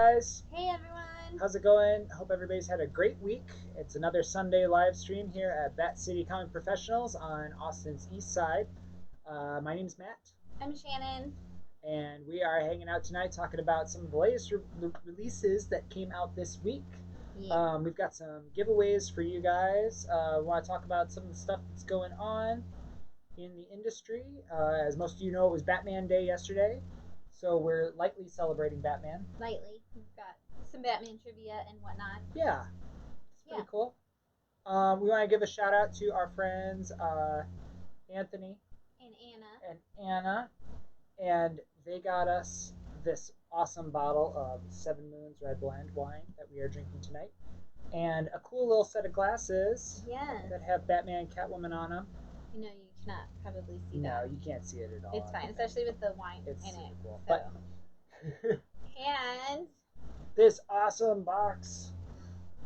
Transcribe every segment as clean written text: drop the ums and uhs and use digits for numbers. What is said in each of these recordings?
guys. Hey everyone! How's it going? Hope everybody's had a great week. It's another Sunday live stream here at Bat City Comic Professionals on Austin's East Side. My name's Matt. I'm Shannon. And we are hanging out tonight talking about some of the latest releases that came out this week. Yeah. We've got some giveaways for you guys. We want to talk about some of the stuff that's going on in the industry. As most of you know, it was Batman Day yesterday. So we're lightly celebrating Batman. Lightly. We've got some Batman trivia and whatnot. Yeah, it's pretty cool. We want to give a shout out to our friends Anthony And Anna, and they got us this awesome bottle of Seven Moons Red Blend wine that we are drinking tonight, and a cool little set of glasses that have Batman and Catwoman on them. You know, you cannot probably see that. No, you can't see it at all. It's fine, especially with the wine it's in it. Cool. So. But and this awesome box.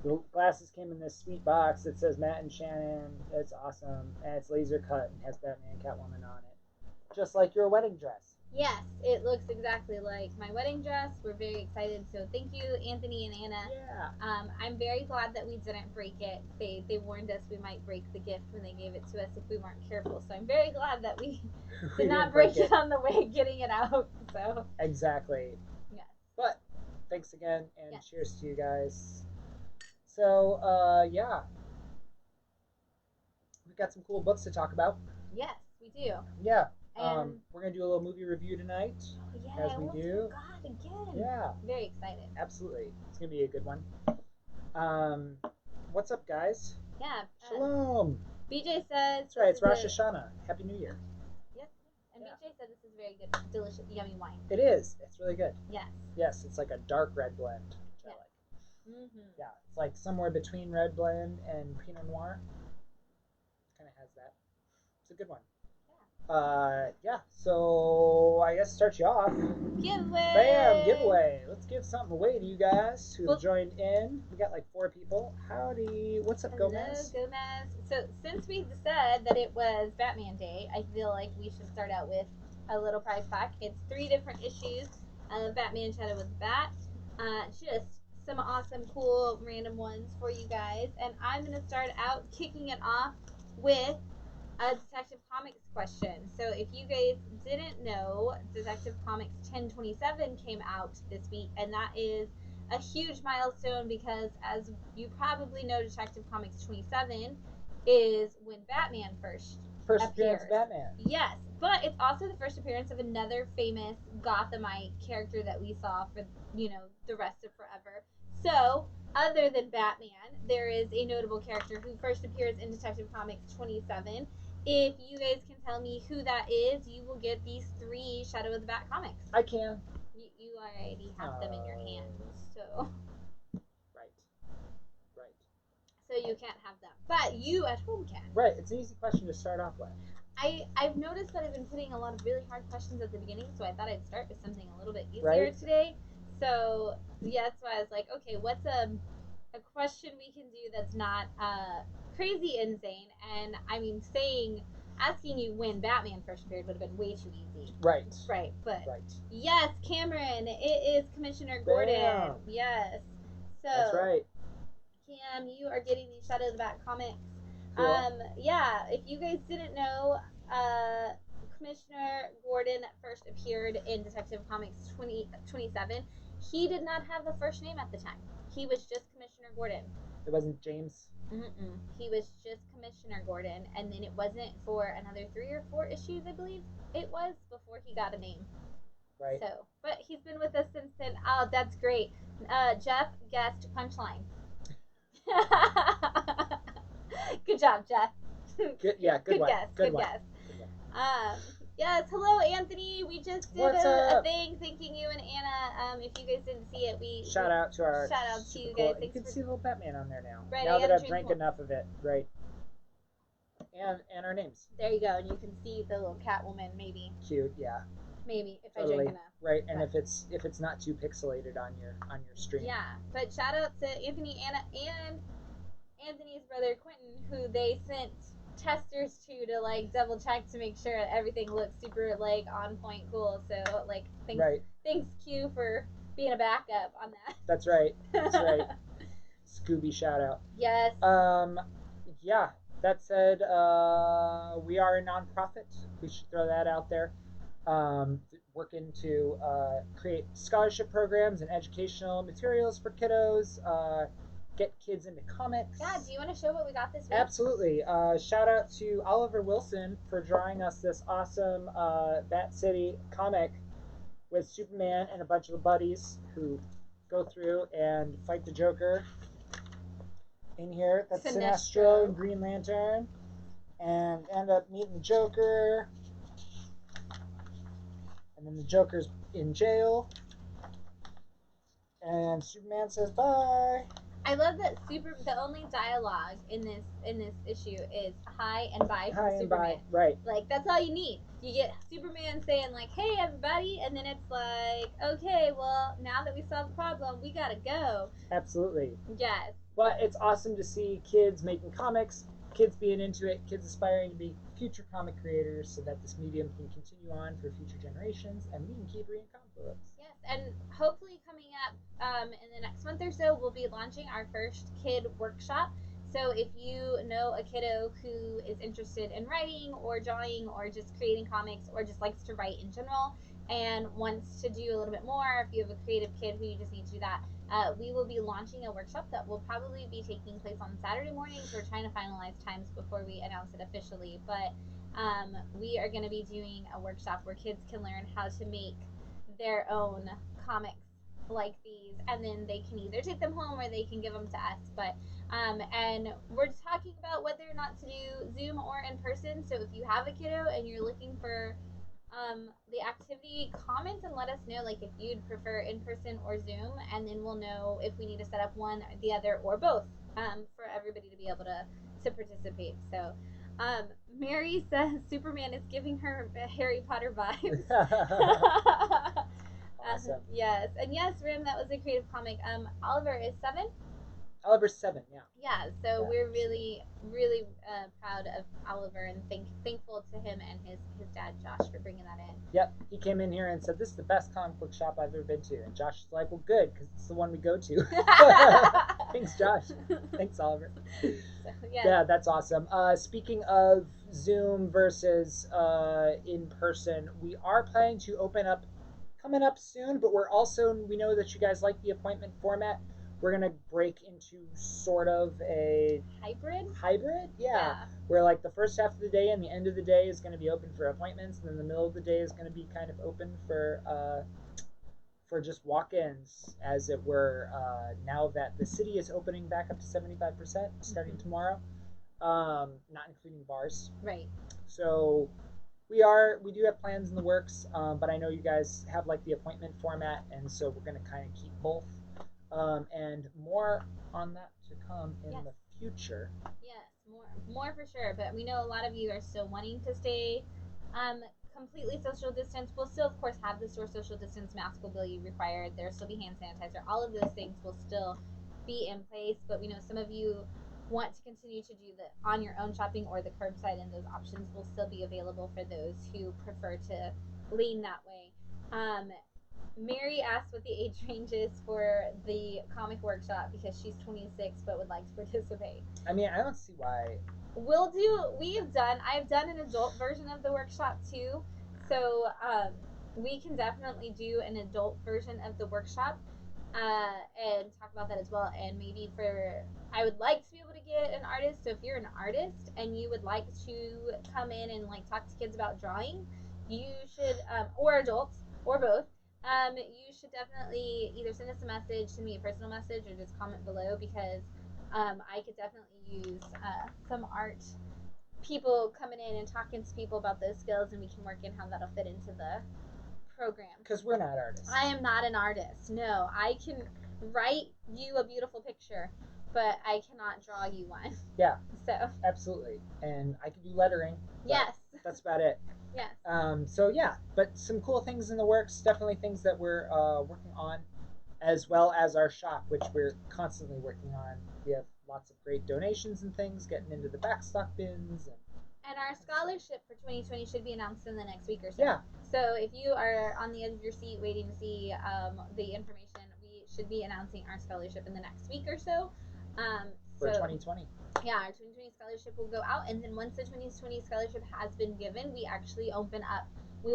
The glasses came in this sweet box that says Matt and Shannon. It's awesome, and it's laser cut and has Batman and Catwoman on it, just like your wedding dress. Yes, it looks exactly like my wedding dress. We're very excited, so thank you, Anthony and Anna. Yeah. I'm very glad that we didn't break it. They warned us we might break the gift when they gave it to us if we weren't careful. So I'm very glad that we did not break it on the way getting it out. So exactly. Yes. But thanks again, and yes. Cheers to you guys. So yeah, we've got some cool books to talk about. Yes, we do. Yeah. We're gonna do a little movie review tonight, yeah, as we do. God, again. Yeah. I'm very excited. Absolutely, it's gonna be a good one. What's up, guys? Yeah. Shalom. BJ says. That's right. It's Rosh Hashanah. Happy New Year. Yes. And BJ said this is very good, delicious, yummy wine. It is. It's really good. Yes. Yes, it's like a dark red blend, which I like. Mm-hmm. Yeah, it's like somewhere between red blend and Pinot Noir. Kind of has that. It's a good one. Yeah, so I guess start you off. Giveaway! Bam, giveaway. Let's give something away to you guys who have joined in. We got like 4 people. Howdy. What's up, Gomez? Hello, Gomez. So since we said that it was Batman Day, I feel like we should start out with a little prize pack. It's 3 different issues of Batman Shadow of the Bat. Just some awesome, cool, random ones for you guys. And I'm going to start out kicking it off with a Detective Comics question. So if you guys didn't know, Detective Comics 1027 came out this week, and that is a huge milestone because, as you probably know, Detective Comics 27 is when Batman first appearance of Batman. Yes, but it's also the first appearance of another famous Gothamite character that we saw for, the rest of forever. So, other than Batman, there is a notable character who first appears in Detective Comics 27. If you guys can tell me who that is, you will get these 3 Shadow of the Bat comics. I can. You already have them in your hands, so. Right. So you can't have them, but you at home can. Right. It's an easy question to start off with. I've noticed that I've been putting a lot of really hard questions at the beginning, so I thought I'd start with something a little bit easier today. So yeah, that's why I was like, okay, what's a question we can do that's not crazy insane? And I mean, asking you when Batman first appeared would have been way too easy. Right. But yes, Cameron, it is Commissioner Gordon. Bam. Yes. So that's right. Cam, you are getting these Shadow of the Bat comics. Cool. Yeah, if you guys didn't know, Commissioner Gordon first appeared in Detective Comics 2027. He did not have a first name at the time. He was just Commissioner Gordon. It wasn't James? Mm-mm. He was just Commissioner Gordon, and then it wasn't for another 3 or 4 issues, I believe it was, before he got a name. Right. So, but he's been with us since then. Oh, that's great. Jeff guessed punchline. Good job, Jeff. Good one. Guess. Good guess. Yes, hello, Anthony. We just did a thing thanking you and Anna. If you guys didn't see it, shout out to you guys. You can see a little Batman on there now. Right, now that I've drank enough of it, right? And our names. There you go, and you can see the little Catwoman, maybe. Cute, yeah. Maybe if I drink enough. Right, and if it's not too pixelated on your stream. Yeah, but shout out to Anthony, Anna, and Anthony's brother Quentin, who they sent testers to like double check to make sure everything looks super like on point cool. So like thanks Q for being a backup on that. That's right. That's right. Scooby shout out. Yes. Yeah. That said, we are a nonprofit. We should throw that out there. Working to create scholarship programs and educational materials for kiddos. Get kids into comics. Yeah, do you want to show what we got this week? Absolutely. Shout out to Oliver Wilson for drawing us this awesome Bat City comic with Superman and a bunch of buddies who go through and fight the Joker. In here, that's Sinestro and Green Lantern, and end up meeting the Joker, and then the Joker's in jail, and Superman says bye. I love that the only dialogue in this issue is hi and bye from Superman. Bye. Right. Like, that's all you need. You get Superman saying like, hey everybody, and then it's like, okay, well, now that we solved the problem, we gotta go. Absolutely. Yes. But it's awesome to see kids making comics, kids being into it, kids aspiring to be future comic creators so that this medium can continue on for future generations and we can keep reading comic books. Yes, and hopefully coming up in the next month or so, we'll be launching our first kid workshop. So if you know a kiddo who is interested in writing or drawing or just creating comics or just likes to write in general and wants to do a little bit more, if you have a creative kid who you just need to do that, we will be launching a workshop that will probably be taking place on Saturday mornings. We're trying to finalize times before we announce it officially, but we are going to be doing a workshop where kids can learn how to make their own comics like these, and then they can either take them home or they can give them to us. But and we're talking about whether or not to do Zoom or in person. So if you have a kiddo and you're looking for the activity, comment and let us know, like, if you'd prefer in person or Zoom, and then we'll know if we need to set up one or the other or both for everybody to be able to participate. So Mary says Superman is giving her Harry Potter vibes. Awesome. Yes, and yes, Rim, that was a creative comic. Oliver is 7. Oliver's 7, yeah. Yeah, so we're really, really proud of Oliver and thankful to him and his dad, Josh, for bringing that in. Yep, he came in here and said, this is the best comic book shop I've ever been to. And Josh is like, well, good, because it's the one we go to. Thanks, Josh. Thanks, Oliver. So, yes. Yeah, that's awesome. Speaking of Zoom versus in person, we are planning to open up coming up soon, but we know that you guys like the appointment format. We're going to break into sort of a hybrid, yeah, where like the first half of the day and the end of the day is going to be open for appointments, and then the middle of the day is going to be kind of open for just walk-ins, as it were, now that the city is opening back up to 75% starting tomorrow, not including bars. Right. So we do have plans in the works, but I know you guys have like the appointment format, and so we're going to kind of keep both. And more on that to come in the future. Yes, more for sure. But we know a lot of you are still wanting to stay completely social distance. We'll still, of course, have the store social distance. Mask will be required. There'll still be hand sanitizer. All of those things will still be in place. But we know some of you want to continue to do the on your own shopping or the curbside, and those options will still be available for those who prefer to lean that way. Mary asked what the age range is for the comic workshop because she's 26 but would like to participate. I mean, I don't see why. I've done an adult version of the workshop too, so we can definitely do an adult version of the workshop and talk about that as well. And maybe I would like to be able to get an artist, so if you're an artist and you would like to come in and like talk to kids about drawing, you should, or adults, or both, you should definitely either send us a message, send me a personal message, or just comment below, because I could definitely use some art people coming in and talking to people about those skills, and we can work in how that'll fit into the program. Because we're not artists. I am not an artist. No, I can write you a beautiful picture, but I cannot draw you one. Yeah. So. Absolutely. And I can do lettering. Yes. That's about it. Yes. So yeah, but some cool things in the works. Definitely things that we're working on, as well as our shop, which we're constantly working on. We have lots of great donations and things getting into the backstock bins. And our scholarship for 2020 should be announced in the next week or so. Yeah. So if you are on the edge of your seat waiting to see the information, we should be announcing our scholarship in the next week or so. For 2020. Yeah, our 2020 scholarship will go out, and then once the 2020 scholarship has been given, we will open up the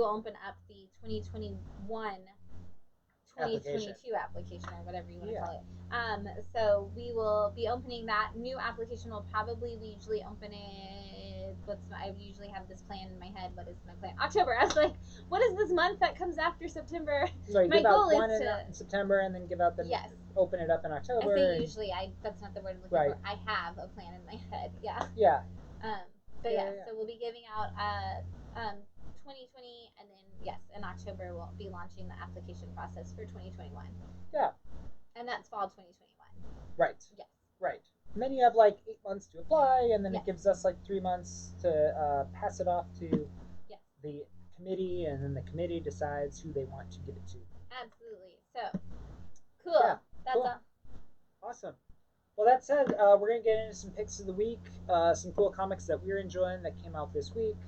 2022 application or whatever you want to call it. So we will be opening that new application. We usually open it. I usually have this plan in my head. What is my plan? October. I was like, what is this month that comes after September? No, you my give goal out one is in September and then give out the open it up in October. I say usually. That's not the word I'm looking for. I have a plan in my head. Yeah. Yeah. So we'll be giving out 2020, and then in October we'll be launching the application process for 2021. Yeah. And that's fall 2021. Right. Yes. Right. And then you have like 8 months to apply, and then it gives us like 3 months to pass it off to the committee, and then the committee decides who they want to give it to. Absolutely. So, cool. Yeah, that's cool. all. Awesome. Well, that said, we're going to get into some picks of the week, some cool comics that we're enjoying that came out this week,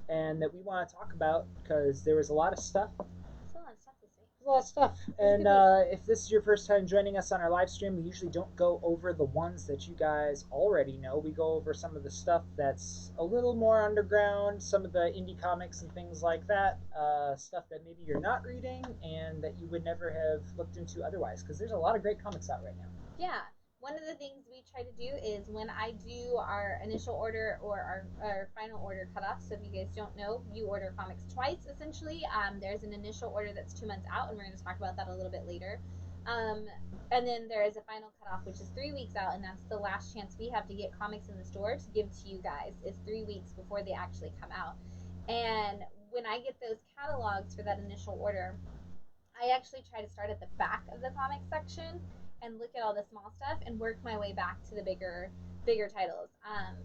and that we want to talk about, because there was a lot of stuff. There's a lot of stuff this week. A lot of stuff. And if this is your first time joining us on our live stream, we usually don't go over the ones that you guys already know. We go over some of the stuff that's a little more underground, some of the indie comics and things like that, stuff that maybe you're not reading and that you would never have looked into otherwise, because there's a lot of great comics out right now. Yeah. One of the things we try to do is when I do our initial order or our final order cutoff, so if you guys don't know, you order comics twice, essentially. There's an initial order that's 2 months out, and we're going to talk about that a little bit later. And then there is a final cutoff, which is 3 weeks out, and that's the last chance we have to get comics in the store to give to you guys. It's 3 weeks before they actually come out. And when I get those catalogs for that initial order, I actually try to start at the back of the comic section and look at all the small stuff and work my way back to the bigger titles,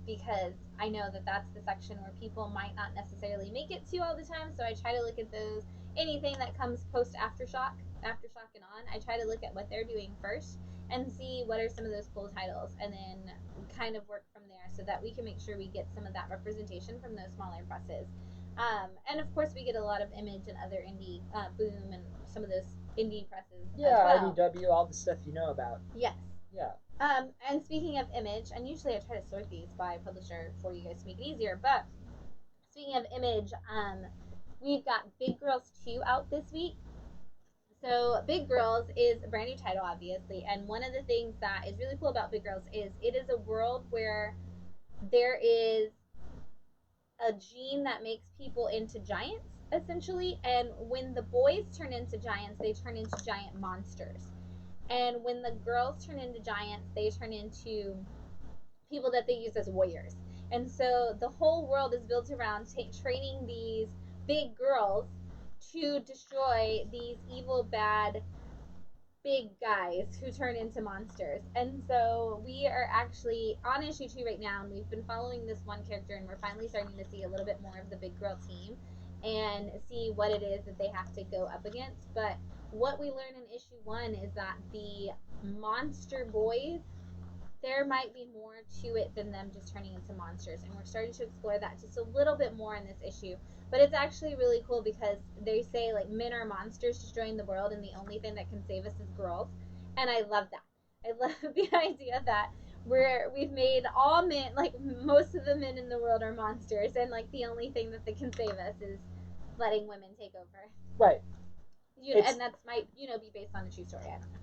because I know that that's the section where people might not necessarily make it to all the time. So I try to look at those, anything that comes post Aftershock and on. I try to look at what they're doing first and see what are some of those cool titles, and then kind of work from there so that we can make sure we get some of that representation from those smaller presses. And of course we get a lot of Image and other indie, Boom and some of those indie presses as well. IDW, all the stuff you know about. Yes. Yeah. And speaking of Image, and usually I try to sort these by publisher for you guys to make it easier, but speaking of Image, we've got Big Girls 2 out this week. So Big Girls is a brand new title, obviously, and one of the things that is really cool about Big Girls is it is a world where there is a gene that makes people into giants, essentially, and when the boys turn into giants, they turn into giant monsters. And when the girls turn into giants, they turn into people that they use as warriors. And so the whole world is built around training these big girls to destroy these evil, bad, big guys who turn into monsters. And so we are actually on issue 2 right now, and we've been following this one character, and we're finally starting to see a little bit more of the big girl team and see what it is that they have to go up against. But what we learn in issue 1 is that the monster boys, there might be more to it than them just turning into monsters, and we're starting to explore that just a little bit more in this issue. But it's actually really cool because they say like men are monsters destroying the world, and the only thing that can save us is girls, and I love that. I love the idea that we've made all men, like most of the men in the world are monsters, and like the only thing that can save us is letting women take over. Right. And that's might be based on a true story. I don't know.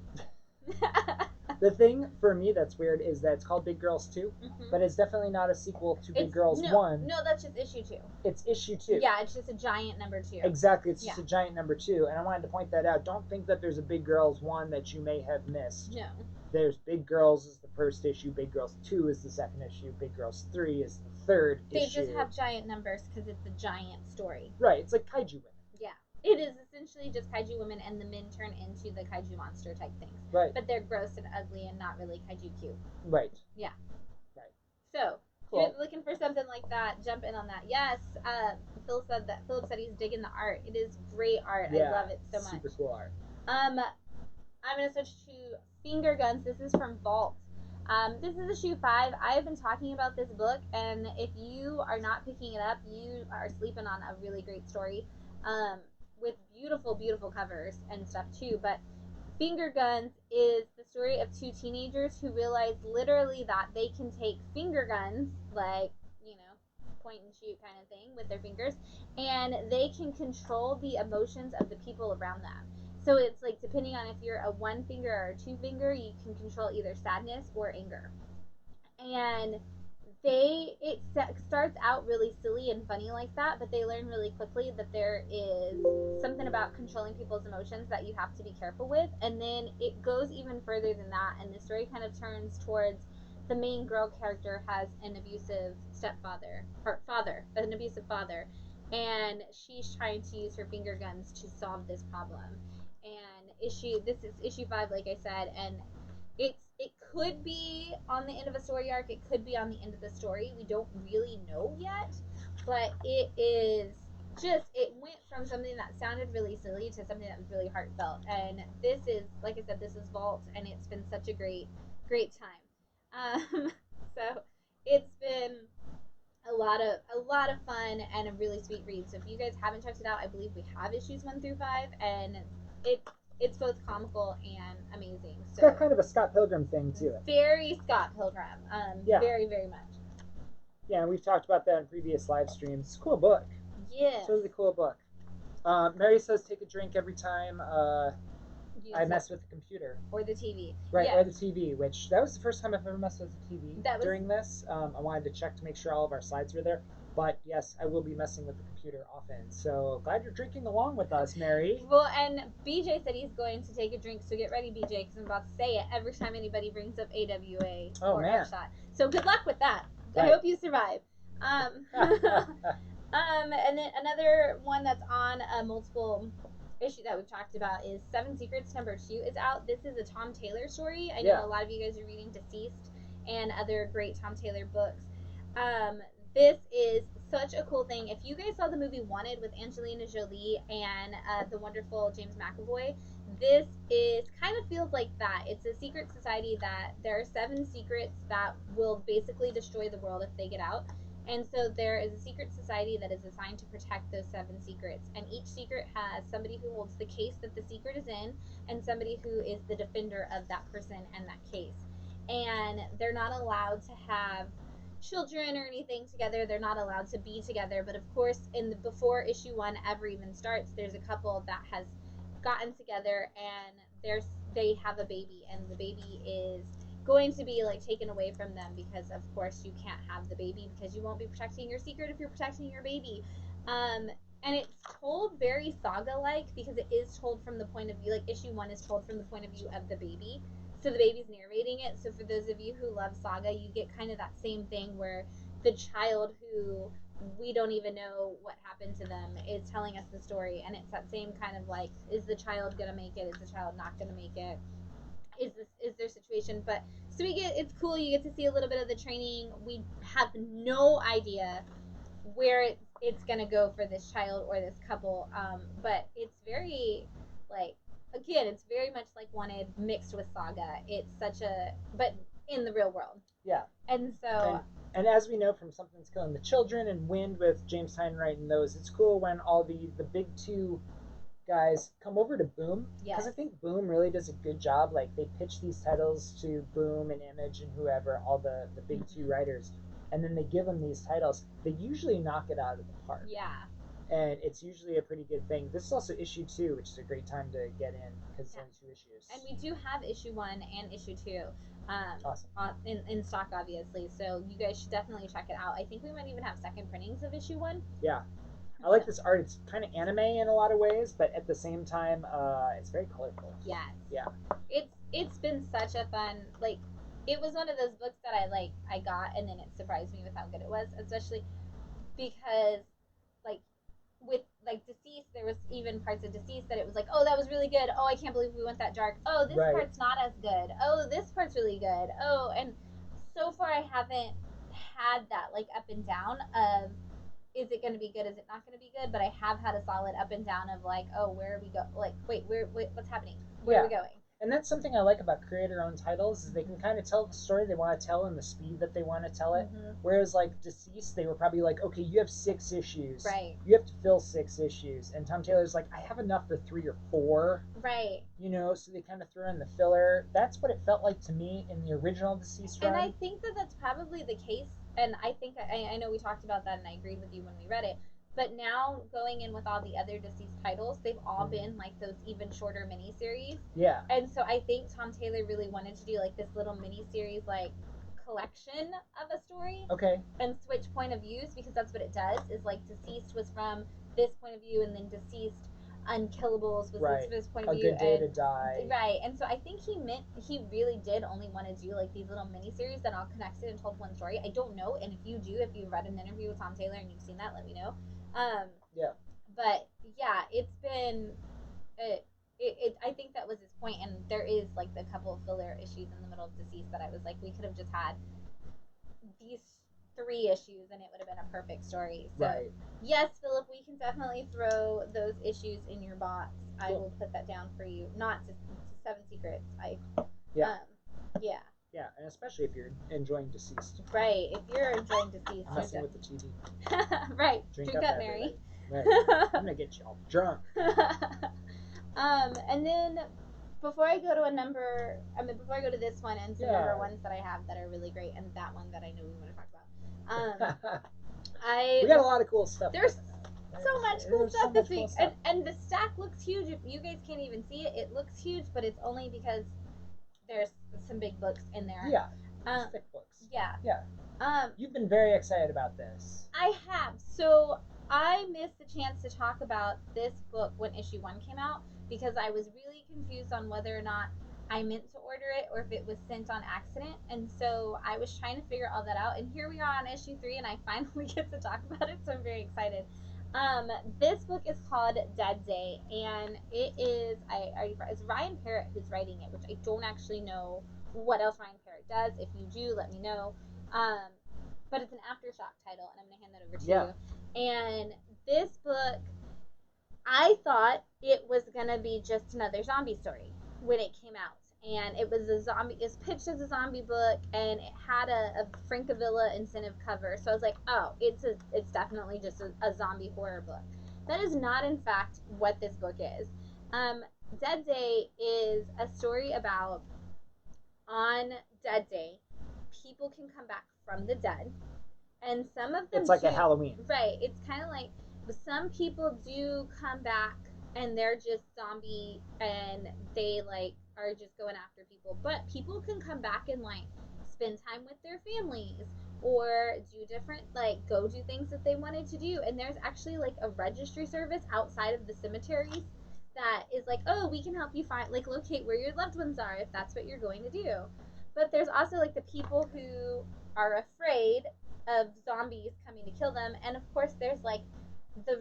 The thing for me that's weird is that it's called Big Girls 2, but it's definitely not a sequel to Big Girls 1. No, that's just issue 2. It's issue 2. Yeah, it's just a giant number 2. Exactly, it's just a giant number 2, and I wanted to point that out. Don't think that there's a Big Girls 1 that you may have missed. No. There's Big Girls is the first issue, Big Girls 2 is the second issue, Big Girls 3 is the third issue. They just have giant numbers because it's a giant story. Right, it's like kaiju women. Yeah. It is essentially just kaiju women, and the men turn into the kaiju monster type things. Right. But they're gross and ugly and not really kaiju cute. Right. Yeah. Right. So, cool. If you're looking for something like that, jump in on that. Yes, Philip said he's digging the art. It is great art. Yeah, I love it so much. Super cool art. I'm going to switch to Finger Guns. This is from Vault. This is issue 5. I have been talking about this book, and if you are not picking it up, you are sleeping on a really great story, with beautiful, beautiful covers and stuff too. But Finger Guns is the story of 2 teenagers who realize literally that they can take finger guns, like, point and shoot kind of thing with their fingers, and they can control the emotions of the people around them. So it's like, depending on if you're a 1 finger or a 2 finger, you can control either sadness or anger. And it starts out really silly and funny like that, but they learn really quickly that there is something about controlling people's emotions that you have to be careful with. And then it goes even further than that, and the story kind of turns towards the main girl character has an abusive father, and she's trying to use her finger guns to solve this problem. And this is issue 5, like I said, and it could be on the end of a story arc. It could be on the end of the story. We don't really know yet, but it went from something that sounded really silly to something that was really heartfelt. And this is, like I said, this is Vault, and it's been such a great time. So it's been a lot of fun and a really sweet read. So if you guys haven't checked it out, I believe we have issues 1 through 5, and it's both comical and amazing. So it's got kind of a Scott Pilgrim thing to it. Very Scott Pilgrim. Yeah. Very, very much. Yeah, and we've talked about that in previous live streams. It's a cool book. Yeah. It's a really cool book. Mary says take a drink every time I mess with the computer. Or the TV. Right, yes. Or the TV, which that was the first time I've ever messed with the TV during this. I wanted to check to make sure all of our slides were there. But yes, I will be messing with the computer often. So glad you're drinking along with us, Mary. Well, and BJ said he's going to take a drink, so get ready, BJ, because I'm about to say it every time anybody brings up AWA or Airshot. So good luck with that. Right. I hope you survive. And then another one that's on a multiple issue that we've talked about is 7 Secrets #2 is out. This is a Tom Taylor story. I know a lot of you guys are reading Deceased and other great Tom Taylor books. This is such a cool thing. If you guys saw the movie Wanted with Angelina Jolie and the wonderful James McAvoy, this kind of feels like that. It's a secret society that there are 7 secrets that will basically destroy the world if they get out. And so there is a secret society that is assigned to protect those 7 secrets. And each secret has somebody who holds the case that the secret is in, and somebody who is the defender of that person and that case. And they're not allowed to have children or anything together. They're not allowed to be together. But of course, before issue 1 ever even starts, there's a couple that has gotten together, and they have a baby, and the baby is going to be like taken away from them, because of course you can't have the baby because you won't be protecting your secret if you're protecting your baby. And it's told very saga-like, because it is told from the point of view, like issue 1 is told from the point of view of the baby, so the baby's narrating it. So for those of you who love saga, you get kind of that same thing where the child, who we don't even know what happened to them, is telling us the story. And it's that same kind of like, is the child gonna make it, is the child not gonna make it, is their situation. But so it's cool. You get to see a little bit of the training. We have no idea where it's gonna go for this child or this couple, but it's very, like, again, it's very much like Wanted mixed with saga. It's but in the real world. Yeah. And so and as we know from Something's Killing the Children and Wind with James Tynion writing those, it's cool when all the big 2 guys come over to Boom, because I think Boom really does a good job. Like, they pitch these titles to Boom and Image and whoever, all the big 2 writers, and then they give them these titles. They usually knock it out of the park. Yeah. And it's usually a pretty good thing. This is also issue 2, which is a great time to get in, because it's only 2 issues. And we do have issue 1 and issue 2 awesome. in stock, obviously, so you guys should definitely check it out. I think we might even have second printings of issue 1. Yeah. I like this art. It's kind of anime in a lot of ways, but at the same time, it's very colorful. Yes. Yeah. It's been such a fun, like, it was one of those books that I got, and then it surprised me with how good it was, especially because, like, with, like, Deceased, there was even parts of Deceased that it was like, oh, that was really good. Oh, I can't believe we went that dark. Oh, this part's not as good. Oh, this part's really good. Oh, and so far I haven't had that, like, up and down of, is it going to be good? Is it not going to be good? But I have had a solid up and down of, like, oh, where are we go? Like, wait, what's happening? Where are we going? And that's something I like about creator-owned titles is they can kind of tell the story they want to tell in the speed that they want to tell it. Whereas like Deceased, they were probably like, okay, you have 6 issues. Right. You have to fill 6 issues. And Tom Taylor's like, I have enough for 3 or 4. Right. You know, so they kind of throw in the filler. That's what it felt like to me in the original Deceased run. And I think that that's probably the case. And I think, I know we talked about that and I agreed with you when we read it. But now going in with all the other Deceased titles, they've all been like those even shorter miniseries. Yeah. And so I think Tom Taylor really wanted to do like this little miniseries like collection of a story. Okay. And switch point of views because that's what it does. Is like Deceased was from this point of view, and then Deceased Unkillables was this point of view. A Good Day to Die. Right. And so I think he really did only want to do like these little miniseries that all connected and told one story. I don't know, and if you've read an interview with Tom Taylor and you've seen that, let me know. Yeah. But yeah, it's been I think that was his point, and there is like a couple of filler issues in the middle of Deceased that I was like, we could have just had these 3 issues and it would have been a perfect story. So right. Yes, Philip, we can definitely throw those issues in your box. I will put that down for you. Not to 7 Secrets. Yeah. Yeah, and especially if you're enjoying Deceased. Right. If you're enjoying Deceased. Messing with the TV. Right. Drink up Mary. Right. I'm gonna get y'all drunk. And then before I go to this one and some number ones that I have that are really great, and that one that I know we want to talk about. We got a lot of cool stuff. There's so much cool stuff this week, and the stack looks huge. If you guys can't even see it, it looks huge, but it's only because there's some big books in there. Yeah. Thick books. Yeah. Yeah. You've been very excited about this. I have. So I missed the chance to talk about this book when issue 1 came out because I was really confused on whether or not I meant to order it or if it was sent on accident. And so I was trying to figure all that out. And here we are on issue 3 and I finally get to talk about it. So I'm very excited. This book is called Dead Day, and it is it's Ryan Parrott who's writing it, which I don't actually know what else Ryan Parrott does. If you do, let me know. But it's an Aftershock title, and I'm going to hand that over to you. And this book, I thought it was going to be just another zombie story when it came out. And it was it's pitched as a zombie book, and it had a Francavilla incentive cover. So I was like, oh, it's definitely just a zombie horror book. That is not, in fact, what this book is. Dead Day is a story about on Dead Day, people can come back from the dead, and some of them it's like a Halloween. Right. It's kind of like some people do come back and they're just zombie and they like are just going after people, but people can come back and like spend time with their families or do different like go do things that they wanted to do. And there's actually like a registry service outside of the cemeteries that is like, oh, we can help you find like locate where your loved ones are if that's what you're going to do. But there's also like the people who are afraid of zombies coming to kill them, and of course there's like the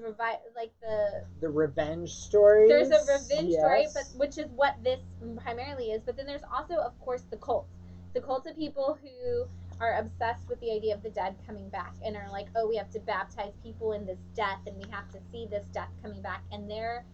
revenge story. There's a revenge story, but which is what this primarily is. But then there's also, of course, the cults of people who are obsessed with the idea of the dead coming back and are like, oh, we have to baptize people in this death, and we have to see this death coming back, and they're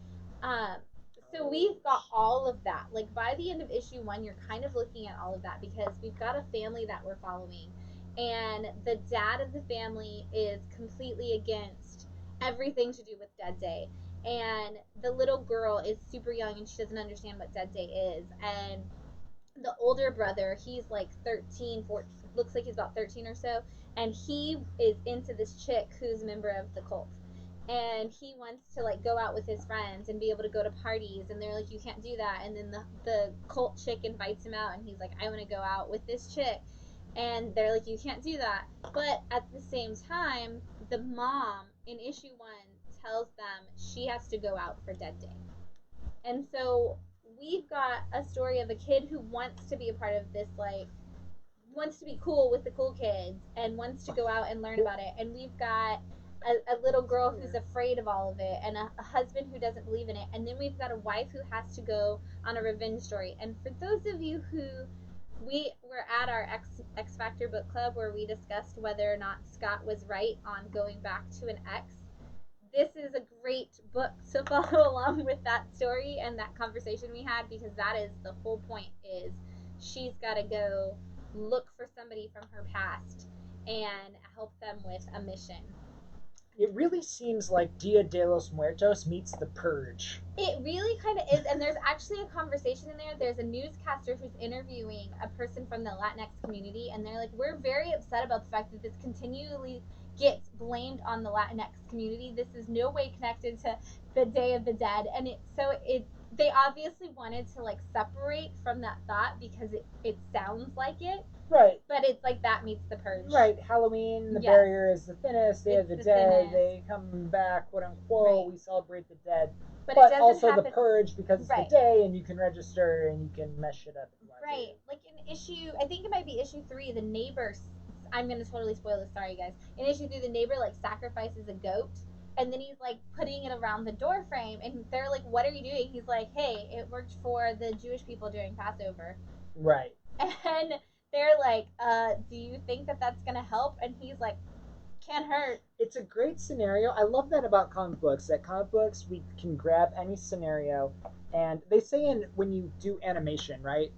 so we've got all of that. Like by the end of issue 1, you're kind of looking at all of that because we've got a family that we're following, and the dad of the family is completely against everything to do with Dead Day, and the little girl is super young and she doesn't understand what Dead Day is, and the older brother, he's like 13, 14, looks like he's about 13 or so, and he is into this chick who's a member of the cult, and he wants to like go out with his friends and be able to go to parties, and they're like, you can't do that. And then the cult chick invites him out and he's like, I want to go out with this chick, and they're like, you can't do that. But at the same time, the mom in issue 1 tells them she has to go out for Dead Day. And so we've got a story of a kid who wants to be a part of this, like wants to be cool with the cool kids and wants to go out and learn about it. And we've got a little girl who's afraid of all of it, and a husband who doesn't believe in it, and then we've got a wife who has to go on a revenge story. And for those of you who we were at our X Factor book club where we discussed whether or not Scott was right on going back to an ex, this is a great book to follow along with that story and that conversation we had, because that is the whole point, is she's got to go look for somebody from her past and help them with a mission. It really seems like Dia de los Muertos meets The Purge. It really kind of is, and there's actually a conversation in there. There's a newscaster who's interviewing a person from the Latinx community, and they're like, we're very upset about the fact that this continually gets blamed on the Latinx community. This is no way connected to the Day of the Dead, and they obviously wanted to like separate from that thought because it sounds like it. Right. But it's like that meets The Purge. Right. Halloween, the barrier is the thinnest. Day of the Dead, they come back, quote unquote. Right. We celebrate the dead. But also happen. The Purge, because it's the day and you can register and you can mess shit up. Right. Like in issue, I think it might be issue 3, the neighbor, I'm going to totally spoil this, sorry guys. In issue 3, the neighbor like sacrifices a goat. And then he's like putting it around the door frame. And they're like, what are you doing? He's like, hey, it worked for the Jewish people during Passover. Right. And they're like, do you think that that's going to help? And he's like, can't hurt. It's a great scenario. I love that about comic books, that comic books, we can grab any scenario. And they say when you do animation, right?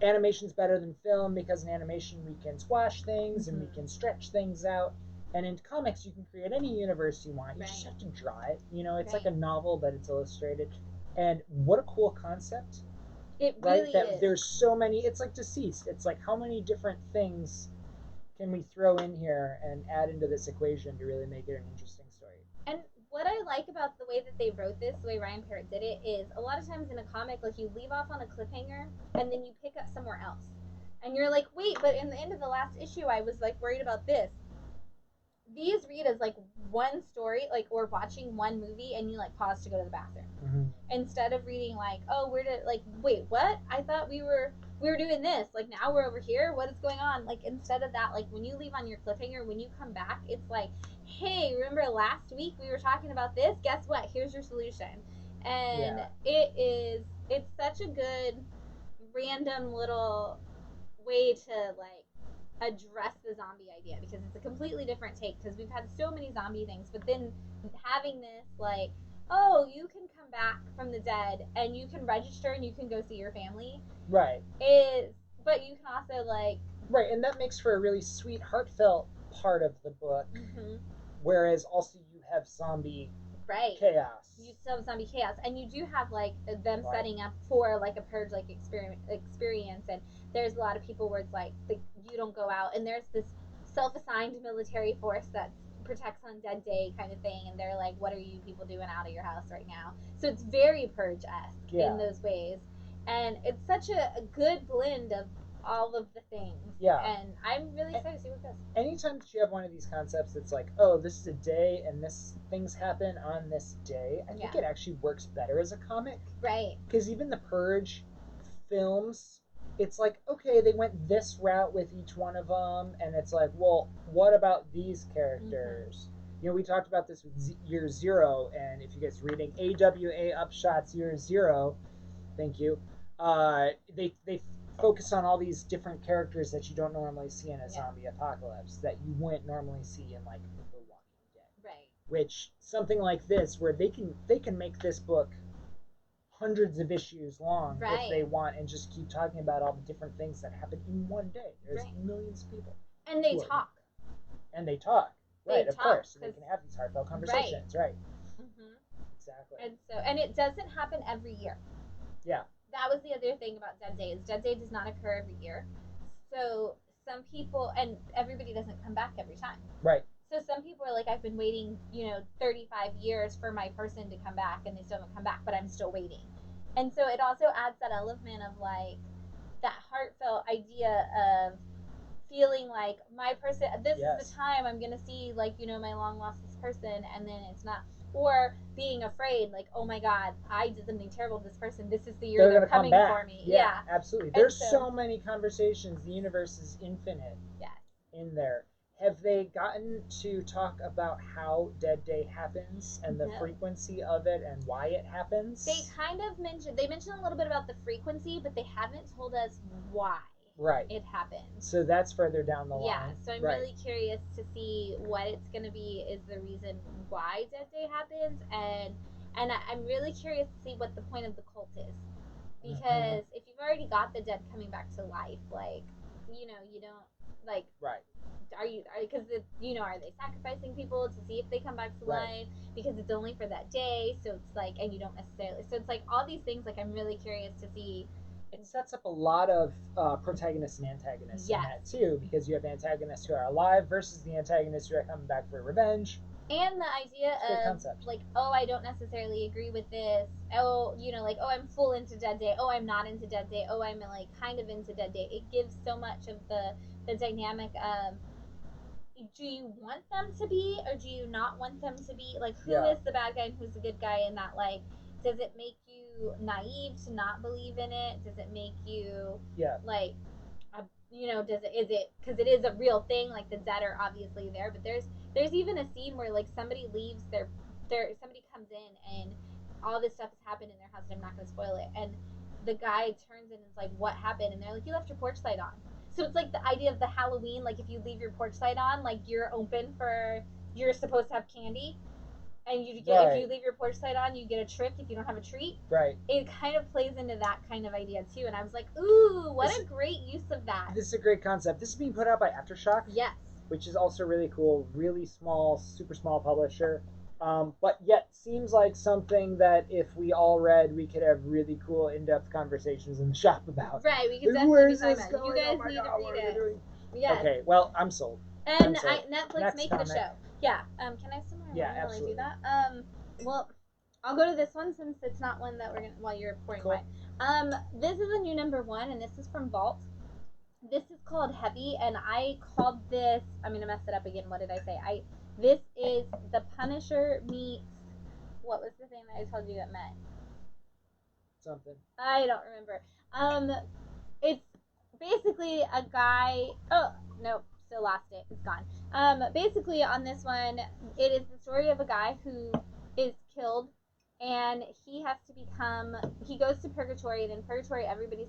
Animation's better than film because in animation we can squash things and we can stretch things out. And in comics, you can create any universe you want. You just have to draw it. You know, it's like a novel, but it's illustrated. And what a cool concept. It really is. There's so many. It's like Deceased. It's like how many different things can we throw in here and add into this equation to really make it an interesting story. And what I like about the way that they wrote this, the way Ryan Parrott did it, is a lot of times in a comic, like you leave off on a cliffhanger and then you pick up somewhere else. And you're like, wait, but in the end of the last issue, I was like worried about this. These read as like one story, like, or watching one movie and you like pause to go to the bathroom. Instead of reading like, oh, wait, what? I thought we were doing this. Like now we're over here. What is going on? Like instead of that, like when you leave on your cliffhanger, when you come back, it's like, hey, remember last week we were talking about this? Guess what? Here's your solution. And it's such a good random little way to like address the zombie idea, because it's a completely different take, because we've had so many zombie things, but then having this like, oh, you can come back from the dead and you can register and you can go see your family, right, but you can also like, right, and that makes for a really sweet, heartfelt part of the book, whereas also you have zombie chaos. You still have zombie chaos, and you do have like them setting up for like a purge like experience, and there's a lot of people where it's like you don't go out, and there's this self-assigned military force that protects on dead day kind of thing, and they're like, what are you people doing out of your house right now? So it's very purge-esque in those ways, and it's such a good blend of all of the things. Yeah. And I'm really excited to see what goes. Anytime that you have one of these concepts that's like, oh, this is a day and things happen on this day, I think it actually works better as a comic. Right. Because even the Purge films, it's like, okay, they went this route with each one of them, and it's like, well, what about these characters? You know, we talked about this with Year Zero, and if you guys are reading AWA Upshot's Year Zero, thank you, they focus on all these different characters that you don't normally see in a zombie apocalypse, that you wouldn't normally see in like The Walking Dead. Right. Which something like this, where they can make this book hundreds of issues long if they want, and just keep talking about all the different things that happen in one day. There's millions of people. And they talk. And they talk. Right, of course. So they can have these heartfelt conversations. Right. Exactly. And it doesn't happen every year. Yeah. That was the other thing about Dead Day, is Dead Day does not occur every year. So some people, and everybody doesn't come back every time. Right. So some people are like, I've been waiting, 35 years for my person to come back, and they still haven't come back, but I'm still waiting. And so it also adds that element of like that heartfelt idea of feeling like my person, this is the time I'm going to see like, my long lost this person, and then it's not. Or being afraid, like, oh my God, I did something terrible to this person. This is the year they're coming for me. Yeah, absolutely. There's so many conversations. The universe is infinite in there. Have they gotten to talk about how Dead Day happens and the frequency of it and why it happens? They kind of mentioned a little bit about the frequency, but they haven't told us why. Right. it happens. So that's further down the line. Yeah, so I'm really curious to see what it's going to be is the reason why Dead Day happens, and I'm really curious to see what the point of the cult is. Because if you've already got the dead coming back to life, like, you know, you don't, like, because, you know, are they sacrificing people to see if they come back to life? Because it's only for that day, so it's like, and you don't necessarily, so it's like all these things, like, I'm really curious to see. It sets up a lot of protagonists and antagonists in that too, because you have antagonists who are alive versus the antagonists who are coming back for revenge. And the idea of, like, oh, I don't necessarily agree with this. Oh, you know, like, oh, I'm full into Dead Day. Oh, I'm not into Dead Day. Oh, I'm, like, kind of into Dead Day. It gives so much of the dynamic of, do you want them to be or do you not want them to be? Like, who is the bad guy and who's the good guy in that? Like, does it make you naive to not believe in it? Does it make you, like, you know, is it, because it is a real thing, like, the dead are obviously there, but there's even a scene where, like, somebody leaves somebody comes in and all this stuff has happened in their house, and I'm not going to spoil it, and the guy turns in and is like, what happened? And they're like, you left your porch light on. So it's like the idea of the Halloween, like, if you leave your porch light on, like, you're supposed to have candy, and you get if you leave your porch light on, you get a trick if you don't have a treat. Right. It kind of plays into that kind of idea too, and I was like, ooh, what a great use of that. This is a great concept. This is being put out by Aftershock. Yes. Which is also really cool. Really small, super small publisher. But yet seems like something that if we all read, we could have really cool in-depth conversations in the shop about. Right, we could definitely be talking about it. You guys need to read it. Yes. Okay, well, I'm sold. And Netflix make it a show. Yeah. Can I have some more? Yeah, absolutely. Do that? Well, I'll go to this one since it's not one that we're gonna while you're pouring wine. This is a new #1, and this is from Vault. This is called Heavy, and I called this. I'm gonna mess it up again. What did I say? This is the Punisher meets. What was the thing that I told you that meant? Something. I don't remember. It's basically a guy. Oh no, still lost it. It's gone. Basically on this one, it is the story of a guy who is killed, and he has to become. He goes to purgatory, and in purgatory, everybody's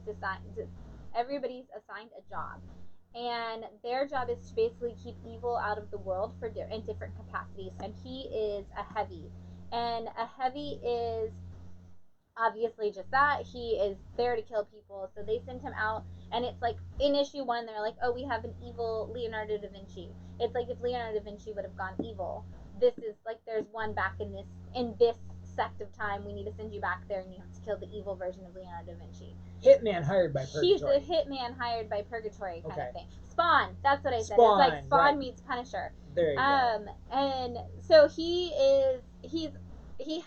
assigned a job, and their job is to basically keep evil out of the world in different capacities. And he is a heavy, and a heavy is obviously just that. He is there to kill people, so they send him out, and it's like in issue 1 they're like, oh, we have an evil Leonardo da Vinci. It's like if Leonardo da Vinci would have gone evil, this is like there's one back in this sect of time, we need to send you back there and you have to kill the evil version of Leonardo da Vinci. Hitman hired by Purgatory. He's a hitman hired by Purgatory kind of thing. Spawn, that's what I said. It's like Spawn meets Punisher. There you go. And so he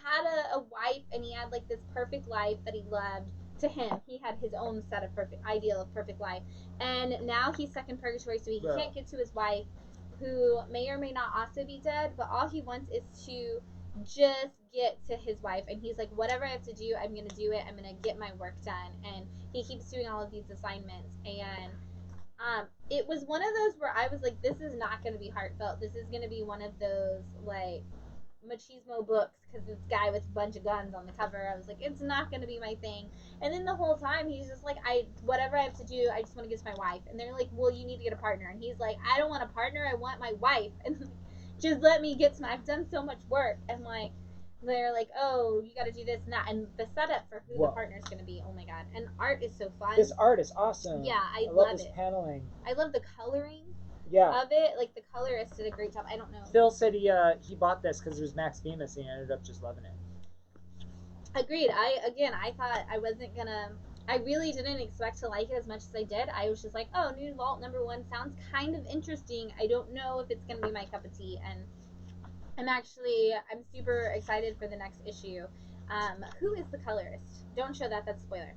had a wife, and he had like this perfect life that he loved. To him, he had his own set of ideal of perfect life, and now he's stuck in purgatory, so he can't get to his wife, who may or may not also be dead, but all he wants is to just get to his wife, and he's like, whatever I have to do, I'm gonna do it. I'm gonna get my work done, and he keeps doing all of these assignments. And it was one of those where I was like, this is not gonna be heartfelt. This is gonna be one of those like machismo books, because this guy with a bunch of guns on the cover, I was like, it's not going to be my thing. And then the whole time he's just like, whatever I have to do, I just want to get to my wife. And they're like, well, you need to get a partner. And he's like, I don't want a partner, I want my wife. And just let me get to I've done so much work. And like, they're like, oh, you got to do this and that. And the setup for who the partner is going to be, oh my god. And art is so fun. This art is awesome. Yeah, I love love this it. Paneling. I love the coloring. Yeah. Of it, like the colorist did a great job. I don't know. Phil said he bought this because it was Max Famous, and he ended up just loving it. Agreed. I thought I wasn't gonna. I really didn't expect to like it as much as I did. I was just like, oh, new Vault #1 sounds kind of interesting. I don't know if it's gonna be my cup of tea, and I'm super excited for the next issue. Who is the colorist? Don't show that. That's spoiler.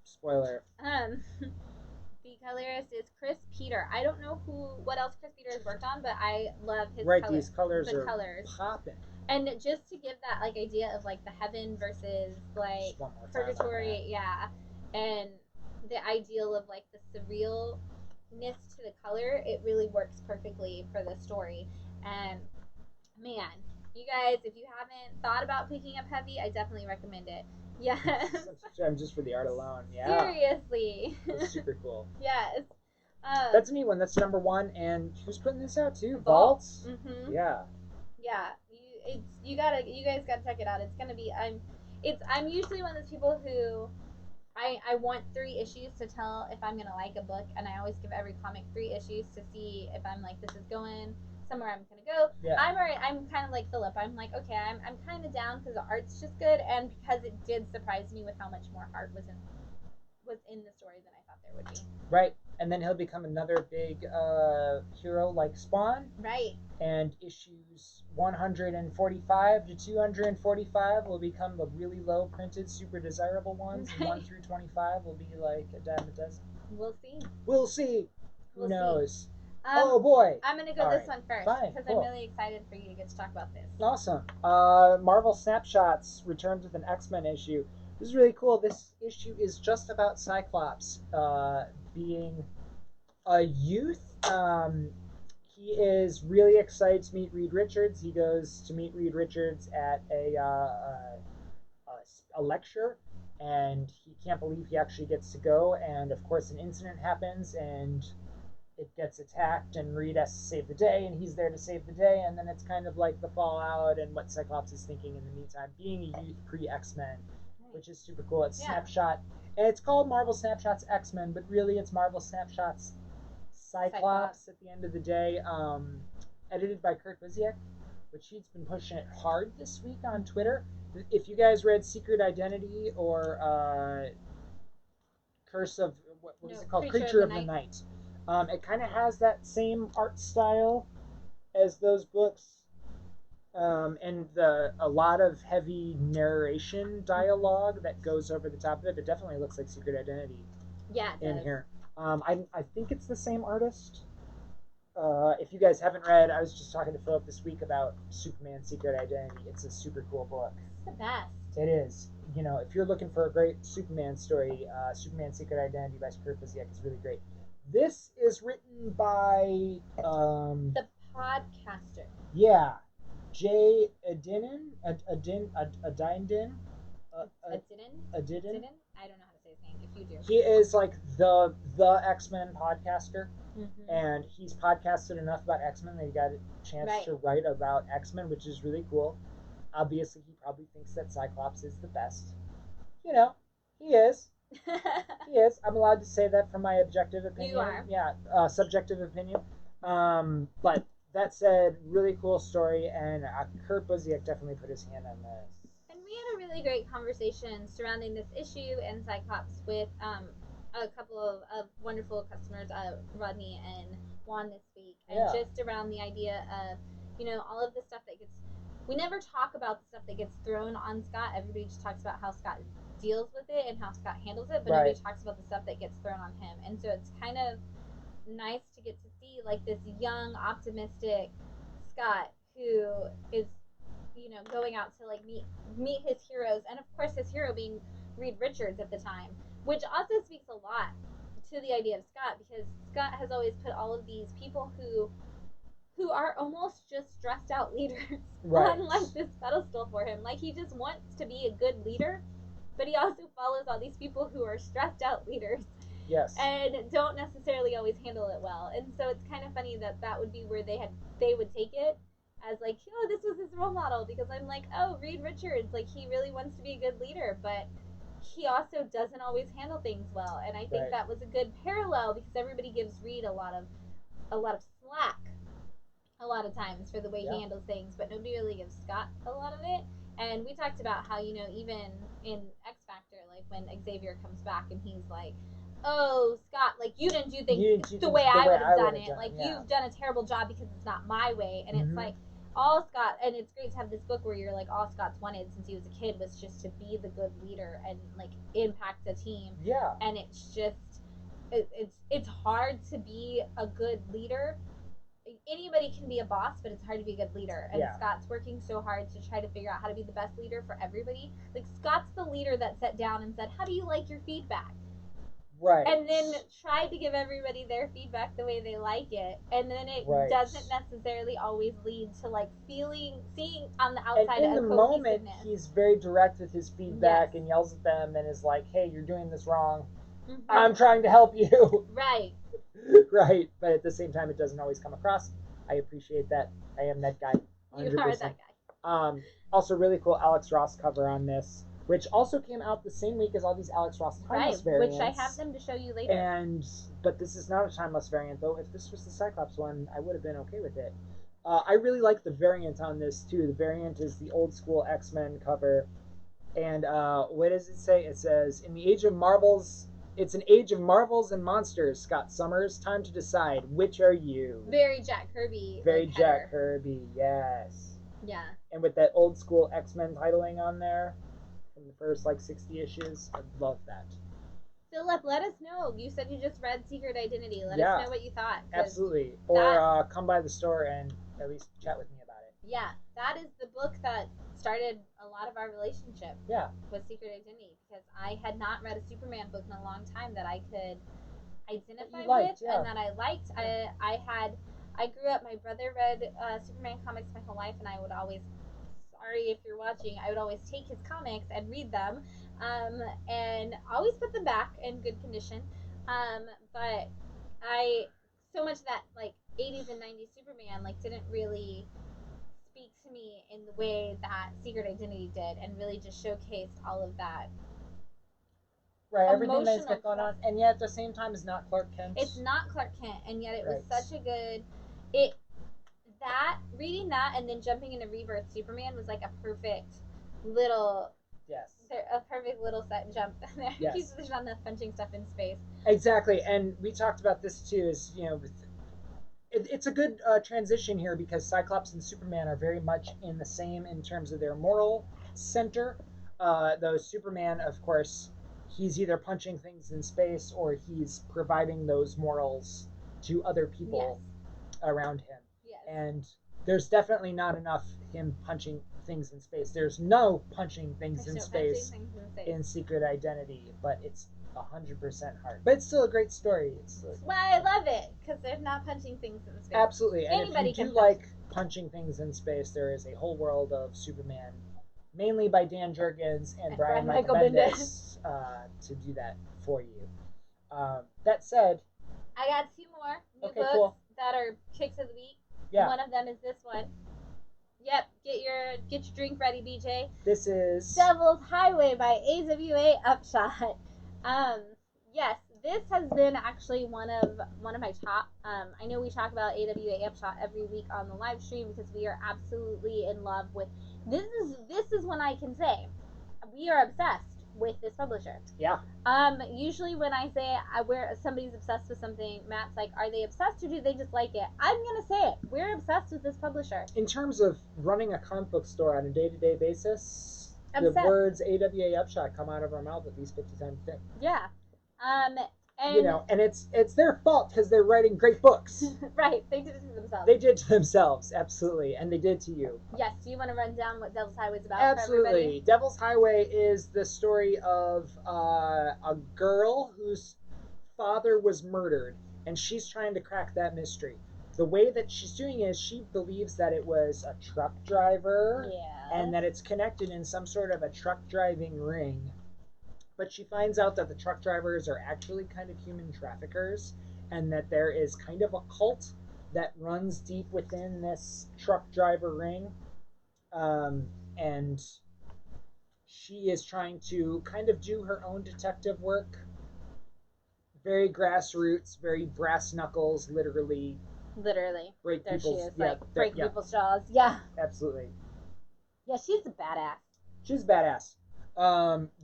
Spoiler. The colorist is Chris Peter. I don't know what else Chris Peter has worked on, but I love his these colors are popping. And just to give that like idea of like the heaven versus like purgatory, and the ideal of like the surrealness to the color, it really works perfectly for the story. And man, You guys, if you haven't thought about picking up Heavy, I definitely recommend it. Yes. I'm just for the art alone. Yeah. Seriously. It's super cool. Yes. That's a neat one. That's #1. And who's putting this out too? Vaults. Mm-hmm. Yeah. Yeah. You guys gotta check it out. It's gonna be. I'm usually one of those people who I want 3 issues to tell if I'm gonna like a book, and I always give every comic 3 issues to see if I'm like, this is going somewhere I'm gonna go. Yeah. I'm kind of like Philip. I'm like, okay, I'm kind of down because the art's just good, and because it did surprise me with how much more heart was in the story than I thought there would be. Right, and then he'll become another big hero like Spawn. Right. And issues 145 to 245 will become the really low printed, super desirable ones. And 1 through 25 will be like a dime a dozen. We'll see. We'll see. Who knows? Oh boy! I'm gonna go this one first because cool. I'm really excited for you to get to talk about this. Awesome. Marvel Snapshots returns with an X-Men issue. This is really cool. This issue is just about Cyclops being a youth. He is really excited to meet Reed Richards. He goes to meet Reed Richards at a lecture, and he can't believe he actually gets to go. And of course, an incident happens, and it gets attacked, and Reed has to save the day, and he's there to save the day. And then it's kind of like the fallout and what Cyclops is thinking in the meantime, being a youth pre-X-Men, which is super cool. It's Snapshot, and it's called Marvel Snapshots X-Men, but really it's Marvel Snapshots Cyclops at the end of the day. Edited by Kurt Busiek, which he's been pushing it hard this week on Twitter. If you guys read Secret Identity or Curse of what is it called? Creature of the Night. It kind of has that same art style as those books, and a lot of heavy narration dialogue that goes over the top of it. It definitely looks like Secret Identity. Yeah, it does. Here. I think it's the same artist. If you guys haven't read, I was just talking to Philip this week about Superman Secret Identity. It's a super cool book. It's the best. It is. You know, if you're looking for a great Superman story, Superman Secret Identity by Kurt Busiek is really great. This is written by the podcaster. Yeah, Jay Adinin. I don't know how to say his name. If you do, he is like the X-Men podcaster. Mm-hmm. And he's podcasted enough about X-Men that he got a chance to write about X-Men, which is really cool. Obviously, he probably thinks that Cyclops is the best. You know, he is. He is. I'm allowed to say that from my objective opinion. You are. Yeah, subjective opinion. But that said, really cool story, and Kurt Busiek definitely put his hand on this. And we had a really great conversation surrounding this issue and Cyclops with a couple of wonderful customers, Rodney and Juan this week, and just around the idea of, you know, all of the stuff that gets, we never talk about the stuff that gets thrown on Scott. Everybody just talks about how Scott deals with it and how Scott handles it, but nobody talks about the stuff that gets thrown on him. And so it's kind of nice to get to see like this young, optimistic Scott who is, you know, going out to like meet his heroes, and of course his hero being Reed Richards at the time, which also speaks a lot to the idea of Scott, because Scott has always put all of these people who are almost just stressed out leaders on like this pedestal for him. Like, he just wants to be a good leader, but he also follows all these people who are stressed out leaders. Yes. And don't necessarily always handle it well. And so it's kind of funny that would be where they would take it as like, oh, this was his role model, because I'm like, oh, Reed Richards, like, he really wants to be a good leader, but he also doesn't always handle things well. And I think that was a good parallel, because everybody gives Reed a lot of slack a lot of times for the way he handles things, but nobody really gives Scott a lot of it. And we talked about how, you know, even in X Factor, like when Xavier comes back and he's like, oh, Scott, like, you didn't do things the way I would have done it. Like, you've done a terrible job because it's not my way. And it's like, all Scott, and it's great to have this book where you're like, all Scott's wanted since he was a kid was just to be the good leader and like impact the team. Yeah. And it's just, it's hard to be a good leader. Anybody can be a boss, but it's hard to be a good leader. And Scott's working so hard to try to figure out how to be the best leader for everybody. Like, Scott's the leader that sat down and said, how do you like your feedback? Right. And then try to give everybody their feedback the way they like it. And then it doesn't necessarily always lead to like seeing on the outside and in a the moment, he's very direct with his feedback and yells at them and is like, hey, you're doing this wrong. Mm-hmm. I'm trying to help you. Right. Right. But at the same time, it doesn't always come across. I appreciate that. I am that guy. 100%. You are that guy. Also, really cool Alex Ross cover on this, which also came out the same week as all these Alex Ross timeless variants. Which I have them to show you later. But this is not a timeless variant, though. If this was the Cyclops one, I would have been okay with it. I really like the variant on this, too. The variant is the old school X-Men cover. And what does it say? It says, in the age of marvels... It's an age of marvels and monsters, Scott Summers. Time to decide, which are you? Very Jack Kirby. Very Jack Kirby, yes. Yeah. And with that old school X-Men titling on there from the first 60 issues, I love that. Philip, let us know. You said you just read Secret Identity. Let us know what you thought. Absolutely. Or come by the store and at least chat with me about it. Yeah, that is the book that started a lot of our relationship. Yeah. With Secret Identity, because I had not read a Superman book in a long time that I could identify with and that I liked. Yeah. I grew up. My brother read Superman comics my whole life, and I would always. Sorry if you're watching. I would always take his comics and read them, and always put them back in good condition. But so much of that 80s and 90s Superman didn't really speak to me in the way that Secret Identity did, and really just showcased all of that. Right, everything that's going on, and yet at the same time, it's not Clark Kent. It's not Clark Kent, and yet it was such a good. Reading that and then jumping into Rebirth Superman was like a perfect little. Yes. A perfect little set jump there. Yes. There's not enough punching stuff in space. Exactly, and we talked about this too. Is it's a good transition here because Cyclops and Superman are very much in the same in terms of their moral center. Though Superman, of course, he's either punching things in space or he's providing those morals to other people around him. Yes. And there's definitely not enough him punching things in space. There's no punching things in space in Secret Identity, but it's 100% hard. But it's still a great story. Well, I love it because they're not punching things in space. Absolutely. And if you do like punching things in space, there is a whole world of Superman, mainly by Dan Jurgens and Brian Michael Bendis, to do that for you. That said, I got 2 more new books that are picks of the week. Yeah. One of them is this one. Yep, get your drink ready, BJ. This is Devil's Highway by AWA Upshot. Yes, this has been actually one of my top. I know we talk about AWA Upshot every week on the live stream because we are absolutely in love with this is when I can say we are obsessed with this publisher. Yeah. Usually when I say where somebody's obsessed with something, Matt's like, are they obsessed or do they just like it? I'm gonna say it. We're obsessed with this publisher. In terms of running a comic book store on a day-to-day basis, the words AWA Upshot come out of our mouth at least 50 times a day. Yeah. And and it's their fault because they're writing great books. Right, they did it to themselves. They did to themselves, absolutely, and they did to you. Yes, do you want to run down what Devil's Highway is about? Absolutely. Devil's Highway is the story of a girl whose father was murdered, and she's trying to crack that mystery. The way that she's doing is she believes that it was a truck driver, and that it's connected in some sort of a truck driving ring. But she finds out that the truck drivers are actually kind of human traffickers, and that there is kind of a cult that runs deep within this truck driver ring. And she is trying to kind of do her own detective work. Very grassroots, very brass knuckles, literally. Break there people's, she is, break people's jaws. Yeah. Absolutely. Yeah, she's a badass. She's badass.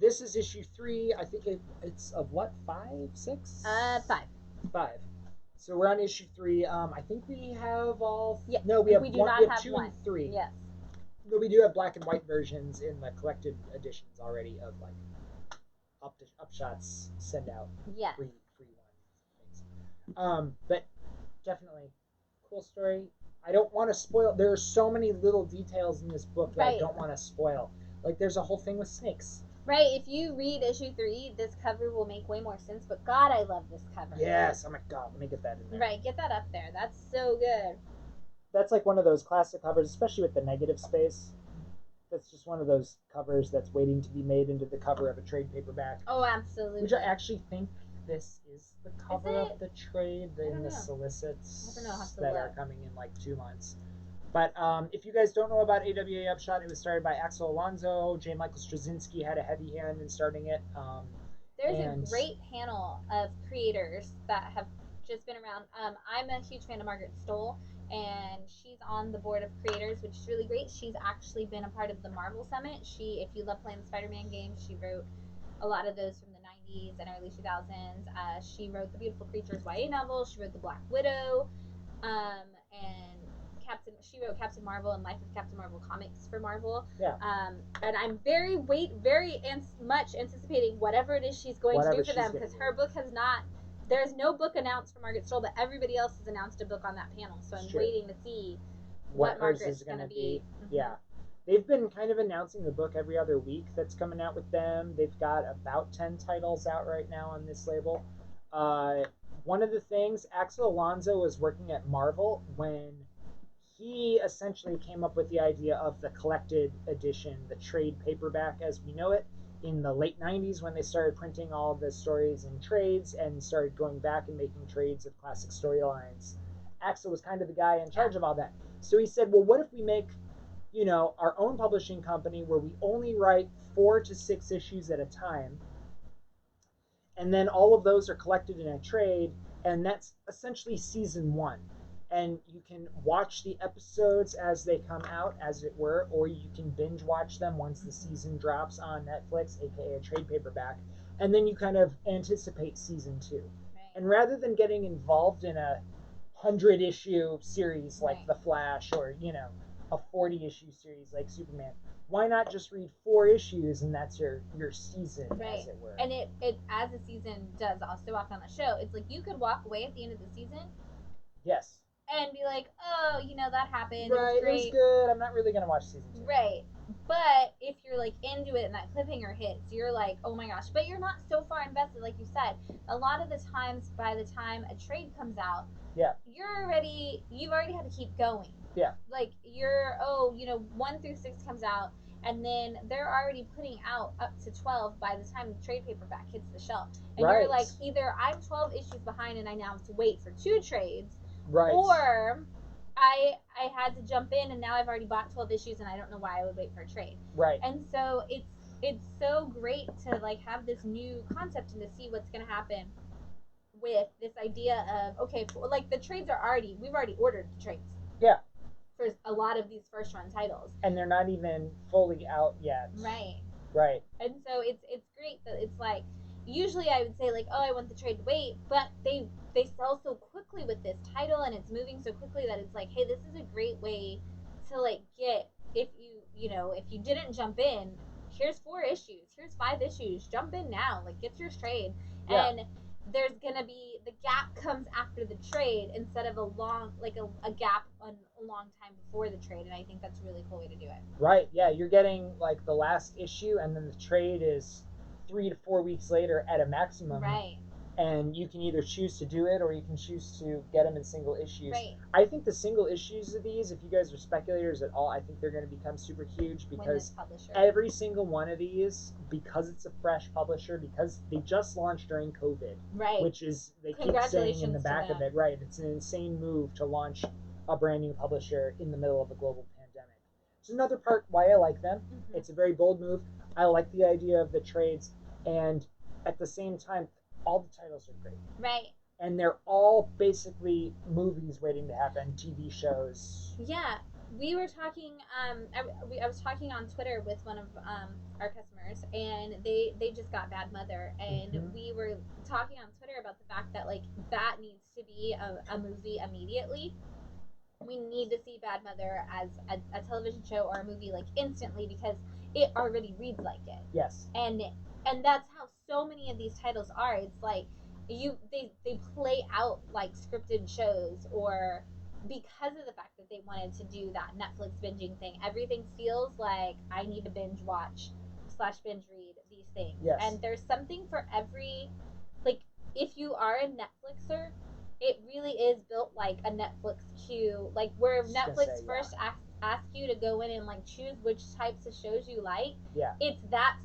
This is issue 3. I think it's of what? 5, 6? 5. So we're on issue 3. I think we have all. Yeah. No, we have we do one. Not we have have 2 one. and 3. Yes. But we do have black and white versions in the collected editions already of Upshots send out. Yeah. Free ones. But definitely cool story. I don't want to spoil. There are so many little details in this book that I don't want to spoil. Like there's a whole thing with snakes. Right, if you read issue 3, this cover will make way more sense, but God, I love this cover. Yes, oh my god, let me get that in there. Right, get that up there. That's so good. That's like one of those classic covers, especially with the negative space. That's just one of those covers that's waiting to be made into the cover of a trade paperback. Oh, absolutely. Which I actually think this is the cover of the trade in the solicits that are coming in like 2 months. But if you guys don't know about AWA Upshot, it was started by Axel Alonso. J. Michael Straczynski had a heavy hand in starting it. There's a great panel of creators that have just been around. I'm a huge fan of Margaret Stoll, and she's on the board of creators, which is really great. She's actually been a part of the Marvel Summit. If you love playing the Spider-Man games, she wrote a lot of those from the 90s and early 2000s. She wrote the Beautiful Creatures YA novel. She wrote the Black Widow, and she wrote Captain Marvel and Life of Captain Marvel comics for Marvel. Yeah. And I'm very much anticipating whatever it is she's going to do for them, because her book has not. There's no book announced for Margaret Stoll, but everybody else has announced a book on that panel. So I'm waiting to see what Margaret's going to be. Mm-hmm. Yeah. They've been kind of announcing the book every other week that's coming out with them. They've got about 10 titles out right now on this label. One of the things, Axel Alonso was working at Marvel when he essentially came up with the idea of the collected edition, the trade paperback as we know it, in the late 90s when they started printing all the stories in trades and started going back and making trades of classic storylines. Axel was kind of the guy in charge of all that. So he said, well, what if we make, our own publishing company where we only write 4 to 6 issues at a time, and then all of those are collected in a trade, and that's essentially season 1. And you can watch the episodes as they come out, as it were, or you can binge watch them once the season drops on Netflix, aka a trade paperback, and then you kind of anticipate season 2. Right. And rather than getting involved in a 100-issue series like The Flash, or a 40-issue series like Superman, why not just read 4 issues and that's your season, as it were? And it as the season does also walk on the show, it's like you could walk away at the end of the season. Yes. And be like, oh, that happened. Right, it was good. I'm not really going to watch season 2. Right. But if you're like into it and that cliffhanger hits, you're like, oh my gosh. But you're not so far invested, like you said. A lot of the times, by the time a trade comes out, you've already had to keep going. Yeah. Like 1 through 6 comes out, and then they're already putting out up to 12 by the time the trade paperback hits the shelf. And you're like, either I'm 12 issues behind and I now have to wait for 2 trades, or I had to jump in and now I've already bought 12 issues and I don't know why I would wait for a trade. Right. And so it's so great to like have this new concept and to see what's going to happen with this idea of, okay, like the trades we've already ordered the trades. Yeah. For a lot of these first run titles. And they're not even fully out yet. Right. Right. And so it's great that it's like, usually I would say like, oh, I want the trade to wait, but they sell so quickly with this title and it's moving so quickly that it's like, hey, this is a great way to like get, if you didn't jump in, here's 4 issues, here's 5 issues, jump in now, like get your trade. Yeah. And there's gonna be, the gap comes after the trade instead of a long, like a gap on a long time before the trade, and I think that's a really cool way to do it. Right, yeah, you're getting like the last issue and then the trade is 3 to 4 weeks later at a maximum. Right. And you can either choose to do it or you can choose to get them in single issues. Right. I think the single issues of these, if you guys are speculators at all, I think they're going to become super huge because every single one of these, because it's a fresh publisher, because they just launched during COVID, right? Which is, they keep saying in the back of it, right? It's an insane move to launch a brand new publisher in the middle of a global pandemic. It's another part why I like them. Mm-hmm. It's a very bold move. I like the idea of the trades, and at the same time, all the titles are great. Right. And they're all basically movies waiting to happen, TV shows. Yeah. We were talking, I was talking on Twitter with one of our customers, and they just got Bad Mother, and mm-hmm. we were talking on Twitter about the fact that, like, that needs to be a movie immediately. We need to see Bad Mother as a television show or a movie, like, instantly, because it already reads like it. Yes. And that's how so many of these titles are. It's like they play out like scripted shows, or because of the fact that they wanted to do that Netflix binging thing, everything feels like I need to binge watch / binge read these things. Yes. And there's something for every, like, if you are a Netflixer, it really is built like a Netflix queue, like where Netflix first ask you to go in and like choose which types of shows you like. Yeah. It's that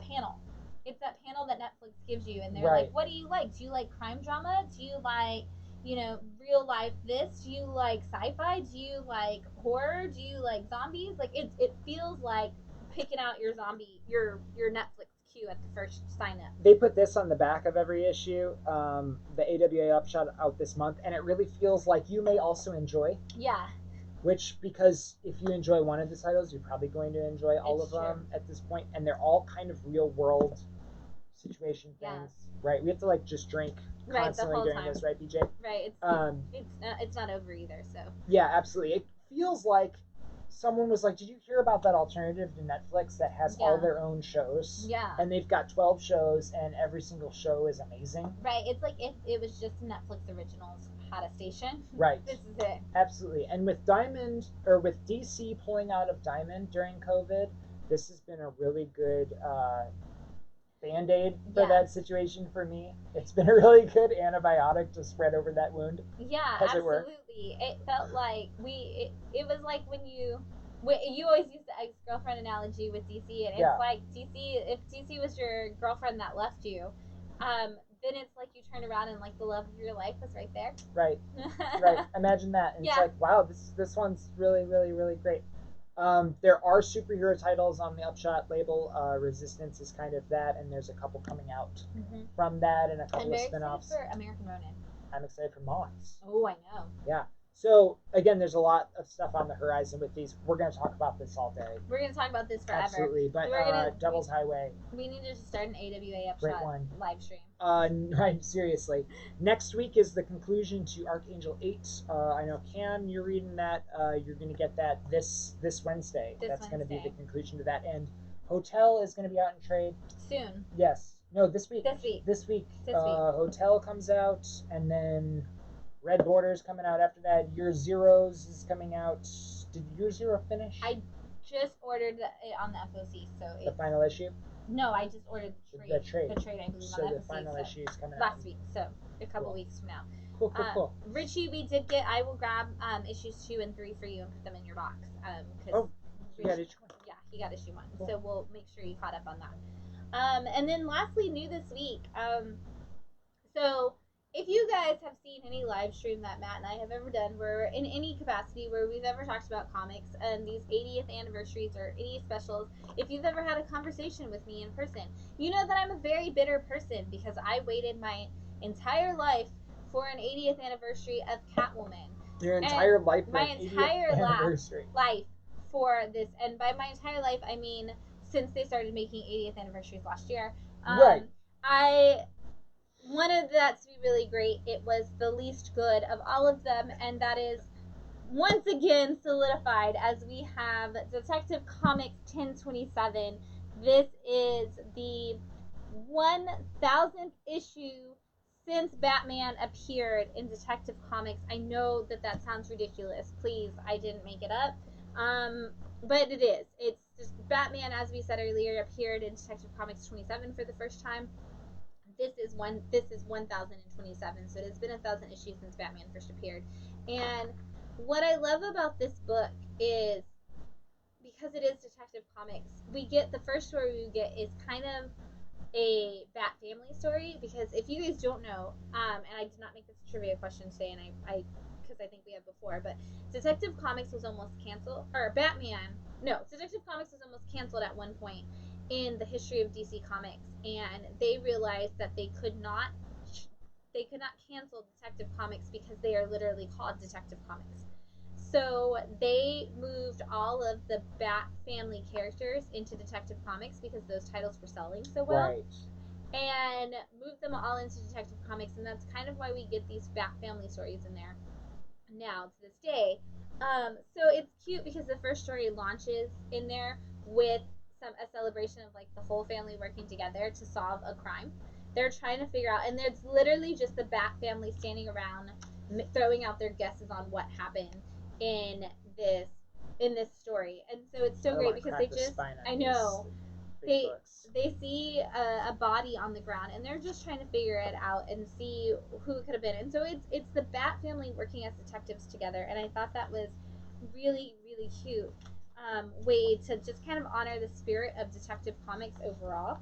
panel. It's that panel that Netflix gives you, and they're right. like, what do you like? Do you like crime drama? Do you like, you know, real life this? Do you like sci-fi? Do you like horror? Do you like zombies? Like it feels like picking out your Netflix queue at the first sign up. They put this on the back of every issue, the AWA Upshot out this month, and it really feels like you may also enjoy. Yeah. Which, because if you enjoy one of the titles, you're probably going to enjoy all of them at this point, and they're all kind of real world situation things, right? We have to like just drink constantly during this, right, BJ? Right. It's not over either, so. Yeah, absolutely. It feels like someone was like, did you hear about that alternative to Netflix that has all their own shows? Yeah. And they've got 12 shows, and every single show is amazing. Right. It's like if it was just Netflix originals had a station. Right. This is it. Absolutely. And with with DC pulling out of Diamond during COVID, this has been a really good Band-Aid for that situation for me. It's been a really good antibiotic to spread over that wound. Yeah, absolutely. It felt like it was like when you always use the ex-girlfriend analogy with DC, and it's like if DC was your girlfriend that left you, then it's like you turn around and like the love of your life was right there. Right. Right. Imagine that. And it's like, wow, this one's really, really, really great. There are superhero titles on the Upshot label. Resistance is kind of that, and there's a couple coming out from that, and a couple of spin-offs. I'm excited for American Ronin. I'm excited for Moss. Oh, I know. Yeah. So, again, there's a lot of stuff on the horizon with these. We're going to talk about this all day. We're going to talk about this forever. Absolutely. But Devil's Highway. We need to start an AWA Upshot live stream. Right, seriously. Next week is the conclusion to Archangel 8. I know, Cam, you're reading that. You're going to get that this Wednesday. That's going to be the conclusion to that. And Hotel is going to be out in trade. Soon. Yes. No, this week. This week. Hotel comes out, and then Red Border's coming out after that. Year Zeros is coming out. Did Year Zero finish? I just ordered it on the FOC, so the final issue? No, I just ordered the trade. The trade, I believe, so on the FOC. So the final issue is coming out last week, so a couple weeks from now. Cool. Richie, we did get. I will grab issues 2 and 3 for you and put them in your box. You got issue 1. Yeah, he got issue 1. Cool. So we'll make sure you caught up on that. And then lastly, new this week. So if you guys have seen any live stream that Matt and I have ever done, where in any capacity where we've ever talked about comics and these 80th anniversaries or 80th specials, if you've ever had a conversation with me in person, you know that I'm a very bitter person because I waited my entire life for an 80th anniversary of Catwoman. Your entire life? My entire life for this. And by my entire life, I mean since they started making 80th anniversaries last year. Right. I wanted that to be really great. It was the least good of all of them, and that is once again solidified as we have Detective Comics 1027. This is the 1000th issue since Batman appeared in Detective Comics. I know that sounds ridiculous. Please, I didn't make it up. But it is. It's just Batman, as we said earlier, appeared in Detective Comics 27 for the first time. This is 1027, so it has been 1,000 issues since Batman first appeared. And what I love about this book is, because it is Detective Comics, we get the first story we get is kind of a Bat family story, because if you guys don't know, and I did not make this a trivia question today, and I because I think we have before, but Detective Comics was almost canceled, or Detective Comics was almost canceled at one point in the history of DC Comics, and they realized that they could not cancel Detective Comics because they are literally called Detective Comics. So they moved all of the Bat family characters into Detective Comics because those titles were selling so well. Right. And moved them all into Detective Comics, and that's kind of why we get these Bat family stories in there now to this day. So it's cute because the first story launches in there with a celebration of like the whole family working together to solve a crime. They're trying to figure out, and it's literally just the Bat family standing around throwing out their guesses on what happened in this story. And so it's so great because they just, I know, They see a body on the ground, and they're just trying to figure it out and see who it could have been. And so it's the Bat family working as detectives together, and I thought that was really, really cute way to just kind of honor the spirit of Detective Comics overall.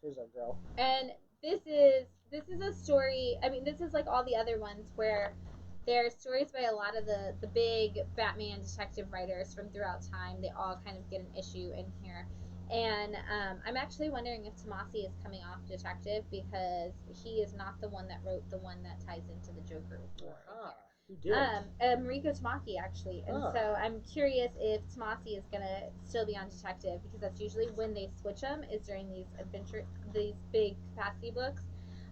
Here's our girl. And this is a story. I mean, this is like all the other ones where there are stories by a lot of the big Batman detective writers from throughout time. They all kind of get an issue in here. And I'm actually wondering if Tomasi is coming off detective, because he is not the one that wrote the one that ties into the Joker war. Who did? Mariko Tamaki, actually. And so I'm curious if Tomasi is going to still be on detective, because that's usually when they switch them, is during these big capacity books.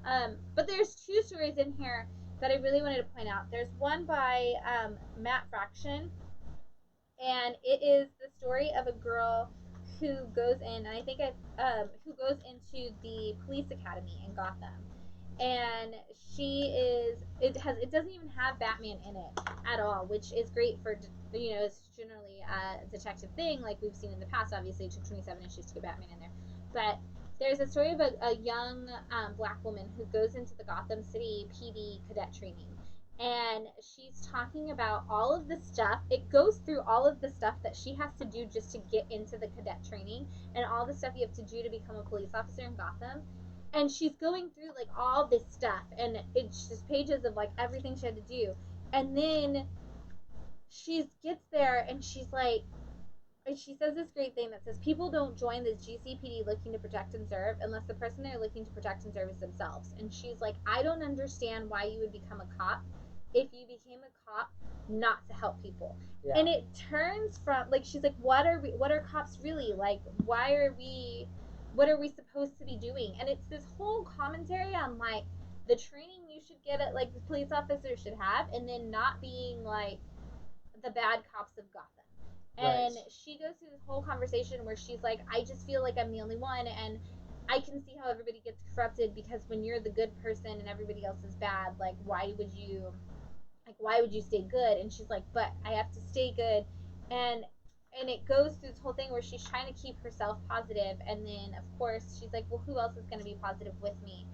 But there's two stories in here that I really wanted to point out. There's one by Matt Fraction, and it is the story of a girl who goes in, and I think who goes into the police academy in Gotham, and it doesn't even have Batman in it at all, which is great for, it's generally a detective thing like we've seen in the past. Obviously, it took 27 issues to get Batman in there, but there's a story of a young black woman who goes into the Gotham City PD cadet training. And she's talking about all of the stuff. It goes through all of the stuff that she has to do just to get into the cadet training, and all the stuff you have to do to become a police officer in Gotham. And she's going through like all this stuff, and it's just pages of like everything she had to do. And then she gets there, and she's like, and she says this great thing that says, people don't join the GCPD looking to protect and serve unless the person they're looking to protect and serve is themselves. And she's like, I don't understand why you would become a cop if you became a cop not to help people. Yeah. And it turns from, like, she's like, what are cops really? Like, what are we supposed to be doing? And it's this whole commentary on, like, the training you should get at, like, the police officers should have, and then not being, like, the bad cops of Gotham. And she goes through this whole conversation where she's like, I just feel like I'm the only one, and I can see how everybody gets corrupted, because when you're the good person and everybody else is bad, like, why would you stay good? And she's like, but I have to stay good. And it goes through this whole thing where she's trying to keep herself positive, and then of course she's like, well, who else is going to be positive with me?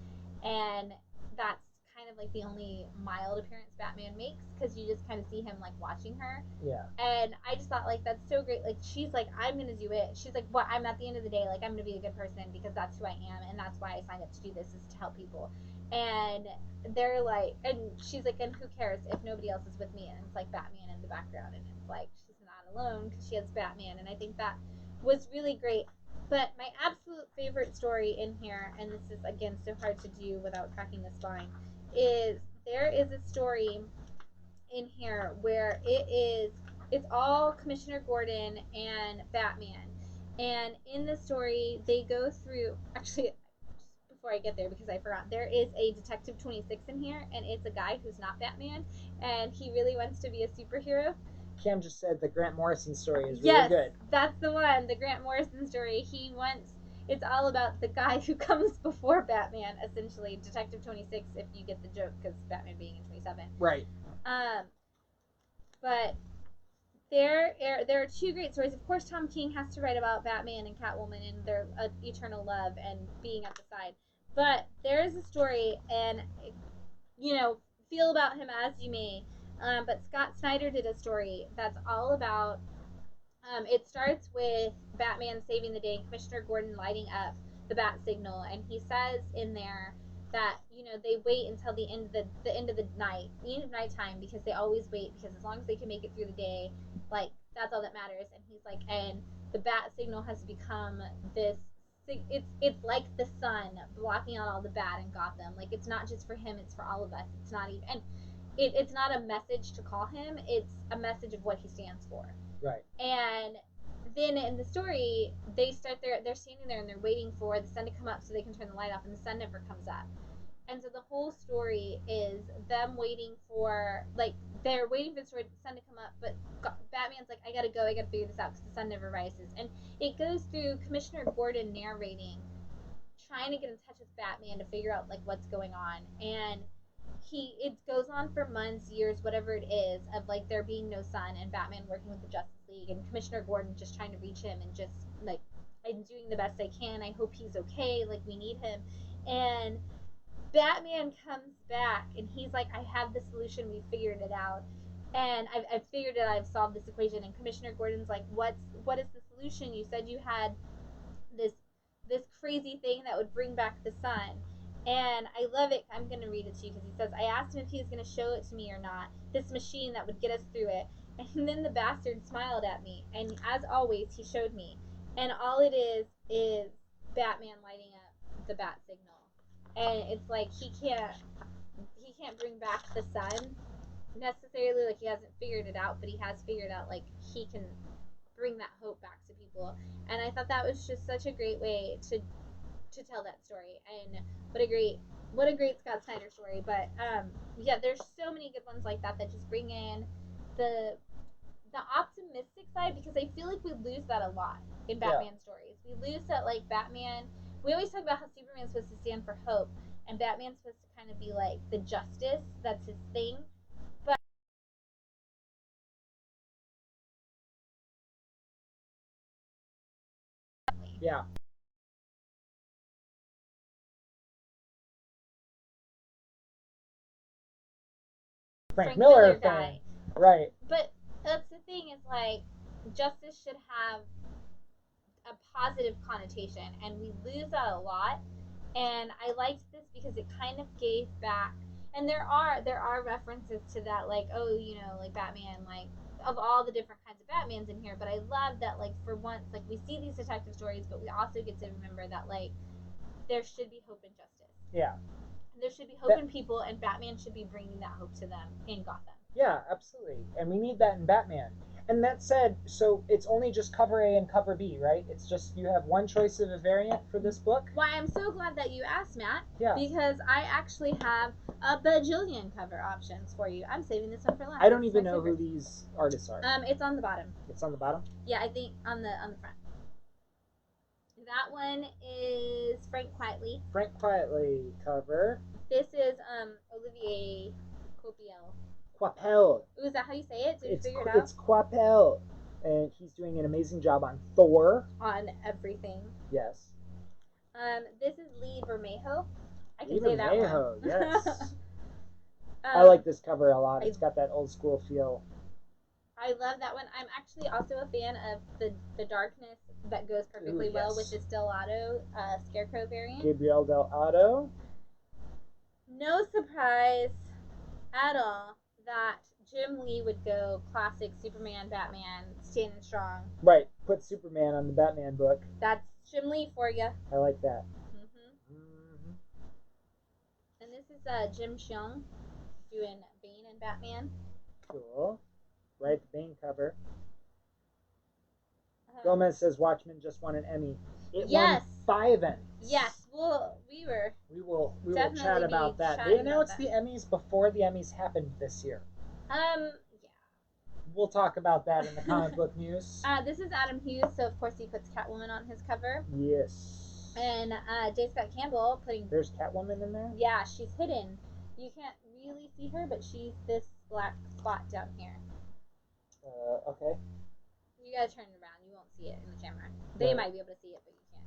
And that's kind of like the only mild appearance Batman makes, because you just kind of see him like watching her. Yeah. And I just thought, like, that's so great. Like, she's like, I'm gonna do it. She's like, what? I'm at the end of the day, like, I'm gonna be a good person because that's who I am, and that's why I signed up to do this, is to help people. And they're like, and she's like, and who cares if nobody else is with me? And it's like Batman in the background, and it's like she's not alone because she has Batman. And I think that was really great. But my absolute favorite story in here, and this is again so hard to do without cracking the spine, is there is a story in here where it's all Commissioner Gordon and Batman. And in the story, they go through, actually, just before I get there, because I forgot, there is a Detective 26 in here, and it's a guy who's not Batman, and he really wants to be a superhero. Cam just said the Grant Morrison story is really good. Yes, that's the one, the Grant Morrison story. It's all about the guy who comes before Batman, essentially, Detective 26, if you get the joke, because Batman being in 27. Right. But there are two great stories. Of course, Tom King has to write about Batman and Catwoman and their eternal love and being at the side. But there is a story, and, feel about him as you may, but Scott Snyder did a story that's all about, it starts with Batman saving the day and Commissioner Gordon lighting up the bat signal, and he says in there that they wait until the end of the nighttime, because they always wait, because as long as they can make it through the day, like, that's all that matters. And he's like, and the bat signal has become this. It's like the sun blocking out all the bad in Gotham. Like, it's not just for him; it's for all of us. It's not even, and it's not a message to call him. It's a message of what he stands for. Right. And then in the story, they're standing there and they're waiting for the sun to come up so they can turn the light off, and the sun never comes up. And so the whole story is them waiting for, like, they're waiting for the sun to come up, but Batman's like, I gotta go, I gotta figure this out because the sun never rises. And it goes through Commissioner Gordon narrating, trying to get in touch with Batman to figure out, like, what's going on. And it goes on for months, years, whatever it is, of, like, there being no sun, and Batman working with the Justice League, and Commissioner Gordon just trying to reach him, and just, like, I'm doing the best I can. I hope he's okay. Like, we need him. And Batman comes back, and he's like, I have the solution. We figured it out. And I've figured it. I've solved this equation. And Commissioner Gordon's like, what is the solution? You said you had this crazy thing that would bring back the sun. And I love it. I'm going to read it to you because he says, I asked him if he was going to show it to me or not. This machine that would get us through it. And then the bastard smiled at me. And as always, he showed me. And all it is Batman lighting up the bat signal. And it's like he can't bring back the sun necessarily, like he hasn't figured it out, but he has figured out like he can bring that hope back to people. And I thought that was just such a great way to tell that story. And what a great Scott Snyder story. But yeah, there's so many good ones like that just bring in the optimistic side, because I feel like we lose that a lot in Batman stories. We lose that, like, Batman, we always talk about how Superman's supposed to stand for hope, and Batman's supposed to kind of be like the justice, that's his thing. But yeah. Frank Miller died. Right. But that's the thing, is like, justice should have a positive connotation, and we lose that a lot. And I liked this because it kind of gave back, and there are references to that, like, oh, you know, like Batman, like, of all the different kinds of Batmans in here. But I love that, like, for once, like, we see these detective stories, but we also get to remember that, like, there should be hope and justice. Yeah. There should be hope in people, and Batman should be bringing that hope to them in Gotham. Yeah, absolutely. And we need that in Batman. And that said, so it's only just cover A and cover B, right? It's just you have one choice of a variant for this book? Why, I'm so glad that you asked, Matt. Yeah. Because I actually have a bajillion cover options for you. I'm saving this one for last. I don't even know who these artists are. It's on the bottom. It's on the bottom? Yeah, I think on the front. That one is Frank Quietly. Frank Quietly cover. This is Olivier Coipel. Coipel. Ooh, is that how you say it? Did you figure it out? It's Coipel. And he's doing an amazing job on Thor. On everything. Yes. This is Lee Bermejo. I can Lee say that one. Bermejo, yes. I like this cover a lot. It's got that old school feel. I love that one. I'm actually also a fan of the darkness that goes perfectly well with this Delato Scarecrow variant. Gabriel Delato. No surprise at all that Jim Lee would go classic Superman, Batman, standing strong. Right. Put Superman on the Batman book. That's Jim Lee for you. I like that. And this is Jim Cheung doing Bane and Batman. Cool. Right, the Bane cover. Gomez says Watchmen just won an Emmy. It won 5 Emmys. Yes, we will chat about that. They announced the Emmys before the Emmys happened this year. Yeah. We'll talk about that in the comic book news. This is Adam Hughes, so of course he puts Catwoman on his cover. Yes. And J. Scott Campbell putting... There's Catwoman in there? Yeah, she's hidden. You can't really see her, but she's this black spot down here. Okay. You gotta turn it around. You won't see it in the camera. They might be able to see it, but you can't.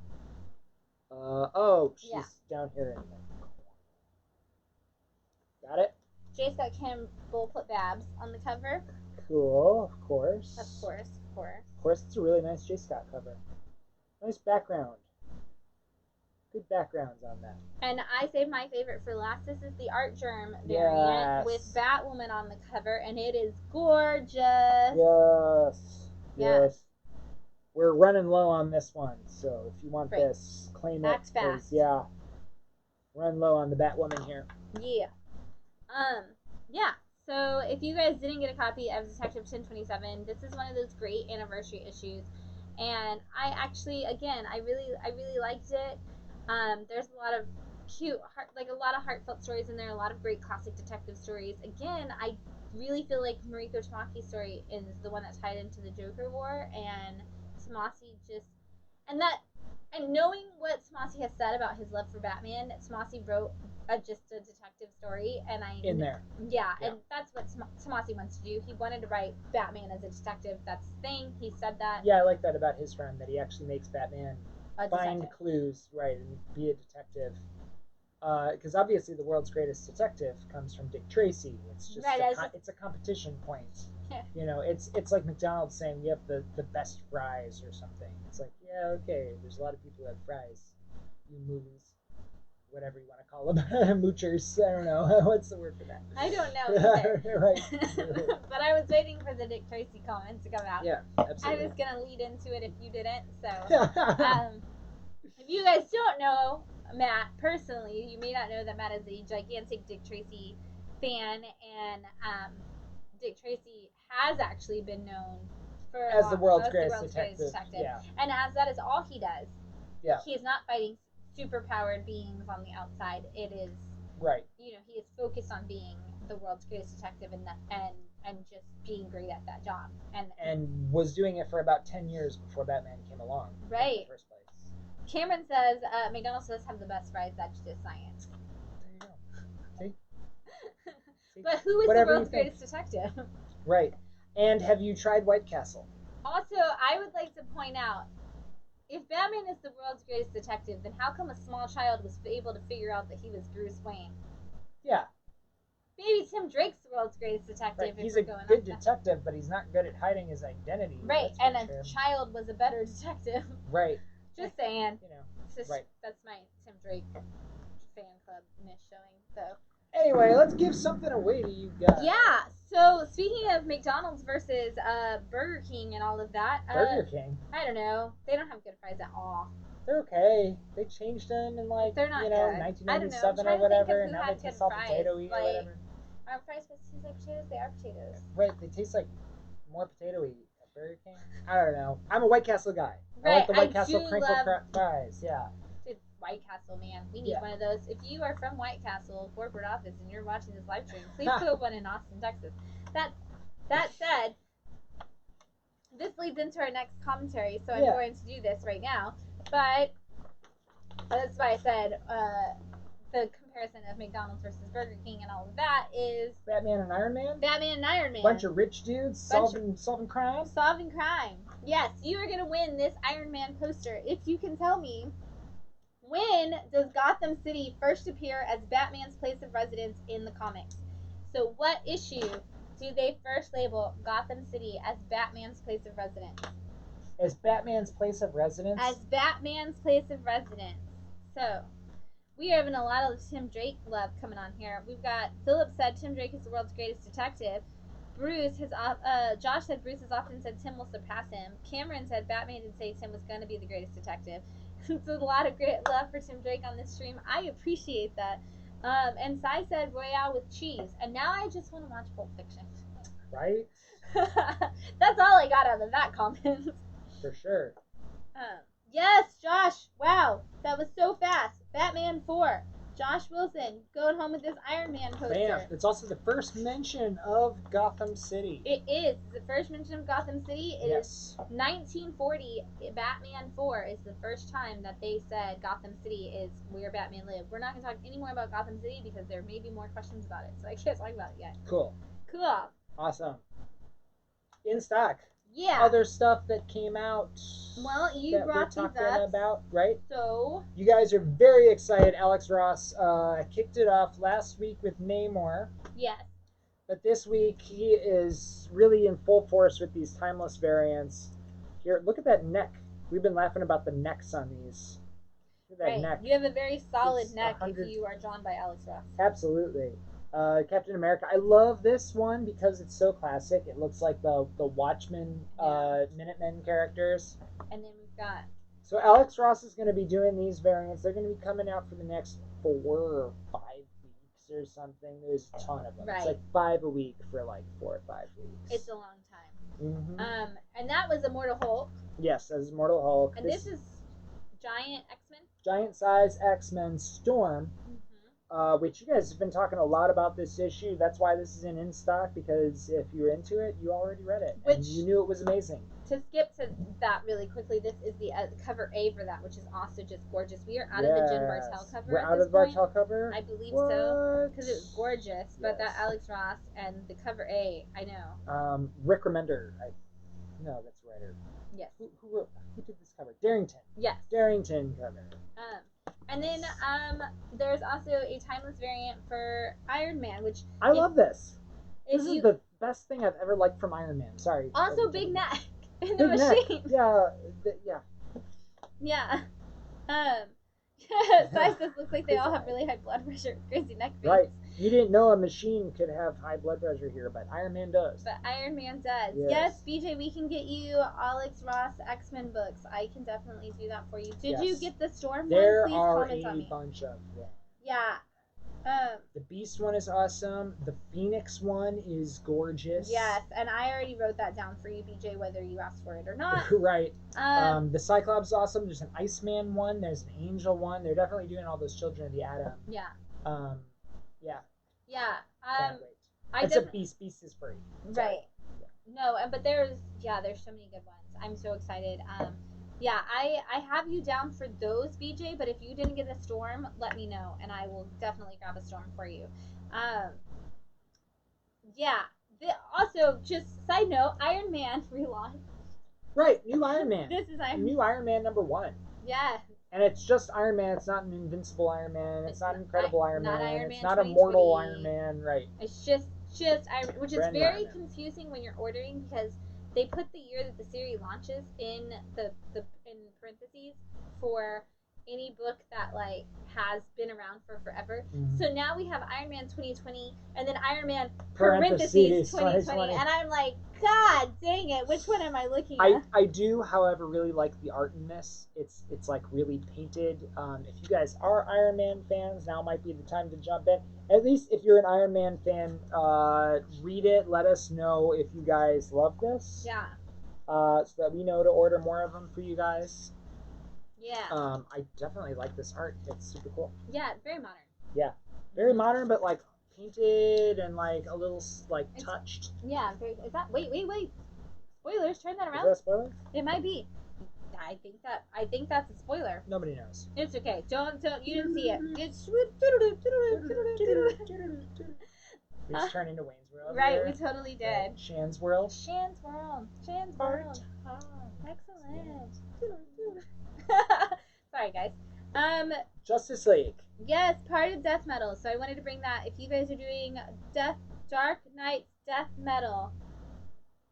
She's down here in the Got it? J. Scott Campbell put Babs on the cover. Cool, of course. Of course. Of course, it's a really nice J. Scott cover. Nice background. Good backgrounds on that. And I saved my favorite for last. This is the Art Germ variant with Batwoman on the cover, and it is gorgeous. Yes. We're running low on this one, so if you want this, claim Act it. fast. Yeah. Run low on the Batwoman here. Yeah. Yeah. So if you guys didn't get a copy of Detective 1027, this is one of those great anniversary issues, and I actually, again, I really liked it. There's a lot of cute, a lot of heartfelt stories in there, a lot of great classic detective stories. Again, I really feel like Mariko Tamaki's story is the one that tied into the Joker War, and Tomasi just, and that And knowing what Tomasi has said about his love for Batman, Tomasi wrote just a detective story, and in there. Yeah, and that's what Tomasi wants to do. He wanted to write Batman as a detective. That's the thing. He said that. Yeah, I like that about his friend, that he actually makes Batman find clues, right, and be a detective. Because obviously the world's greatest detective comes from Dick Tracy. It's just it's a competition point. You know, it's like McDonald's saying we have the best fries or something. It's like, yeah, okay, there's a lot of people who have fries. You movies, whatever you want to call them, moochers. I don't know. What's the word for that? I don't know either. Right. But I was waiting for the Dick Tracy comment to come out. Yeah, absolutely. I was gonna lead into it if you didn't. So, if you guys don't know Matt personally, you may not know that Matt is a gigantic Dick Tracy fan, and Dick Tracy has actually been known as the world's greatest detective. Yeah. And as that is all he does. Yeah. He's not fighting super powered beings on the outside. It is right. You know, he is focused on being the world's greatest detective and just being great at that job. And was doing it for about 10 years before Batman came along. Right. In the first place. Cameron says McDonald's does have the best fries. That's just science. There you go. See? But who is the world's greatest detective? Right. And have you tried White Castle? Also, I would like to point out, if Batman is the world's greatest detective, then how come a small child was able to figure out that he was Bruce Wayne? Yeah. Maybe Tim Drake's the world's greatest detective. Right. He's a good detective, but he's not good at hiding his identity. Right, and a child was a better detective. Right. Just saying. You know. Right. That's my Tim Drake fan club-ish showing. So. Anyway, let's give something away to you guys. Yeah. So speaking of McDonald's versus Burger King and all of that. Burger King. I don't know. They don't have good fries at all. They're okay. They changed them in like they're not 1997 or whatever, and now they taste all potatoey or whatever. Our fries taste like potatoes. They are potatoes. Right. They taste like more potatoey at Burger King. I don't know. I'm a White Castle guy. Right. I like the White Castle crinkle fries. Yeah. Dude, White Castle, man. We need one of those. If you are from White Castle corporate office and you're watching this live stream, please put one in Austin, Texas. That said, this leads into our next commentary, so I'm going to do this right now. But that's why I said the comparison of McDonald's versus Burger King and all of that is Batman and Iron Man. Batman and Iron Man. Bunch of rich dudes solving crime. Solving crime. Yes, you are gonna win this Iron Man poster if you can tell me, when does Gotham City first appear as Batman's place of residence in the comics? So what issue do they first label Gotham City as Batman's place of residence? As Batman's place of residence? As Batman's place of residence. So, we are having a lot of Tim Drake love coming on here. We've got, Philip said Tim Drake is the world's greatest detective. Josh said Bruce has often said Tim will surpass him. Cameron said Batman did say Tim was going to be the greatest detective. There's a lot of great love for Tim Drake on this stream. I appreciate that. And Sai said Royale with cheese. And now I just want to watch Pulp Fiction. Right? That's all I got out of that comment. For sure. Yes, Josh. Wow. That was so fast. Batman 4. Josh Wilson going home with this Iron Man poster. Bam. It's also the first mention of Gotham City. It is. The first mention of Gotham City is 1940. Batman 4 is the first time that they said Gotham City is where Batman lived. We're not going to talk any more about Gotham City because there may be more questions about it, so I can't talk about it yet. Cool. Awesome. In stock. Yeah. Other stuff that came out. Well, you brought these up. About, right? So. You guys are very excited. Alex Ross kicked it off last week with Namor. Yes. But this week he is really in full force with these timeless variants. Here, look at that neck. We've been laughing about the necks on these. Look at that neck. You have a very solid neck if you are drawn by Alex Ross. Absolutely. Captain America. I love this one because it's so classic. It looks like the Watchmen Minutemen characters. And then we've got... So Alex Ross is going to be doing these variants. They're going to be coming out for the next 4 or 5 weeks or something. There's a ton of them. Right. It's like 5 a week for like 4 or 5 weeks. It's a long time. Mm-hmm. And that was Immortal Hulk. Yes, that is Immortal Hulk. And this is Giant X-Men? Giant size X-Men Storm. which you guys have been talking a lot about this issue. That's why this is in stock, because if you're into it, you already read it. And you knew it was amazing. To skip to that really quickly, this is the cover A for that, which is also just gorgeous. We are out of the Jen Bartel cover. We're out of the Bartel cover? I believe so, because it was gorgeous. Yes. But that Alex Ross and the cover A, I know. Rick Remender. No, that's the writer. Yes. Who did this cover? Darrington. Yes. Darrington cover. And then there's also a timeless variant for Iron Man, which I love this. This is the best thing I've ever liked from Iron Man. Sorry. Also, big neck in the machine. Neck. Yeah. Size this looks like they all have really high blood pressure, crazy neck veins. Right. You didn't know a machine could have high blood pressure here, but Iron Man does. But Iron Man does. Yes, BJ, we can get you Alex Ross X-Men books. I can definitely do that for you. Did you get the Storm one? Please comment on me. There are a bunch of them. Yeah. The Beast one is awesome. The Phoenix one is gorgeous. Yes, and I already wrote that down for you, BJ, whether you asked for it or not. Right. The Cyclops is awesome. There's an Iceman one. There's an Angel one. They're definitely doing all those Children of the Atom. Yeah. Yeah. Yeah. It's a Beast. Beast is free. Right. Yeah. No, but there's so many good ones. I'm so excited. Yeah, I have you down for those, BJ, but if you didn't get a Storm, let me know, and I will definitely grab a Storm for you. Yeah. Also, just side note, Iron Man relaunch. Right, new Iron Man. This is new Iron Man #1. Yeah. And it's just Iron Man. It's not an Invincible Iron Man. It's not an Incredible Iron Man. Iron Man. It's not a Mortal Iron Man. Right. It's just Iron, which is very confusing when you're ordering, because they put the year that the series launches in in parentheses for any book that has been around for forever. Mm-hmm. So now we have Iron Man 2020 and then Iron Man parentheses 2020, and I'm like, God dang it! Which one am I looking at? I do, however, really like the art in this. It's like really painted. If you guys are Iron Man fans, now might be the time to jump in. At least if you're an Iron Man fan, read it. Let us know if you guys love this. Yeah. So that we know to order more of them for you guys. Yeah. I definitely like this art. It's super cool. Yeah, very modern. Yeah, very modern, but painted and a little touched. Yeah. Is that? Wait. Spoilers. Turn that around. Is that a spoiler? It might be. I think that's a spoiler. Nobody knows. It's okay. Don't. You didn't see it. It's. We just turned into Wayne's World. Right. Here. We totally did. Shan's World. Shan's World. Excellent. Sorry, guys. Justice League. Yes, part of Death Metal. So I wanted to bring that. If you guys are doing Dark Knight's Death Metal,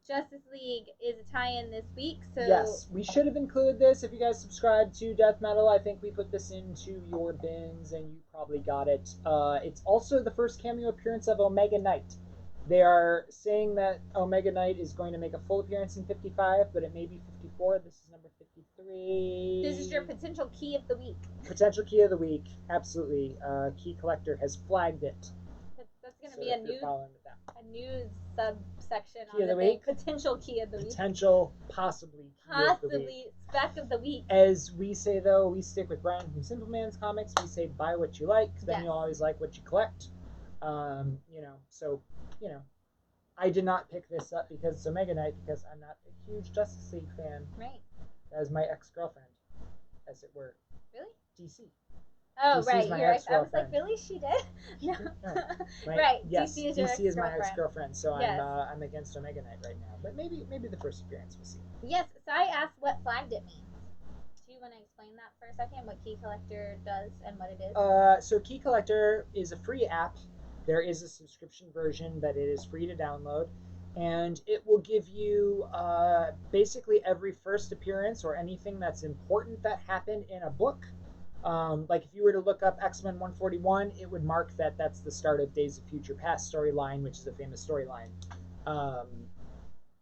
Justice League is a tie-in this week. So yes, we should have included this. If you guys subscribe to Death Metal, I think we put this into your bins, and you probably got it. It's also the first cameo appearance of Omega Knight. They are saying that Omega Knight is going to make a full appearance in 55, but it may be 54. This is number 53. This is your potential key of the week. Potential key of the week, absolutely. Key Collector has flagged it. That's going to be a new subsection key on the week. Potential key of the week. Potential, possibly spec of the week. As we say, though, we stick with Brian from Simple Man's Comics. We say buy what you like, because then you'll always like what you collect. I did not pick this up because it's Omega Knight, because I'm not a huge Justice League fan. Right. As my ex-girlfriend, as it were. Really? DC. Oh, DC's right. My I ex-girlfriend. was like, really? She did? No. Right. Yes, DC is my ex-girlfriend, so I'm against Omega Knight right now. But maybe the first appearance we'll see. Yes, so I asked what flagged it means. Do you want to explain that for a second, what Key Collector does and what it is? So Key Collector is a free app. There is a subscription version, but it is free to download. And it will give you basically every first appearance or anything that's important that happened in a book. Like if you were to look up X-Men 141, it would mark that that's the start of Days of Future Past storyline, which is a famous storyline.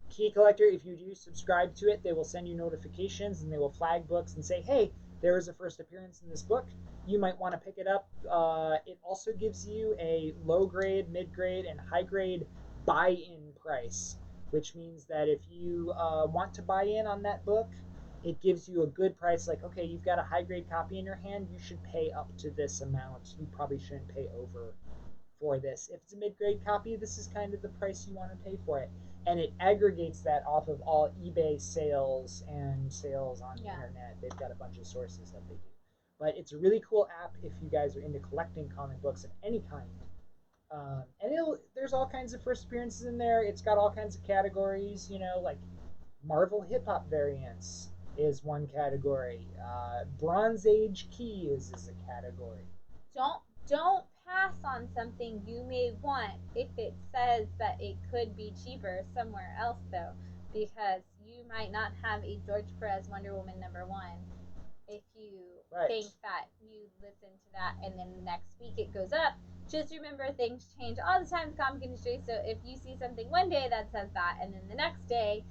Key Collector, if you do subscribe to it, they will send you notifications and they will flag books and say, hey, there is a first appearance in this book. You might want to pick it up. It also gives you a low grade, mid grade, and high grade buy-in price, which means that if you want to buy in on that book, it gives you a good price. Like, okay, you've got a high grade copy in your hand, you should pay up to this amount. You probably shouldn't pay over for this. If it's a mid grade copy, this is kind of the price you want to pay for it. And it aggregates that off of all eBay sales and sales on the internet. They've got a bunch of sources that they do. But it's a really cool app if you guys are into collecting comic books of any kind. And there's all kinds of first appearances in there. It's got all kinds of categories, you know, like Marvel hip hop variants is one category. Bronze Age keys is a category. Don't pass on something you may want if it says that it could be cheaper somewhere else, though, because you might not have a George Perez Wonder Woman #1 if you think that you listen to that and then the next week it goes up. Just remember, things change all the time in the comic industry, so if you see something one day that says that and then the next day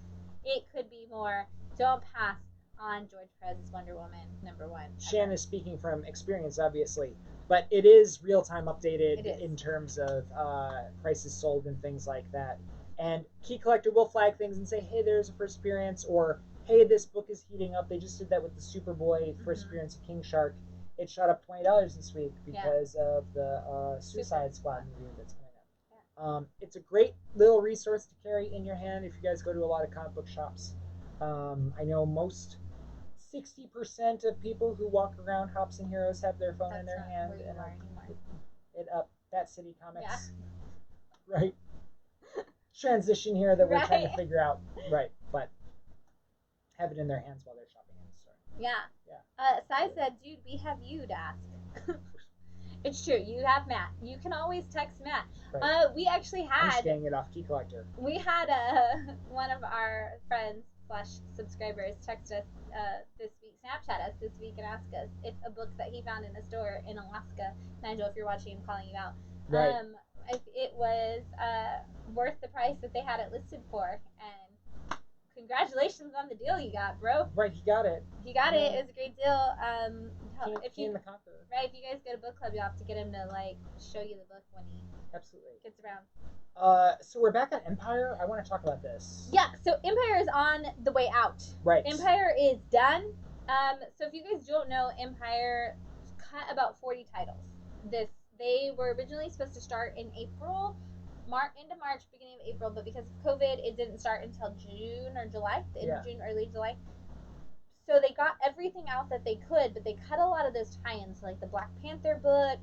it could be more, don't pass on George Perez's Wonder Woman #1. Shan is speaking from experience, obviously, but it is real-time updated in terms of prices sold and things like that. And Key Collector will flag things and say, hey, there's a first appearance, or hey, this book is heating up. They just did that with the Superboy first appearance of King Shark. It shot up $20 this week because of the Suicide Squad movie that's coming up. It's a great little resource to carry in your hand if you guys go to a lot of comic book shops. I know most 60% of people who walk around Hops and Heroes have their phone in their hand. And it up That City Comics. Yeah. Right. Transition here that we're trying to figure out. Right. But have it in their hands while they're shopping in the store. Yeah. Sai said, dude, we have you to ask. It's true. You have Matt. You can always text Matt. Right. We actually had... I'm just getting it off Key Collector. We had one of our friends / subscribers text us this week, Snapchat us this week, and ask us if a book that he found in a store in Alaska, Nigel, if you're watching, I'm calling you out, if it was worth the price that they had it listed for. And congratulations on the deal you got, bro. Right, he got it. He got it. It was a great deal. If you guys go to book club, you have to get him to show you the book when he gets around. So we're back on Empire. I want to talk about this. Yeah, so Empire is on the way out. Right. Empire is done. So if you guys don't know, Empire cut about 40 titles. They were originally supposed to start in April, end of March, beginning of April, but because of COVID, it didn't start until June or July, the end of June, early July. So they got everything out that they could, but they cut a lot of those tie-ins, like the Black Panther book,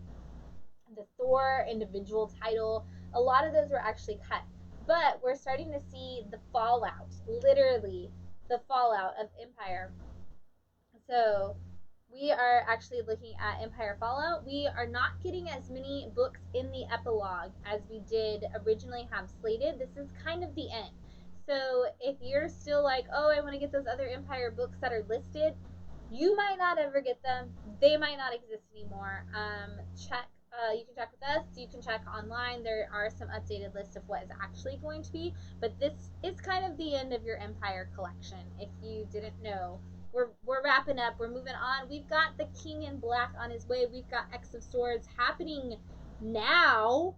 the Thor individual title. A lot of those were actually cut. But we're starting to see the fallout, literally the fallout of Empire. So we are actually looking at Empire Fallout. We are not getting as many books in the epilogue as we did originally have slated. This is kind of the end. So if you're still like, oh, I want to get those other Empire books that are listed, you might not ever get them. They might not exist anymore. Check. You can check with us. You can check online. There are some updated lists of what is actually going to be. But this is kind of the end of your Empire collection. If you didn't know, we're wrapping up. We're moving on. We've got the King in Black on his way. We've got X of Swords happening now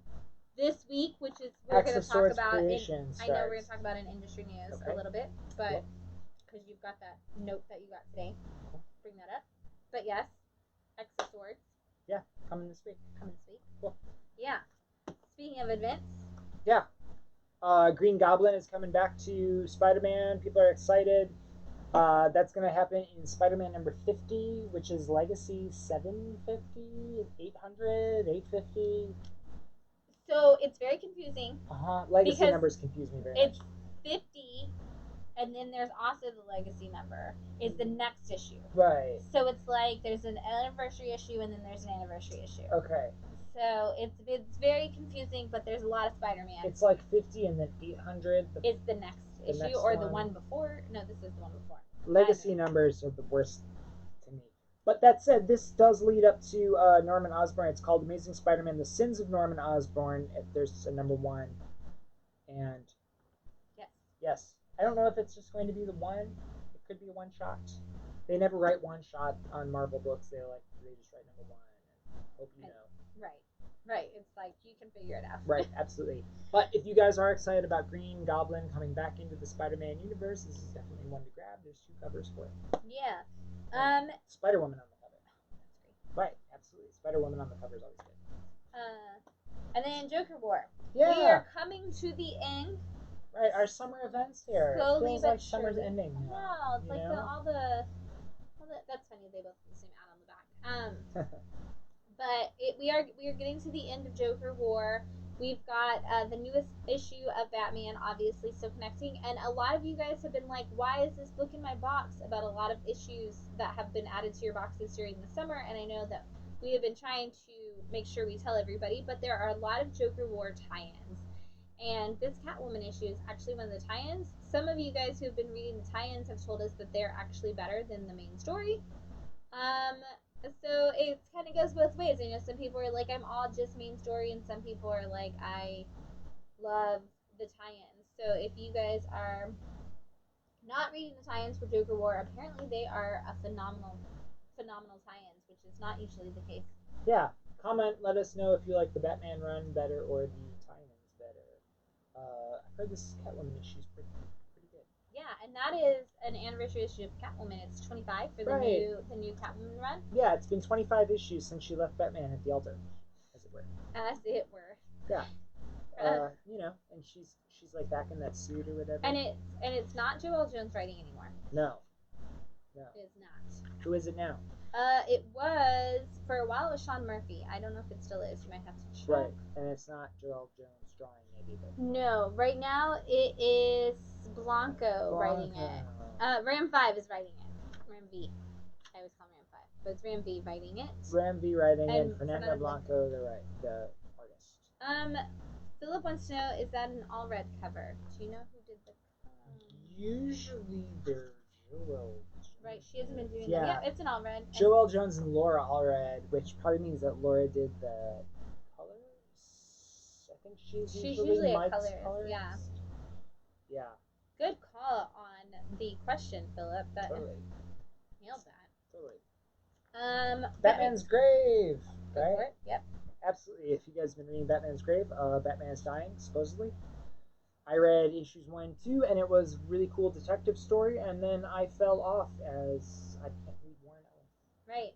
this week, which is we're going to talk about. I know we're going to talk about in industry news a little bit, but because you've got that note that you got today, bring that up. But yes, X of Swords. Yeah, coming this week. Cool. Yeah. Speaking of events. Yeah. Green Goblin is coming back to Spider-Man. People are excited. That's going to happen in Spider-Man number 50, which is Legacy 750, 800, 850. So it's very confusing. Legacy numbers confuse me very much. It's 50, and then there's also the Legacy number is the next issue. Right. So it's like there's an anniversary issue, and then there's an anniversary issue. Okay. So it's very confusing, but there's a lot of Spider-Man. It's like 50 and then 800. It's the next issue, or the one before. No, this is the one before. Legacy numbers are the worst to me. But that said, this does lead up to Norman Osborn. It's called Amazing Spider-Man: The Sins of Norman Osborn. If there's a number 1. And yes. I don't know if it's just going to be the one. It could be a one-shot. They never write one-shot on Marvel books. They just write number 1 and hope you know. Right. Right. It's like you can figure it out. Right, absolutely. But if you guys are excited about Green Goblin coming back into the Spider-Man universe, this is definitely one to grab. There's 2 covers for it. Yeah. Spider-Woman on the cover. That's great. Right, absolutely. Spider-Woman on the cover is always good. And then Joker War. Yeah. We are coming to the end. Right, our summer events here. Slowly it feels but like summer's surely. ending now. No, it's like all the. That's funny. They both have the same ad on the back. But we are getting to the end of Joker War. We've got the newest issue of Batman, obviously, still connecting. And a lot of you guys have been like, why is this book in my box? About a lot of issues that have been added to your boxes during the summer. And I know that we have been trying to make sure we tell everybody, but there are a lot of Joker War tie-ins. And this Catwoman issue is actually one of the tie-ins. Some of you guys who have been reading the tie-ins have told us that they're actually better than the main story. So it kind of goes both ways. You know, some people are like, I'm all just main story, and some people are like, I love the tie-ins. So if you guys are not reading the tie-ins for Joker War, apparently they are a phenomenal tie-ins, which is not usually the case. Yeah. Comment, let us know if you like the Batman run better or the tie-ins better. I've heard this Catwoman issue is pretty good. Yeah, and that is an anniversary issue of Catwoman. It's 25 for the new Catwoman run. Yeah, it's been 25 issues since she left Batman at the altar, as it were. As it were. Yeah. You know, and she's like back in that suit or whatever. And it's not Joelle Jones writing anymore. No. It is not. Who is it now? It was for a while. It was Sean Murphy. I don't know if it still is. You might have to check. Right, and it's not Joelle Jones drawing it either. No, right now it is Blanco writing it. Ram 5 is writing it. Ram V. I always call him Ram 5, but it's Ram V writing it. Ram V writing it. And Fernando Blanco, the artist. Philip wants to know: is that an all red cover? Do you know who did the? Usually they're Joelle. Right, she hasn't been doing that. Yeah, it's an all red. Joelle Jones and Laura all red, which probably means that Laura did the colors. I think she's usually a colorist. Yeah. Yeah. Good call on the question, Philip. That totally. Nailed that. Totally. Batman's Grave, right? Yep. Absolutely. If you guys have been reading Batman's Grave, Batman is dying, supposedly. I read issues 1 and 2, and it was a really cool detective story, and then I fell off as I can't read Warren Ellis. Right.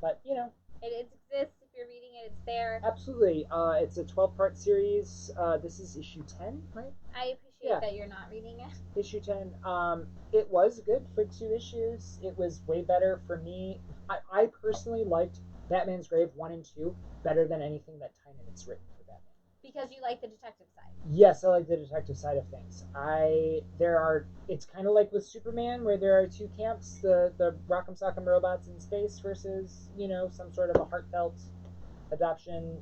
But, you know. It exists. If you're reading it, it's there. Absolutely. It's a 12-part series. This is issue 10, right? I appreciate that you're not reading it. Issue 10. It was good for 2 issues. It was way better for me. I personally liked Batman's Grave 1 and 2 better than anything that Tynan's written for Batman. Because you like the detective side. Yes, I like the detective side of things. It's kind of like with Superman, where there are 2 camps: the Rock'em Sock'em robots in space versus, you know, some sort of a heartfelt adoption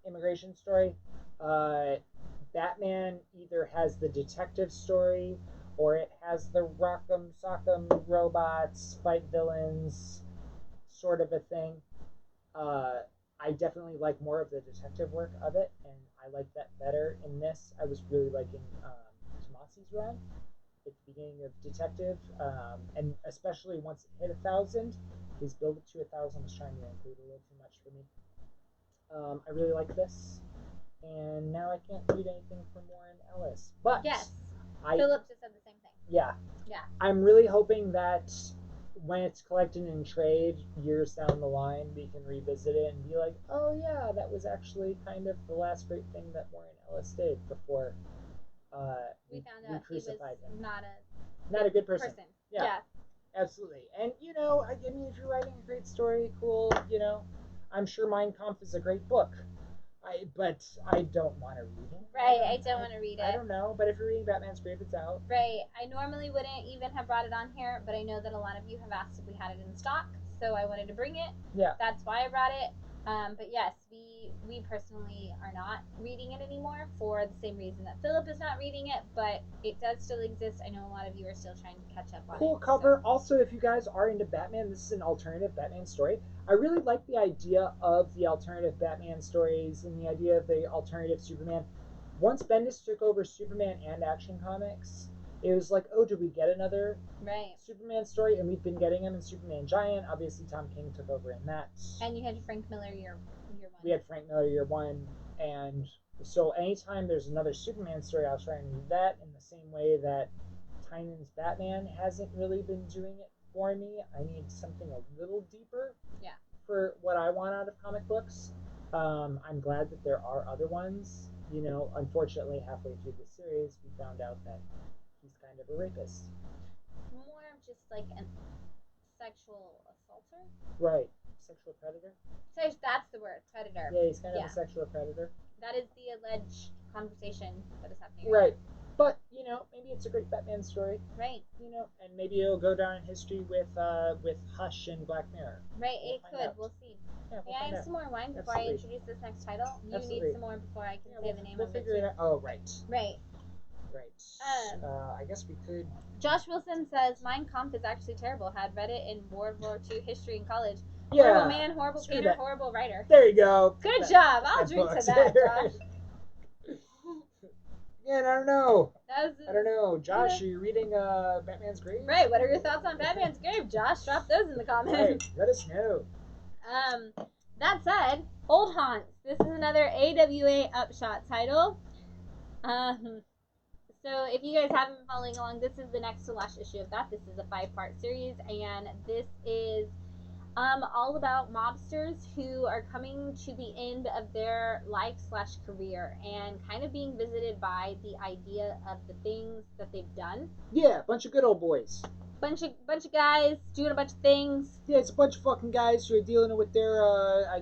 immigration story. Batman either has the detective story, or it has the Rock'em Sock'em robots fight villains sort of a thing. I definitely like more of the detective work of it, and I like that better in this. I was really liking Tomasi's run at the beginning of Detective, and especially once it hit 1,000, his build up to 1,000 was trying to include a little too much for me. I really like this, and now I can't read anything from Warren Ellis. But yes, Philip just said the same thing. Yeah. Yeah. I'm really hoping that when it's collected in trade years down the line, we can revisit it and be like, oh yeah, that was actually kind of the last great thing that Warren Ellis did before we found out crucified he was him. Not a good person. Yeah. Absolutely. And you know, I mean, if you're writing a great story, cool, you know, I'm sure Mein Kampf is a great book. But I don't want to read it. Right, I don't want to read it. I don't know, but if you're reading Batman's Grave, it's out. Right. I normally wouldn't even have brought it on here, but I know that a lot of you have asked if we had it in stock, so I wanted to bring it. Yeah. That's why I brought it. But yes, we personally are not reading it anymore for the same reason that Philip is not reading it, but it does still exist. I know a lot of you are still trying to catch up on it. Cool cover. So. Also, if you guys are into Batman, this is an alternative Batman story. I really like the idea of the alternative Batman stories and the idea of the alternative Superman. Once Bendis took over Superman and Action Comics, it was like, oh, did we get another Superman story? And we've been getting them in Superman Giant. Obviously, Tom King took over in that. And you had Frank Miller, your year 1. We had Frank Miller year 1, and so anytime there's another Superman story, I'll try and read that in the same way that Tynan's Batman hasn't really been doing it for me. I need something a little deeper. Yeah. For what I want out of comic books. I'm glad that there are other ones. You know, unfortunately, halfway through the series, we found out that he's kind of a rapist. More of just like a sexual assaulter? Right. Sexual predator? So that's the word, predator. Yeah, he's kind of a sexual predator. That is the alleged conversation that is happening. Right. But, you know, maybe it's a great Batman story. Right. You know, and maybe it'll go down in history with Hush and Black Mirror. Right, it could. We'll see. Yeah, May I have some more wine before I introduce this next title? You need some more before I can say the name of it. We'll figure it out. Oh, right. Right. Right. I guess we could. Josh Wilson says Mein Kampf is actually terrible. Had read it in World War II history in college. Yeah. Horrible man, horrible painter, horrible writer. There you go. Good job. I'll drink to that, Josh. Yeah, I don't know. I don't know. Josh, are you reading Batman's Grave? Right. What are your thoughts on Batman's Grave, Josh? Drop those in the comments. Right. Let us know. That said, Old Haunts. This is another AWA Upshot title. So if you guys haven't been following along, this is the next to last issue of that. This is a 5-part series, and this is all about mobsters who are coming to the end of their life/career and kind of being visited by the idea of the things that they've done. Yeah, bunch of good old boys. Bunch of guys doing a bunch of things. Yeah, it's a bunch of fucking guys who are dealing with their.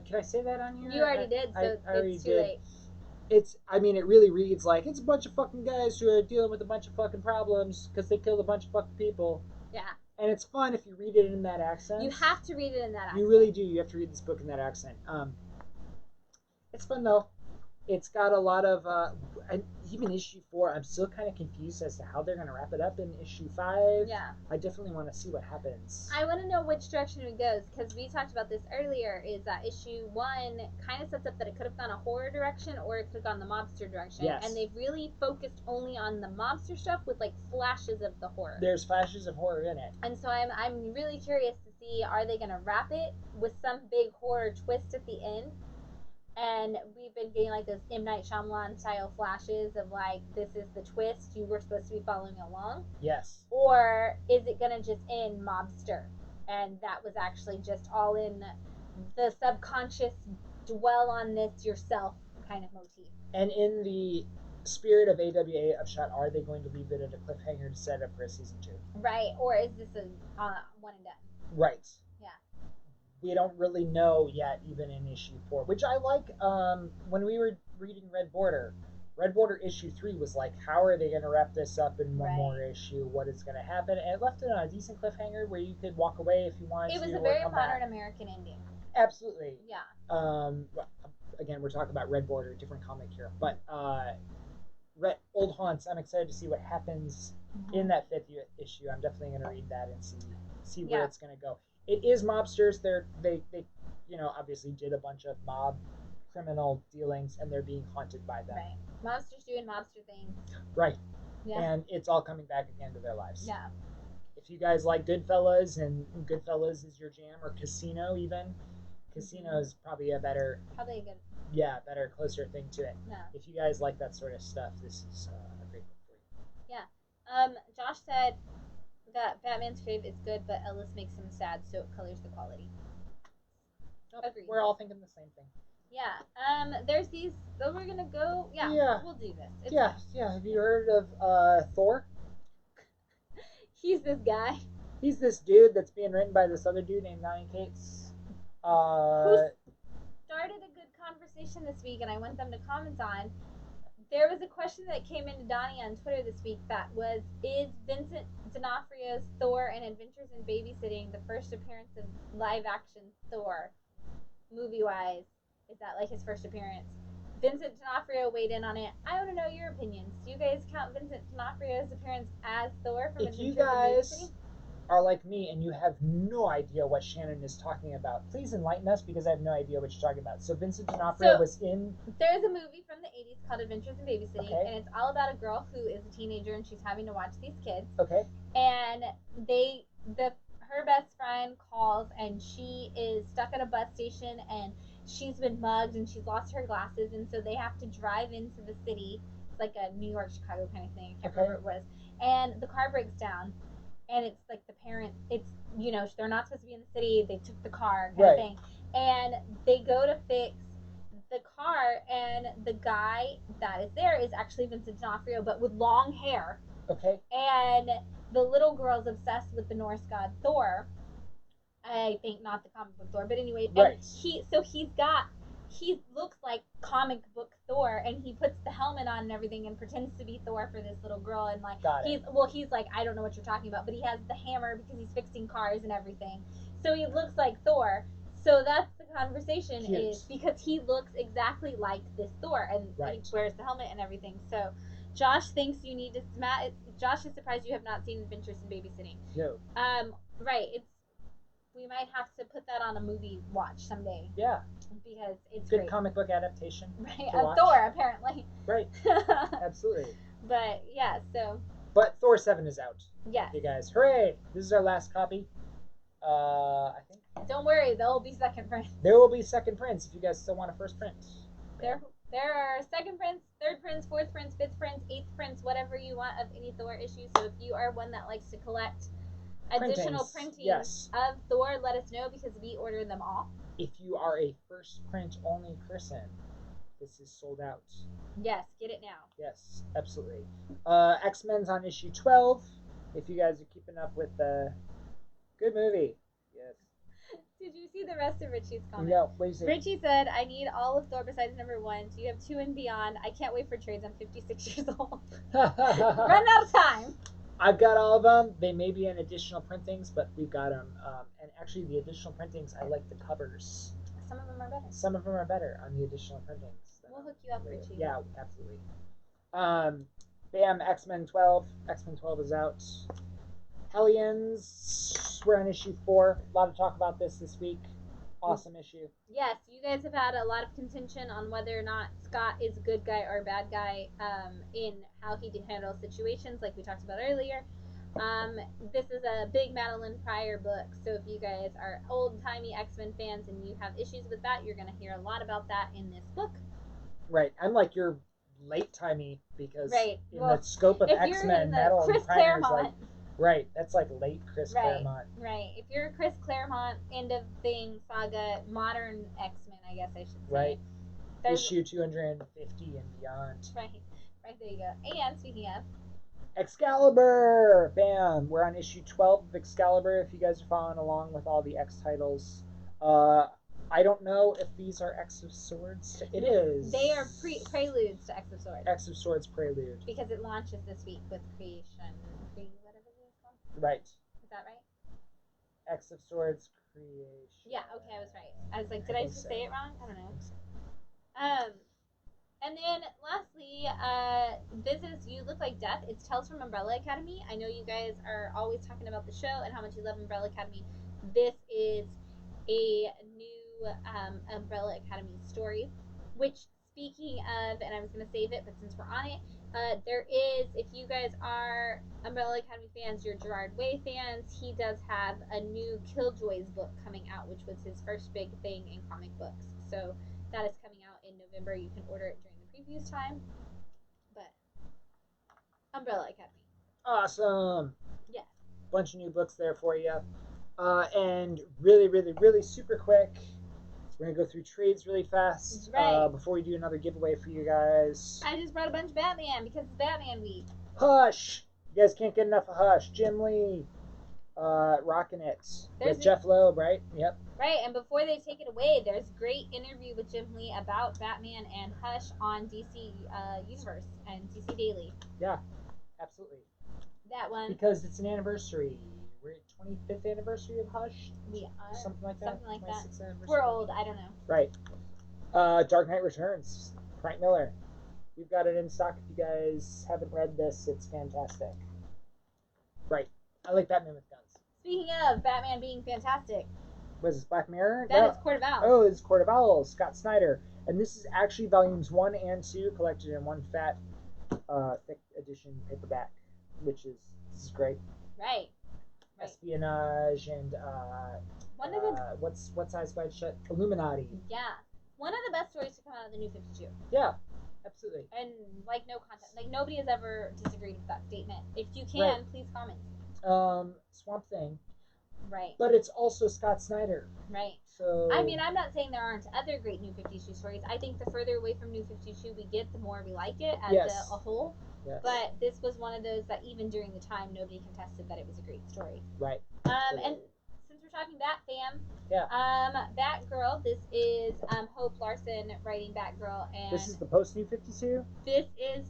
Can I say that on here? You already did, so it's too late. It really reads like it's a bunch of fucking guys who are dealing with a bunch of fucking problems because they killed a bunch of fucking people. Yeah. And it's fun if you read it in that accent. You have to read it in that accent. You really do. You have to read this book in that accent. It's fun though. It's got a lot of even issue 4. I'm still kind of confused as to how they're gonna wrap it up in issue 5. Yeah. I definitely want to see what happens. I want to know which direction it goes because we talked about this earlier. Is that issue 1 kind of sets up that it could have gone a horror direction or it could have gone the mobster direction. Yes. And they've really focused only on the mobster stuff with like flashes of the horror. There's flashes of horror in it. And so I'm really curious to see, are they gonna wrap it with some big horror twist at the end? And we've been getting like those M. Night Shyamalan style flashes of like, this is the twist, you were supposed to be following along. Yes. Or is it going to just end mobster? And that was actually just all in the subconscious, dwell on this yourself kind of motif. And in the spirit of AWA Upshot, are they going to leave it at a cliffhanger to set up for a season 2? Right. Or is this a one and done? Right. Yeah. We don't really know yet, even in issue 4, which I like. When we were reading Red Border issue 3 was like, how are they going to wrap this up in one more issue? What is going to happen? And it left it on a decent cliffhanger where you could walk away if you wanted to. It was a very modern American ending. Absolutely. Yeah. Again, we're talking about Red Border, different comic here, but Old Haunts. I'm excited to see what happens in that 5th issue. I'm definitely going to read that and see where it's going to go. It is mobsters. They obviously did a bunch of mob criminal dealings, and they're being haunted by them. Right. Mobsters doing mobster things. Right. Yeah. And it's all coming back at the end of their lives. Yeah. If you guys like Goodfellas, and Goodfellas is your jam, or Casino even, Casino is probably a better, closer thing to it. Yeah. If you guys like that sort of stuff, this is a great book for you. Yeah. Josh said that Batman's Grave is good, but Ellis makes him sad, so it colors the quality. Agreed. We're all thinking the same thing. Yeah. There's these. So we're gonna go. Yeah. We'll do this. It's Yeah. Have you heard of Thor? He's this guy. He's this dude that's being written by this other dude named Nine Cates. Who started a good conversation this week, and I want them to comment on. There was a question that came into Donnie on Twitter this week that was, is Vincent D'Onofrio's Thor and Adventures in Babysitting the first appearance of live-action Thor, movie-wise? Is that like his first appearance? Vincent D'Onofrio weighed in on it. I want to know your opinions. Do you guys count Vincent D'Onofrio's appearance as Thor from Adventures in Babysitting? If you guys are like me and you have no idea what Shannon is talking about, please enlighten us, because I have no idea what you're talking about. So Vincent D'Onofrio was in... There's a movie from the 80s called Adventures in Babysitting, and it's all about a girl who is a teenager and she's having to watch these kids. Okay. And her best friend calls, and she is stuck at a bus station, and she's been mugged, and she's lost her glasses, and so they have to drive into the city. It's like a New York, Chicago kind of thing. I can't remember what it was. And the car breaks down, and it's like the parents, it's, you know, they're not supposed to be in the city. They took the car kind of thing. And they go to fix the car, and the guy that is there is actually Vincent D'Onofrio, but with long hair. Okay. And the little girl's obsessed with the Norse god Thor. I think not the comic book Thor, but anyway. Right. And he looks like comic book Thor, and he puts the helmet on and everything and pretends to be Thor for this little girl, and like he's like, I don't know what you're talking about, but he has the hammer because he's fixing cars and everything. So he looks like Thor. So that's the conversation is because he looks exactly like this Thor, and he wears the helmet and everything. So Josh thinks you need to. Josh is surprised you have not seen Adventures in Babysitting. No. Right. We might have to put that on a movie watch someday. Yeah. Because it's good great. Comic book adaptation. Right. Of Thor, apparently. Right. Absolutely. But yeah, so. But Thor 7 is out. Yes. You guys, hooray! This is our last copy. I think. Don't worry, there will be second prints. There will be second prints if you guys still want a first print. There are second prints, third prints, fourth prints, fifth prints, eighth prints, whatever you want of any Thor issue. So if you are one that likes to collect additional printings of Thor, let us know because we order them all. If you are a first print only person, this is sold out. Yes, get it now. Yes, absolutely. X-Men's on issue 12. If you guys are keeping up with the good movie. Yes. Did you see the rest of Richie's comment? No, please. Richie said, I need all of Thor besides number 1. Do you have 2 and beyond? I can't wait for trades. I'm 56 years old. Run out of time. I've got all of them. They may be in additional printings, but we've got them. And actually, the additional printings, I like the covers. Some of them are better. Some of them are better on the additional printings. We'll hook you up, Richie. Yeah, absolutely. Bam, X-Men 12. X-Men 12 is out. Hellions, we're on issue 4. A lot of talk about this week. Awesome issue. Yes, you guys have had a lot of contention on whether or not Scott is a good guy or a bad guy in how he handles situations, like we talked about earlier. This is a big Madeline Pryor book, so if you guys are old-timey X-Men fans and you have issues with that, you're going to hear a lot about that in this book. Right. I'm like you're late-timey because in the scope of X-Men, Madeline Pryor is like... Right, that's like late Chris Claremont. Right. If you're a Chris Claremont end of thing saga, modern X-Men, I guess I should say. Right. Issue 250 and beyond. Right. Right, there you go. And speaking of Excalibur! Bam! We're on issue 12 of Excalibur if you guys are following along with all the X titles. I don't know if these are X of Swords. It is. They are preludes to X of Swords. X of Swords prelude. Because it launches this week with Creation. Right. Is that right? X of Swords Creation. Yeah, okay, I was right. I was like, did I just say it wrong? I don't know. And then lastly, this is You Look Like Death. It's Tales from Umbrella Academy. I know you guys are always talking about the show and how much you love Umbrella Academy. This is a new Umbrella Academy story, which, speaking of, and I was going to save it, but since we're on it, there is, if you guys are Umbrella Academy fans, you're Gerard Way fans, he does have a new Killjoys book coming out, which was his first big thing in comic books. So that is coming out in November. You can order it during the previews time. But Umbrella Academy. Awesome. Yeah. Bunch of new books there for you. And really, really, really super quick. We're going to go through trades really fast before we do another giveaway for you guys. I just brought a bunch of Batman because it's Batman week. Hush! You guys can't get enough of Hush. Jim Lee rocking it. With Jeff Loeb, right? Yep. Right, and before they take it away, there's a great interview with Jim Lee about Batman and Hush on DC Universe and DC Daily. Yeah, absolutely. That one. Because it's an anniversary. We're at 25th anniversary of Hush? We are. Something like that? Something like that. We're old, I don't know. Right. Dark Knight Returns. Frank Miller. We've got it in stock. If you guys haven't read this, it's fantastic. Right. I like Batman with guns. Speaking of Batman being fantastic. Was this Black Mirror? That is Court of Owls. Oh, it's Court of Owls. Scott Snyder. And this is actually volumes 1 and 2 collected in one fat, thick edition paperback, which is, this is great. Right. espionage and one of the what's Eyes Wide Shut? Illuminati. Yeah, one of the best stories to come out of the New 52. Yeah, absolutely. And like no content, like nobody has ever disagreed with that statement. If you can, please comment. Swamp Thing. Right. But it's also Scott Snyder. Right. So I mean, I'm not saying there aren't other great New 52 stories. I think the further away from New 52 we get, the more we like it as a whole. Yes. But this was one of those that even during the time, nobody contested that it was a great story. Right. And since we're talking Bat Fam, Batgirl, this is Hope Larson writing Batgirl, and this is the post New 52. This is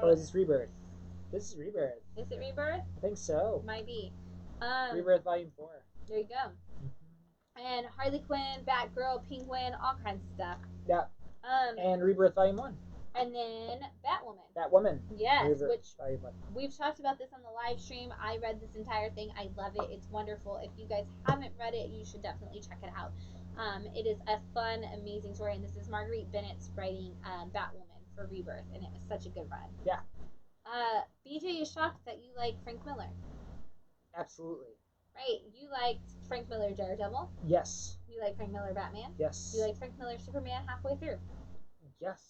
or is this Rebirth? This is Rebirth. Is it Rebirth? I think so. Might be. Rebirth Volume 4. There you go. Mm-hmm. And Harley Quinn, Batgirl, Penguin, all kinds of stuff. Yeah. And Rebirth Volume 1. And then Batwoman. Batwoman. Yes, Rebirth, which Volume 1. We've talked about this on the live stream. I read this entire thing. I love it. It's wonderful. If you guys haven't read it, you should definitely check it out. It is a fun, amazing story, and this is Marguerite Bennett's writing Batwoman for Rebirth, and it was such a good run. Yeah. BJ is shocked that you like Frank Miller. Absolutely. Right. You liked Frank Miller Daredevil. Yes. You like Frank Miller Batman. Yes. You like Frank Miller Superman halfway through. Yes.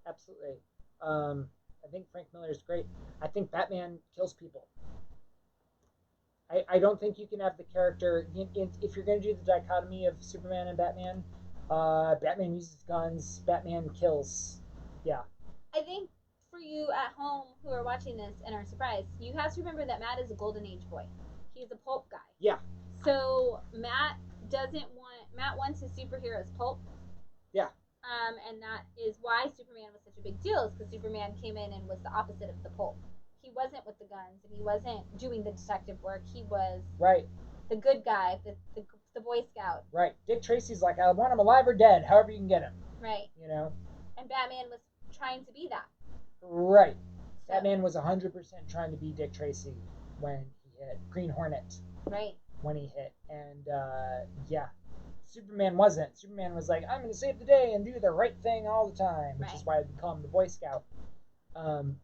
Absolutely. I think Frank Miller is great. I think Batman kills people. I don't think you can have the character if you're going to do the dichotomy of Superman and Batman. Batman uses guns. Batman kills. Yeah. I think for you at home who are watching this and are surprised, you have to remember that Matt is a golden age boy. He's a pulp guy. Yeah. So Matt wants his superheroes pulp. Yeah. And that is why Superman was such a big deal, is because Superman came in and was the opposite of the pulp. He wasn't with the guns, and he wasn't doing the detective work. He was the good guy, the Boy Scout. Right. Dick Tracy's like, I want him alive or dead, however you can get him. Right. You know? And Batman was trying to be that. Right. So. Batman was 100% trying to be Dick Tracy when he hit Green Hornet. Right. When he hit. And, yeah. Superman wasn't. Superman was like, I'm going to save the day and do the right thing all the time, which is why I call him the Boy Scout.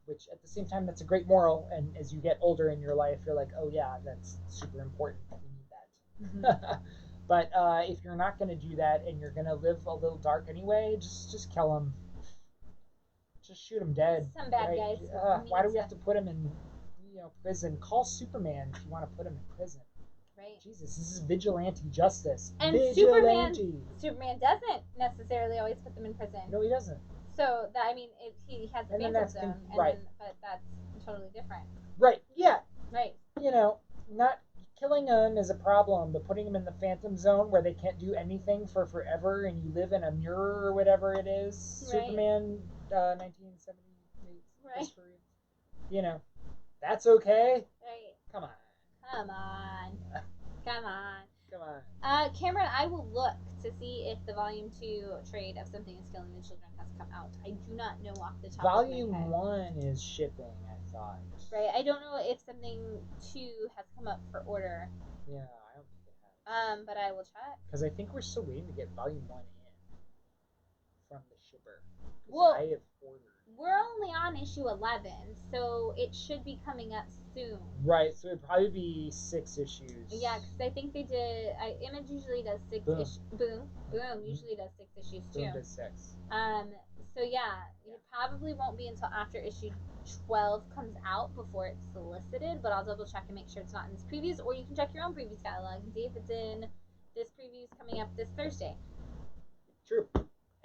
Which at the same time, that's a great moral. And as you get older in your life, you're like, oh yeah, that's super important. We need that. Mm-hmm. But if you're not going to do that and you're going to live a little dark anyway, just kill him. Just shoot him dead. Some bad guys. Why do we have to put him in prison? Call Superman if you want to put him in prison. Right. Jesus, this is vigilante justice. And vigilante. Superman doesn't necessarily always put them in prison. No, he doesn't. So that he has the Phantom Zone, but that's totally different. Right. Yeah. Right. Not killing them is a problem, but putting them in the Phantom Zone where they can't do anything for forever, and you live in a mirror or whatever it is. Right. Superman, 1978. Right. That's okay. Right. Come on. Come on. Come on. Come on. Cameron, I will look to see if the Volume 2 trade of Something is Killing the Children has come out. I do not know off the top Volume of my head. 1 is shipping, I thought. Right. I don't know if Something 2 has come up for order. Yeah, I don't think it has. But I will check. Because I think we're still waiting to get Volume 1 in from the shipper. Well, I have ordered. We're only on issue 11, so it should be coming up soon. Right, so it'd probably be 6 issues. Yeah, because I think they did. Image usually does 6 issues. Boom usually does 6 issues too. Boom does 6. So yeah, it probably won't be until after issue 12 comes out before it's solicited. But I'll double check and make sure it's not in this previews, or you can check your own previews catalog and see if it's in this previews coming up this Thursday. True.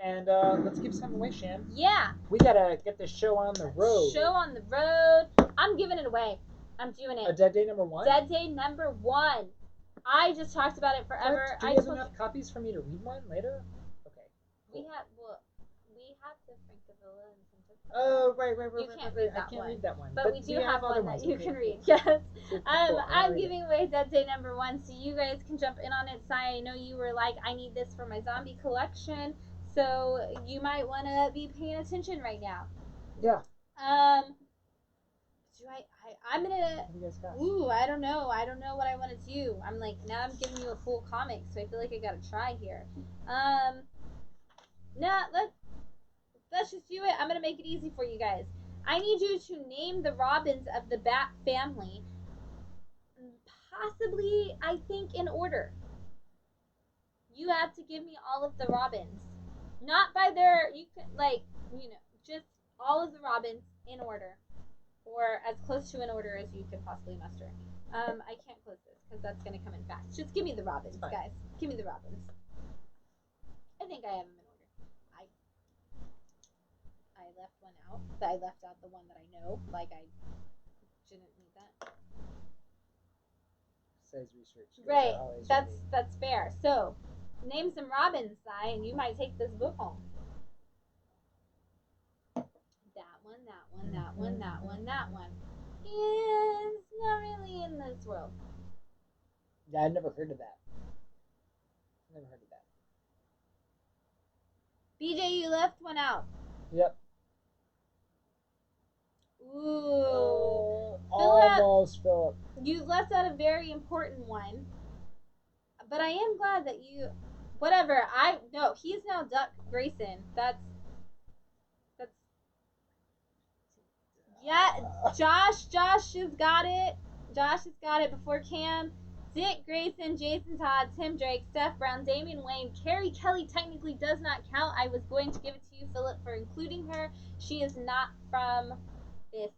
And let's give some away, Shan. Yeah. We gotta get this show on the road. Show on the road. I'm giving it away. I'm doing it. A Dead Day number 1? Dead Day number 1. I just talked about it forever. Do we have enough copies for me to read one later? Okay. We Cool. have the Frankavilla and Santa. Oh, right. You can't read that one. I can't read that one. But we do have one that you can read. Yes. Cool. I'm giving away Dead Day number 1, so you guys can jump in on it. Sai, I know you were like, I need this for my zombie collection. So you might want to be paying attention right now. Yeah. I'm gonna. What do you guys got? Ooh, I don't know. I don't know what I want to do. I'm like, now I'm giving you a full comic, so I feel like I gotta try here. Let's just do it. I'm gonna make it easy for you guys. I need you to name the Robins of the Bat family possibly, I think, in order. You have to give me all of the Robins. Not by their, you could, like, just all of the Robins in order. Or as close to an order as you can possibly muster. I can't close this because that's going to come in fast. Just give me the Robins, guys. Give me the Robins. I think I have them in order. I left one out. I left out the one that I know. Like, I didn't need that. Says research. Right. That's fair. So, name some Robins, Si, and you might take this book home. That one, that one, that one, that one, that one. It's not really in this world. Yeah, I've never heard of that. BJ, you left one out. Yep. Ooh. Almost, Philip. You left out a very important one. But I am glad that you... Whatever. No, he's now Duck Grayson. That's... Yeah, Josh has got it. Josh has got it before Cam. Dick Grayson, Jason Todd, Tim Drake, Steph Brown, Damian Wayne, Carrie Kelly technically does not count. I was going to give it to you, Philip, for including her. She is not from this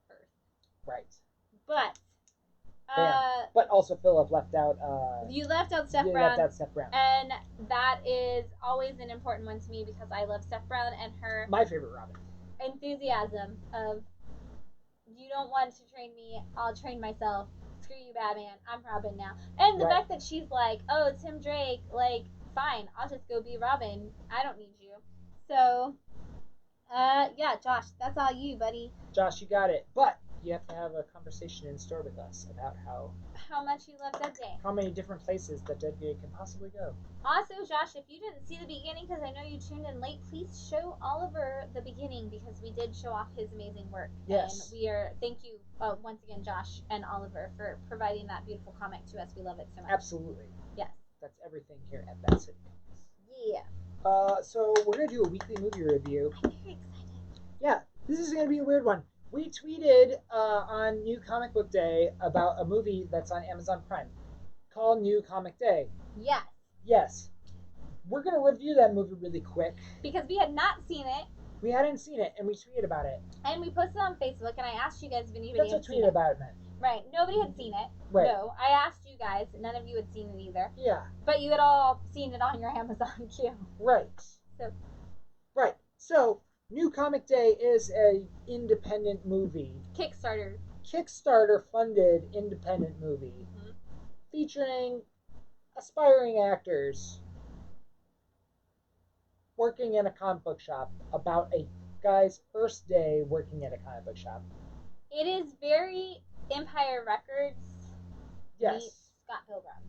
earth. Right. But but also Philip left out you left out Steph Brown. And that is always an important one to me because I love Steph Brown and her my favorite Robin. Enthusiasm of you don't want to train me, I'll train myself. Screw you, Batman. I'm Robin now. And the fact that she's like, oh, Tim Drake, like, fine, I'll just go be Robin. I don't need you. So, yeah, Josh, that's all you, buddy. Josh, you got it. But you have to have a conversation in store with us about how much you love Dead Day. How many different places that Dead Day can possibly go. Also, Josh, if you didn't see the beginning, because I know you tuned in late, please show Oliver the beginning because we did show off his amazing work. Yes. And thank you once again, Josh and Oliver, for providing that beautiful comic to us. We love it so much. Absolutely. Yes. That's everything here at Bat City. Yeah. So we're going to do a weekly movie review. I'm very excited. Yeah, this is going to be a weird one. We tweeted on New Comic Book Day about a movie that's on Amazon Prime called New Comic Day. Yes. Yes. We're going to review that movie really quick. Because we had not seen it. We hadn't seen it, and we tweeted about it. And we posted it on Facebook, and I asked you guys if anybody had seen it. That's what tweeted about it meant. Right. Nobody had seen it. Right. No. I asked you guys. None of you had seen it either. Yeah. But you had all seen it on your Amazon queue. Right. Right. So, New Comic Day is an independent movie. Kickstarter funded independent movie. Mm-hmm. Featuring aspiring actors working in a comic book shop about a guy's first day working at a comic book shop. It is very Empire Records. Yes. Meets Scott Pilgrim.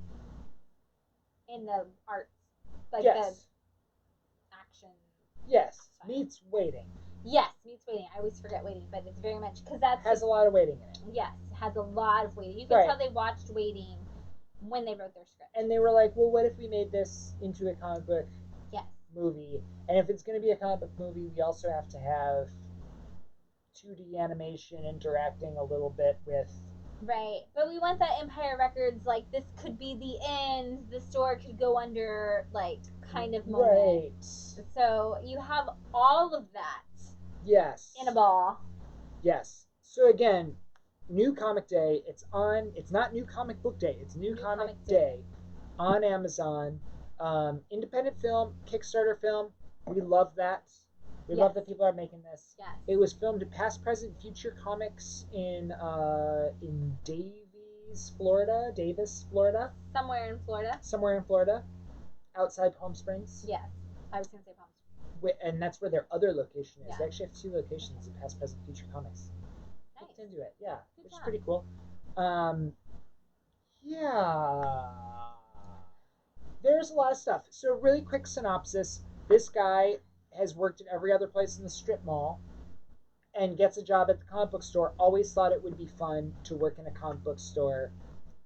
In the arts. Like yes. The action. Yes. Meets Waiting. Yes, Meets Waiting. I always forget Waiting, but it's very much because that has a lot of waiting in it. Yes, it has a lot of waiting. You can tell they watched Waiting when they wrote their script. And they were like, well, what if we made this into a comic book movie? And if it's going to be a comic book movie, we also have to have 2D animation interacting a little bit with... Right, but we want that Empire Records, like, this could be the end, the store could go under, like, kind of moment. Right. So you have all of that. Yes. In a ball. Yes. So again, New Comic Day, it's not New Comic Book Day, it's New Comic Day on Amazon. Independent film, Kickstarter film. We love that. We love that people are making this. Yes. It was filmed at Past, Present, Future Comics in Davis, Florida. Somewhere in Florida. Outside Palm Springs. Yes. I was going to say Palm Springs. And that's where their other location is. They actually have 2 locations in Past, Present, Future Comics. Nice. Looked into it, yeah. Good which job. Is pretty cool. Yeah. There's a lot of stuff. So really quick synopsis. This guy has worked at every other place in the strip mall and gets a job at the comic book store. Always thought it would be fun to work in a comic book store.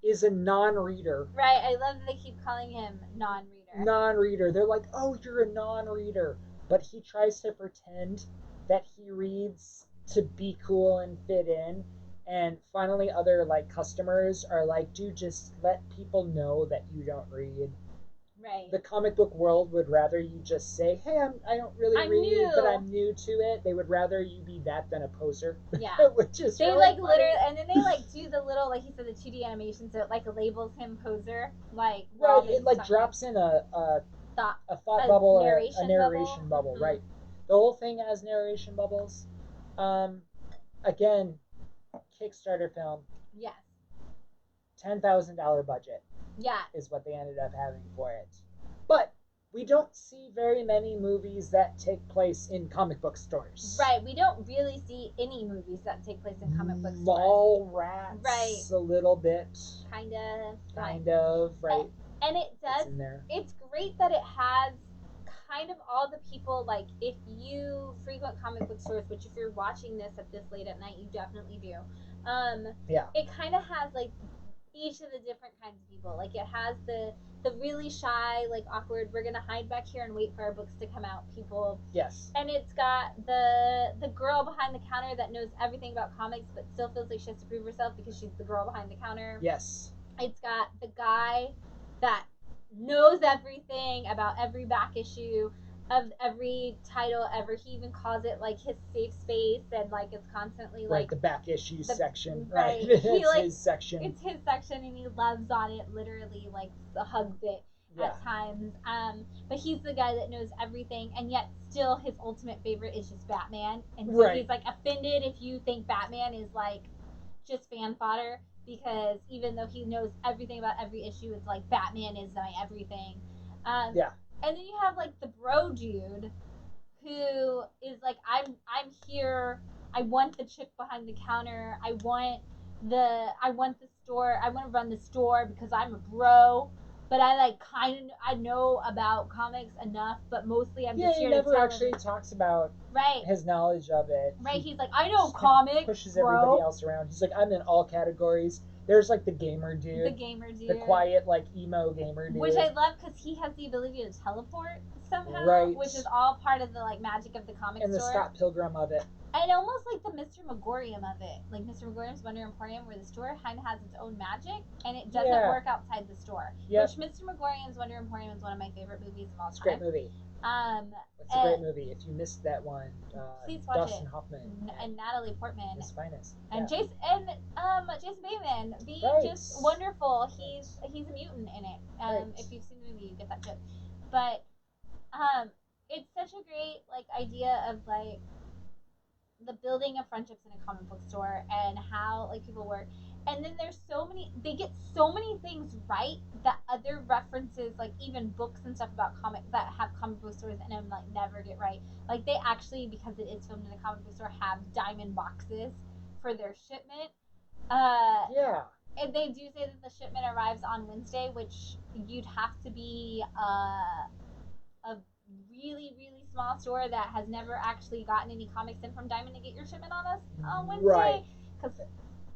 Is a non-reader. Right. I love that they keep calling him non-reader. Non-reader. They're like, oh, you're a non-reader. But he tries to pretend that he reads to be cool and fit in. And finally, other like customers are like, dude, just let people know that you don't read. Right. The comic book world would rather you just say, hey, I don't really read, new. but I'm new to it. They would rather you be that than a poser. Yeah. Which is they really like funny. literally, and then they like do the little, like he said, the 2D animation, so it like labels him poser, like right. It like drops in a thought bubble or narration a narration bubble, mm-hmm. right? The whole thing has narration bubbles. Again, Kickstarter film. Yes. $10,000 budget. Yeah. Is what they ended up having for it. But we don't see very many movies that take place in comic book stores. Right. We don't really see any movies that take place in comic book stores. Mallrats. Right. A little bit. Kind of. Right. And it does. It's in there. It's great that it has kind of all the people, like, if you frequent comic book stores, which if you're watching this at this late at night, you definitely do. Yeah. It kind of has, like, each of the different kinds of people. Like, it has the really shy, like, awkward, we're gonna hide back here and wait for our books to come out people. Yes. And it's got the girl behind the counter that knows everything about comics but still feels like she has to prove herself because she's the girl behind the counter. Yes. It's got the guy that knows everything about every back issue of every title ever. He even calls it like his safe space, and like it's constantly like the back issue section. Right. It's like, his section. It's his section, and he loves on it. Literally, like hugs it at times. But he's the guy that knows everything, and yet still his ultimate favorite is just Batman. And so he's like offended if you think Batman is like just fan fodder, because even though he knows everything about every issue, it's like Batman is my everything. And then you have like the bro dude who is like, I'm here, I want the chick behind the counter, I want the store, I want to run the store because I'm a bro, but I like I know about comics enough, but mostly I'm just here to tell him. He never actually talks about his knowledge of it. He's like, I know comics, pushes bro. Everybody else around. He's like, I'm in all categories. There's like the gamer dude. The quiet, like, emo gamer dude. Which I love because he has the ability to teleport somehow. Right. Which is all part of the, like, magic of the comic store. And the Scott Pilgrim of it. And almost like the Mr. Megorium of it. Like Mr. Megorium's Wonder Emporium, where the store kind of has its own magic, and it doesn't work outside the store. Which Mr. Megorium's Wonder Emporium is one of my favorite movies of all time. It's a great movie. It's a great movie. If you missed that one, please watch Dustin it. Hoffman and Natalie Portman, his finest, and Jason Bateman being just wonderful. He's a mutant in it. If you've seen the movie, you get that joke. But it's such a great like idea of like the building of friendships in a comic book store and how like people work. And then there's they get so many things right that other references, like even books and stuff about comic that have comic book stores in them, like never get right. Like they actually, because it is filmed in a comic book store, have diamond boxes for their shipment. And they do say that the shipment arrives on Wednesday, which you'd have to be a really, really small store that has never actually gotten any comics in from Diamond to get your shipment on us on Wednesday. Right.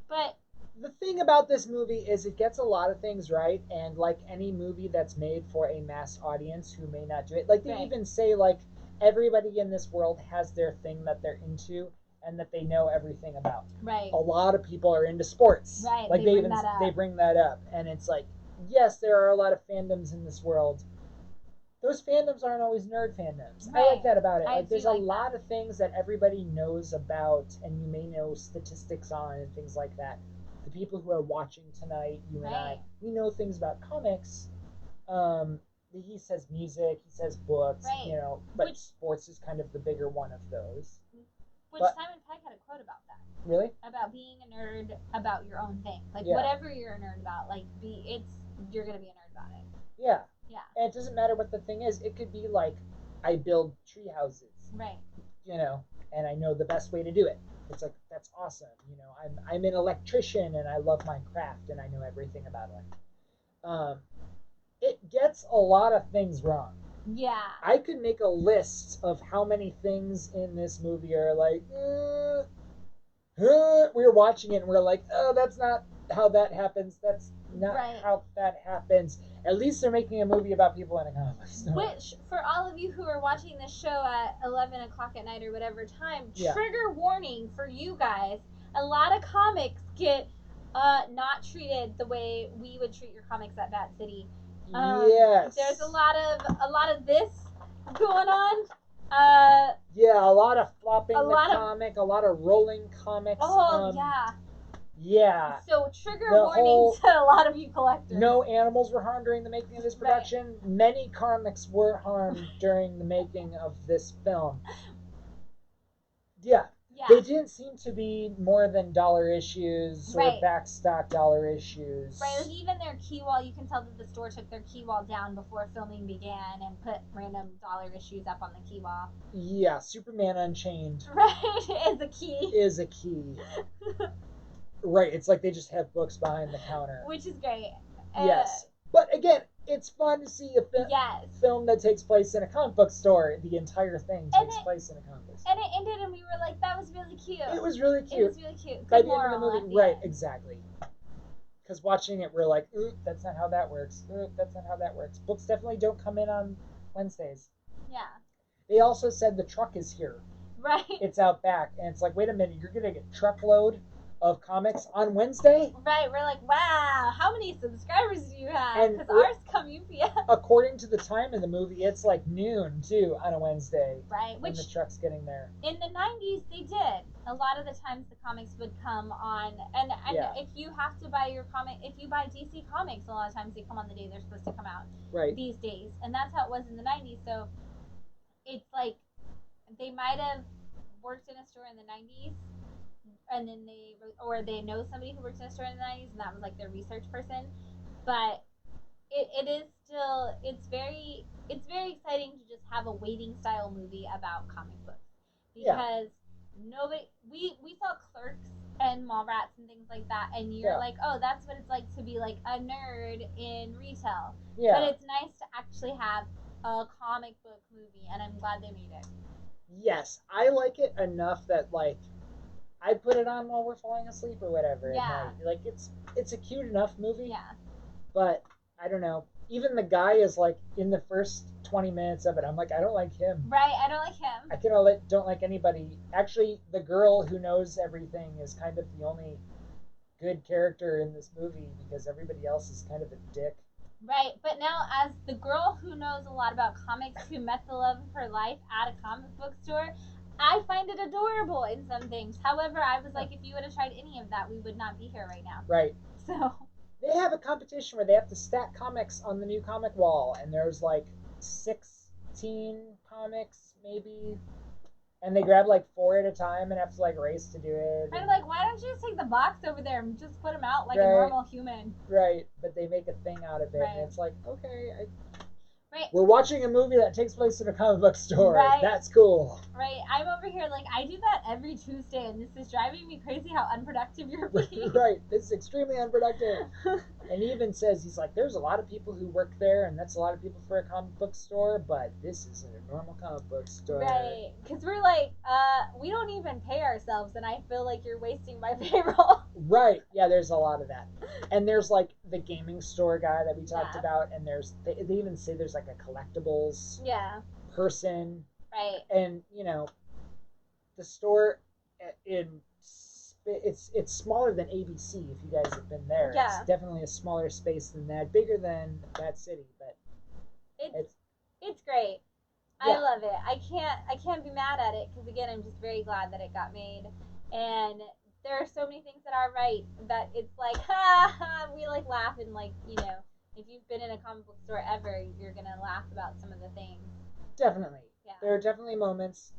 But the thing about this movie is it gets a lot of things right, and like any movie that's made for a mass audience who may not do it, like they even say like everybody in this world has their thing that they're into and that they know everything about. Right. A lot of people are into sports. Right. Like they bring that up, and it's like, yes, there are a lot of fandoms in this world. Those fandoms aren't always nerd fandoms. I like that about it. Like there's a lot of things that everybody knows about, and you may know statistics on and things like that. The people who are watching tonight, you and I, we know things about comics. He says music, he says books, you know, but sports is kind of the bigger one of those. Simon Pegg had a quote about that. Really? About being a nerd about your own thing. Like whatever you're a nerd about, like you're gonna be a nerd about it. Yeah. Yeah. And it doesn't matter what the thing is. It could be like, I build tree houses. Right. You know, and I know the best way to do it. It's like, that's awesome. You know, I'm an electrician and I love my craft and I know everything about it. It gets a lot of things wrong. Yeah. I could make a list of how many things in this movie are like, we're watching it and we're like, oh, that's not how that happens. That's not how that happens. At least they're making a movie about people in a comic store. Which, for all of you who are watching this show at 11 o'clock at night or whatever time, trigger warning for you guys. a lot of comics get not treated the way we would treat your comics at Bat City. Yes. There's a lot of this going on. Yeah, a lot of flopping comic, a lot of rolling comics. Oh, yeah. Yeah. So trigger warning to a lot of you collectors. No animals were harmed during the making of this production. Right. Many comics were harmed during the making of this film. Yeah. They didn't seem to be more than dollar issues or backstock dollar issues. Right, like even their key wall, you can tell that the store took their key wall down before filming began and put random dollar issues up on the key wall. Yeah, Superman Unchained. Right, is a key. Right, it's like they just have books behind the counter. Which is great. Yes. But again, it's fun to see a film that takes place in a comic book store. The entire thing takes place in a comic book store. And it ended and we were like, that was really cute. It was really cute. By the end of the movie, right, exactly. Because watching it, we're like, ooh, that's not how that works. Ooh, that's not how that works. Books definitely don't come in on Wednesdays. Yeah. They also said the truck is here. Right. It's out back. And it's like, wait a minute, you're going to get a truckload of comics on Wednesday? Right, we're like, wow, how many subscribers do you have? Because ours come UPS. According to the time in the movie, it's like noon, too, on a Wednesday. Right. When the truck's getting there. In the 90s, they did. A lot of the times the comics would come on, and if you have to buy your comic, if you buy DC Comics, a lot of times they come on the day they're supposed to come out. Right. These days. And that's how it was in the 90s, so it's like, they might have worked in a store in the 90s, and then they know somebody who worked in a store in the 90s, and that was like their research person. But it is still, it's very exciting to just have a waiting style movie about comic books, because we saw Clerks and Mallrats and things like that, and you're like, oh, that's what it's like to be like a nerd in retail. But it's nice to actually have a comic book movie, and I'm glad they made it. Yes, I like it enough that like I put it on while we're falling asleep or whatever. Yeah. Like it's a cute enough movie. Yeah. But I don't know. Even the guy is like in the first 20 minutes of it, I'm like, I don't like him. Right, I don't like him. I don't like anybody. Actually, the girl who knows everything is kind of the only good character in this movie because everybody else is kind of a dick. Right, but now as the girl who knows a lot about comics, who met the love of her life at a comic book store, I find it adorable in some things. However, I was like, if you would have tried any of that, we would not be here right now. Right. So they have a competition where they have to stack comics on the new comic wall, and there's like 16 comics maybe, and they grab like 4 at a time and have to like race to do it. I'm like, why don't you just take the box over there and just put them out like a normal human? Right, but they make a thing out of it, and it's like, okay, right. We're watching a movie that takes place in a comic book store. Right. That's cool. Right. I'm over here like, I do that every Tuesday, and this is driving me crazy how unproductive you're being. Right. This is extremely unproductive. And he even says, he's like, there's a lot of people who work there, and that's a lot of people for a comic book store, but this isn't a normal comic book store. Right. Because we're like, we don't even pay ourselves, and I feel like you're wasting my payroll. Right. Yeah, there's a lot of that. And there's like the gaming store guy that we talked about, and they even say there's like a collectibles person. Right. And, you know, the store it's smaller than ABC if you guys have been there. Yeah. It's definitely a smaller space than that, bigger than that city, but it's great. Yeah. I love it. I can't be mad at it because again, I'm just very glad that it got made, and there are so many things that are right that it's like we like laugh, and like, you know, if you've been in a comic book store ever, you're gonna laugh about some of the things. Definitely. Yeah. There are definitely moments.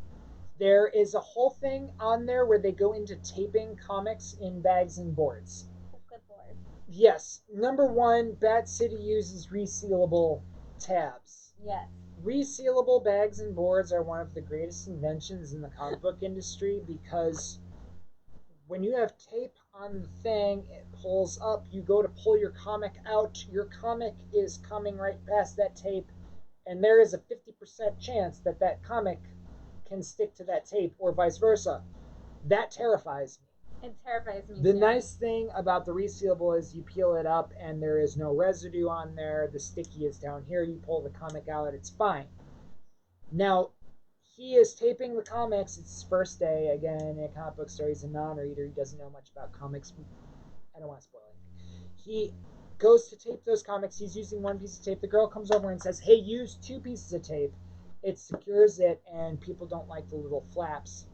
There is a whole thing on there where they go into taping comics in bags and boards. Clipboard. Yes. Number 1, Bat City uses resealable tabs. Yes. Resealable bags and boards are one of the greatest inventions in the comic book industry because when you have tape on the thing, it pulls up, you go to pull your comic out, your comic is coming right past that tape, and there is a 50% chance that that comic can stick to that tape or vice versa. That terrifies me. It terrifies me The too. nice thing about the resealable is you peel it up and there is no residue on there. The sticky is down here. You pull the comic out, it's fine. Now, he is taping the comics. It's his first day again in a comic book store. He's a non-reader. He doesn't know much about comics. I don't want to spoil anything. He goes to tape those comics. He's using one piece of tape. The girl comes over and says, "Hey, use 2 pieces of tape. It secures it, and people don't like the little flaps."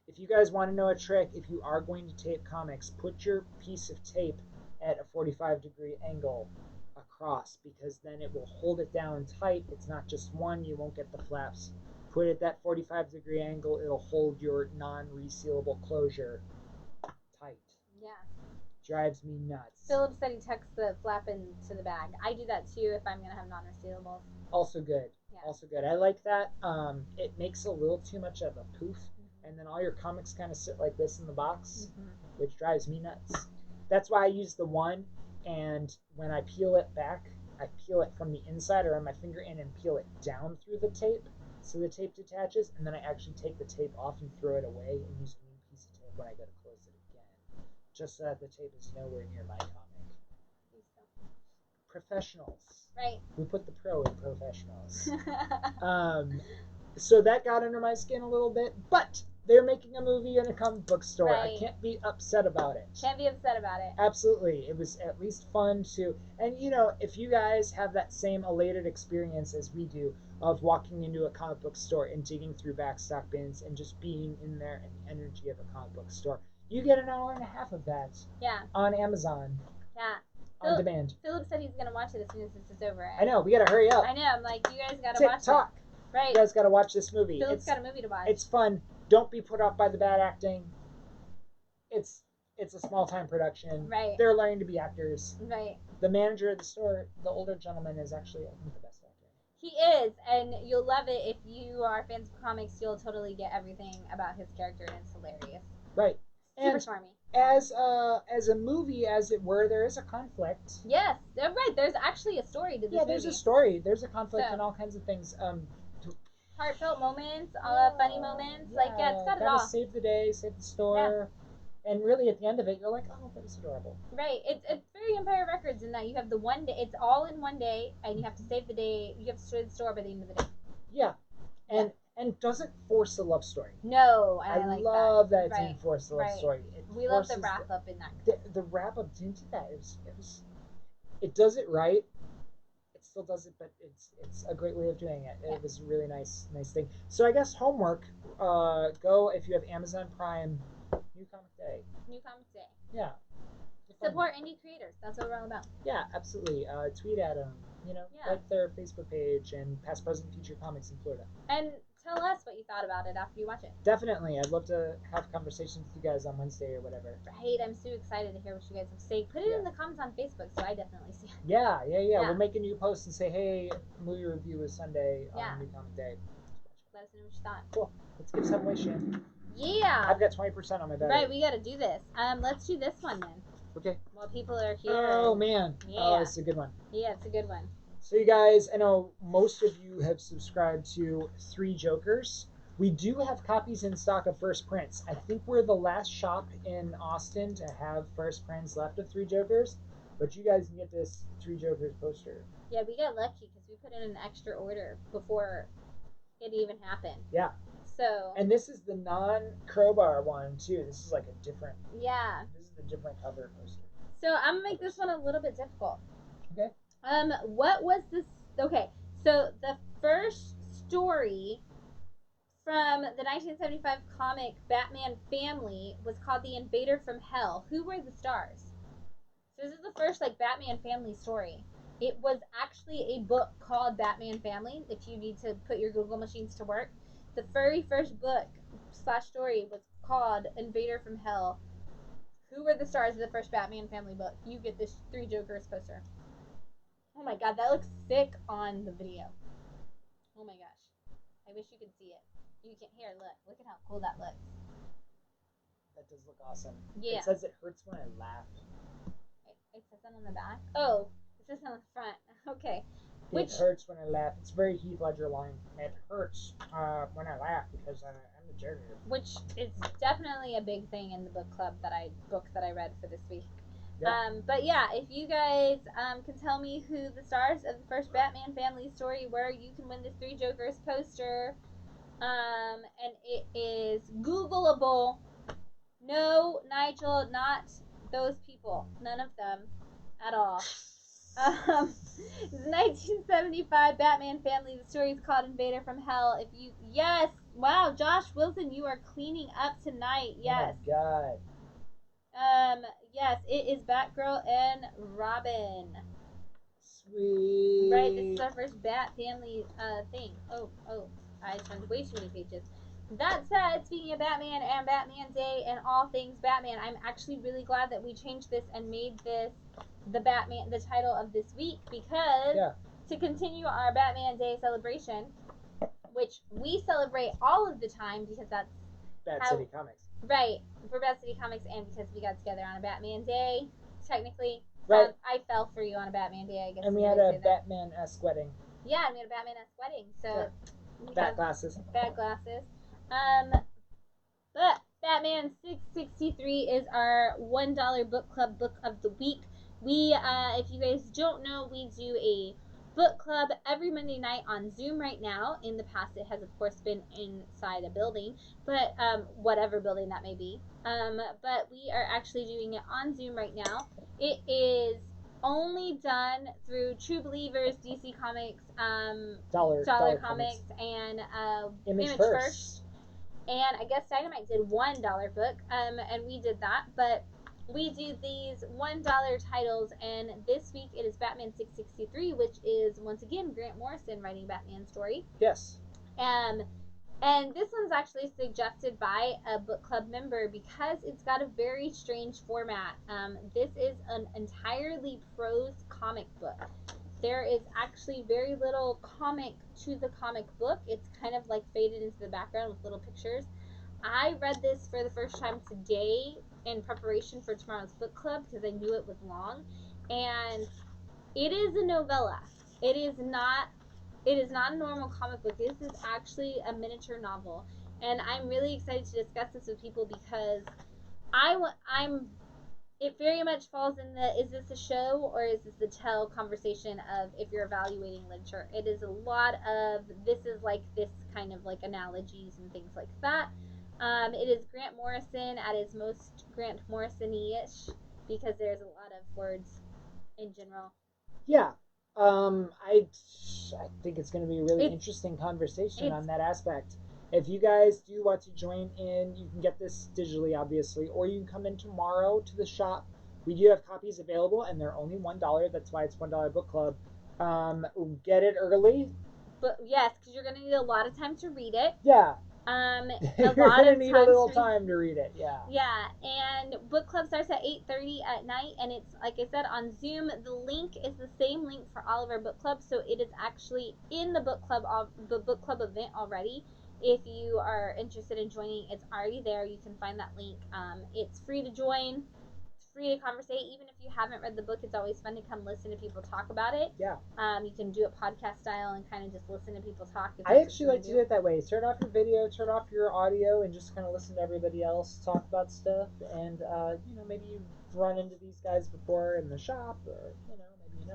If you guys want to know a trick, if you are going to tape comics, put your piece of tape at a 45-degree angle across, because then it will hold it down tight. It's not just one. You won't get the flaps. Put it at that 45-degree angle. It'll hold your non-resealable closure tight. Yeah. Drives me nuts. Philip said he tucks the flap into the bag. I do that too if I'm going to have non-resealables. Also good. Yeah. Also good. I like that. It makes a little too much of a poof, and then all your comics kind of sit like this in the box, which drives me nuts. That's why I use the one, and when I peel it back, I peel it from the inside or on my finger in and peel it down through the tape so the tape detaches, and then I actually take the tape off and throw it away and use a new piece of tape when I go to close it again, just so that the tape is nowhere near my comic. Professionals. Right. We put the pro in professionals. So that got under my skin a little bit, but they're making a movie in a comic book store. Right. I can't be upset about it. Can't be upset about it. Absolutely. It was at least fun to, and if you guys have that same elated experience as we do of walking into a comic book store and digging through backstock bins and just being in there and the energy of a comic book store, you get an hour and a half of that. Yeah. On Amazon. Yeah. On demand. Philip said he's gonna watch it as soon as this is over. I know, we gotta hurry up. I know, I'm like, you guys gotta watch it. Right. You guys gotta watch this movie. Philip's got a movie to watch. It's fun. Don't be put off by the bad acting. It's a small time production. Right. They're learning to be actors. Right. The manager of the store, the older gentleman, is actually, I think, the best actor. He is, and you'll love it. If you are fans of comics, you'll totally get everything about his character, and it's hilarious. Right. Super charming. As a movie, as it were, there is a conflict. Yes, right. There's actually a story to this movie. Yeah, there's a story. There's a conflict and all kinds of things. Heartfelt moments, funny moments. Yeah, it's got it all. Save the day, save the store. Yeah. And really, at the end of it, you're like, oh, that was adorable. Right. It's very Empire Records in that you have the one day. It's all in one day, and you have to save the day. You have to destroy the store by the end of the day. Yeah. And doesn't force a love story. No, I like love that it didn't force a love story. We love the wrap up in that. The wrap up didn't do that. It does it right. It still does it, but it's a great way of doing it. It was a really nice thing. So I guess homework. Go if you have Amazon Prime. New Comic Day. New Comic Day. Yeah. Support indie creators. That's what we're all about. Yeah, absolutely. Tweet at them. Like their Facebook page and past, present, future comics in Florida. And tell us what you thought about it after you watch it. Definitely. I'd love to have conversations with you guys on Wednesday or whatever. Right. I'm so excited to hear what you guys have to say. Put it in the comments on Facebook so I definitely see it. Yeah. We'll make a new post and say, hey, movie review is Sunday on New Comic Day. Let us know what you thought. Cool. Let's give some away, Shan. Yeah. I've got 20% on my battery. Right. We got to do this. Let's do this one then. Okay. While people are here. Oh, man. Yeah. Oh, it's a good one. Yeah, it's a good one. So you guys, I know most of you have subscribed to 3 Jokers. We do have copies in stock of first prints. I think we're the last shop in Austin to have first prints left of 3 Jokers. But you guys can get this 3 Jokers poster. Yeah, we got lucky because we put in an extra order before it even happened. Yeah. So. And this is the non-crowbar one, too. This is like a different. Yeah. This is the different cover poster. So I'm going to make this one a little bit difficult. Okay. What was this? Okay, so the first story from the 1975 comic Batman Family was called The Invader from Hell. Who were the stars? So this is the first Batman Family story. It was actually a book called Batman Family. If you need to put your Google machines to work, the very first book / story was called Invader from Hell. Who were the stars of the first Batman Family book? You get this 3 Jokers poster. Oh my god, that looks sick on the video. Oh my gosh. I wish you could see it. You can't. Here, look at how cool that looks. That does look awesome. Yeah. It says it hurts when I laugh. It says that on the back? Oh, it says on the front. Okay. It hurts when I laugh. It's very Heath Ledger line. It hurts when I laugh because I'm a joker. Which is definitely a big thing in the book club that I read for this week. Yeah. But yeah, if you guys can tell me who the stars of the first Batman Family story were, you can win this 3 Jokers poster. And it is Googleable. No, Nigel, not those people. None of them at all. 1975 Batman Family. The story is called Invader from Hell. Yes, wow, Josh Wilson, you are cleaning up tonight. Yes. Oh my God. Yes, it is Batgirl and Robin. Sweet. Right, this is our first Bat Family thing. Oh, I turned way too many pages. That said, speaking of Batman and Batman Day and all things Batman, I'm actually really glad that we changed this and made this the title of this week, because to continue our Batman Day celebration, which we celebrate all of the time because that's Bat City Comics. Right, for Bat City Comics, and because we got together on a Batman Day, technically. Right. I fell for you on a Batman Day, I guess. And we had a Batman-esque wedding. Yeah, and we had a Batman-esque wedding. So Bat glasses. Bat glasses. But Batman 663 is our $1 book club book of the week. We, if you guys don't know, we do a book club every Monday night on Zoom right now. In the past, it has, of course, been inside a building, but whatever building that may be. But we are actually doing it on Zoom right now. It is only done through True Believers, DC Comics, Dollar Comics, and Image First. And I guess Dynamite did $1 book, and we did that. But we do these $1 titles, and this week it is Batman 663, which is, once again, Grant Morrison writing Batman story. Yes. And this one's actually suggested by a book club member because it's got a very strange format. This is an entirely prose comic book. There is actually very little comic to the comic book. It's kind of like faded into the background with little pictures. I read this for the first time today in preparation for tomorrow's book club because I knew it was long. And it is a novella. It is not a normal comic book. This is actually a miniature novel. And I'm really excited to discuss this with people because it very much falls in the, is this a show or is this a tell conversation of if you're evaluating literature. It is a lot of, this is like this kind of like analogies and things like that. It is Grant Morrison at his most Grant Morrison-ish because there's a lot of words in general. Yeah. I think it's going to be a really interesting conversation on that aspect. If you guys do want to join in, you can get this digitally, obviously, or you can come in tomorrow to the shop. We do have copies available, and they're only $1. That's why it's $1 book club. Get it early. But yes, because you're going to need a lot of time to read it. Yeah. You're going to need a little time to read it. Yeah. Yeah, and book club starts at 8:30 at night, and it's, like I said, on Zoom. The link is the same link for all of our book clubs, so it is actually in the book club event already. If you are interested in joining, it's already there. You can find that link. It's free to join. It's free to conversate. Even if you haven't read the book, it's always fun to come listen to people talk about it. Yeah. You can do it podcast style and kind of just listen to people talk. I actually like to do it that way. Turn off your video, turn off your audio, and just kind of listen to everybody else talk about stuff. And, maybe you've run into these guys before in the shop, or, maybe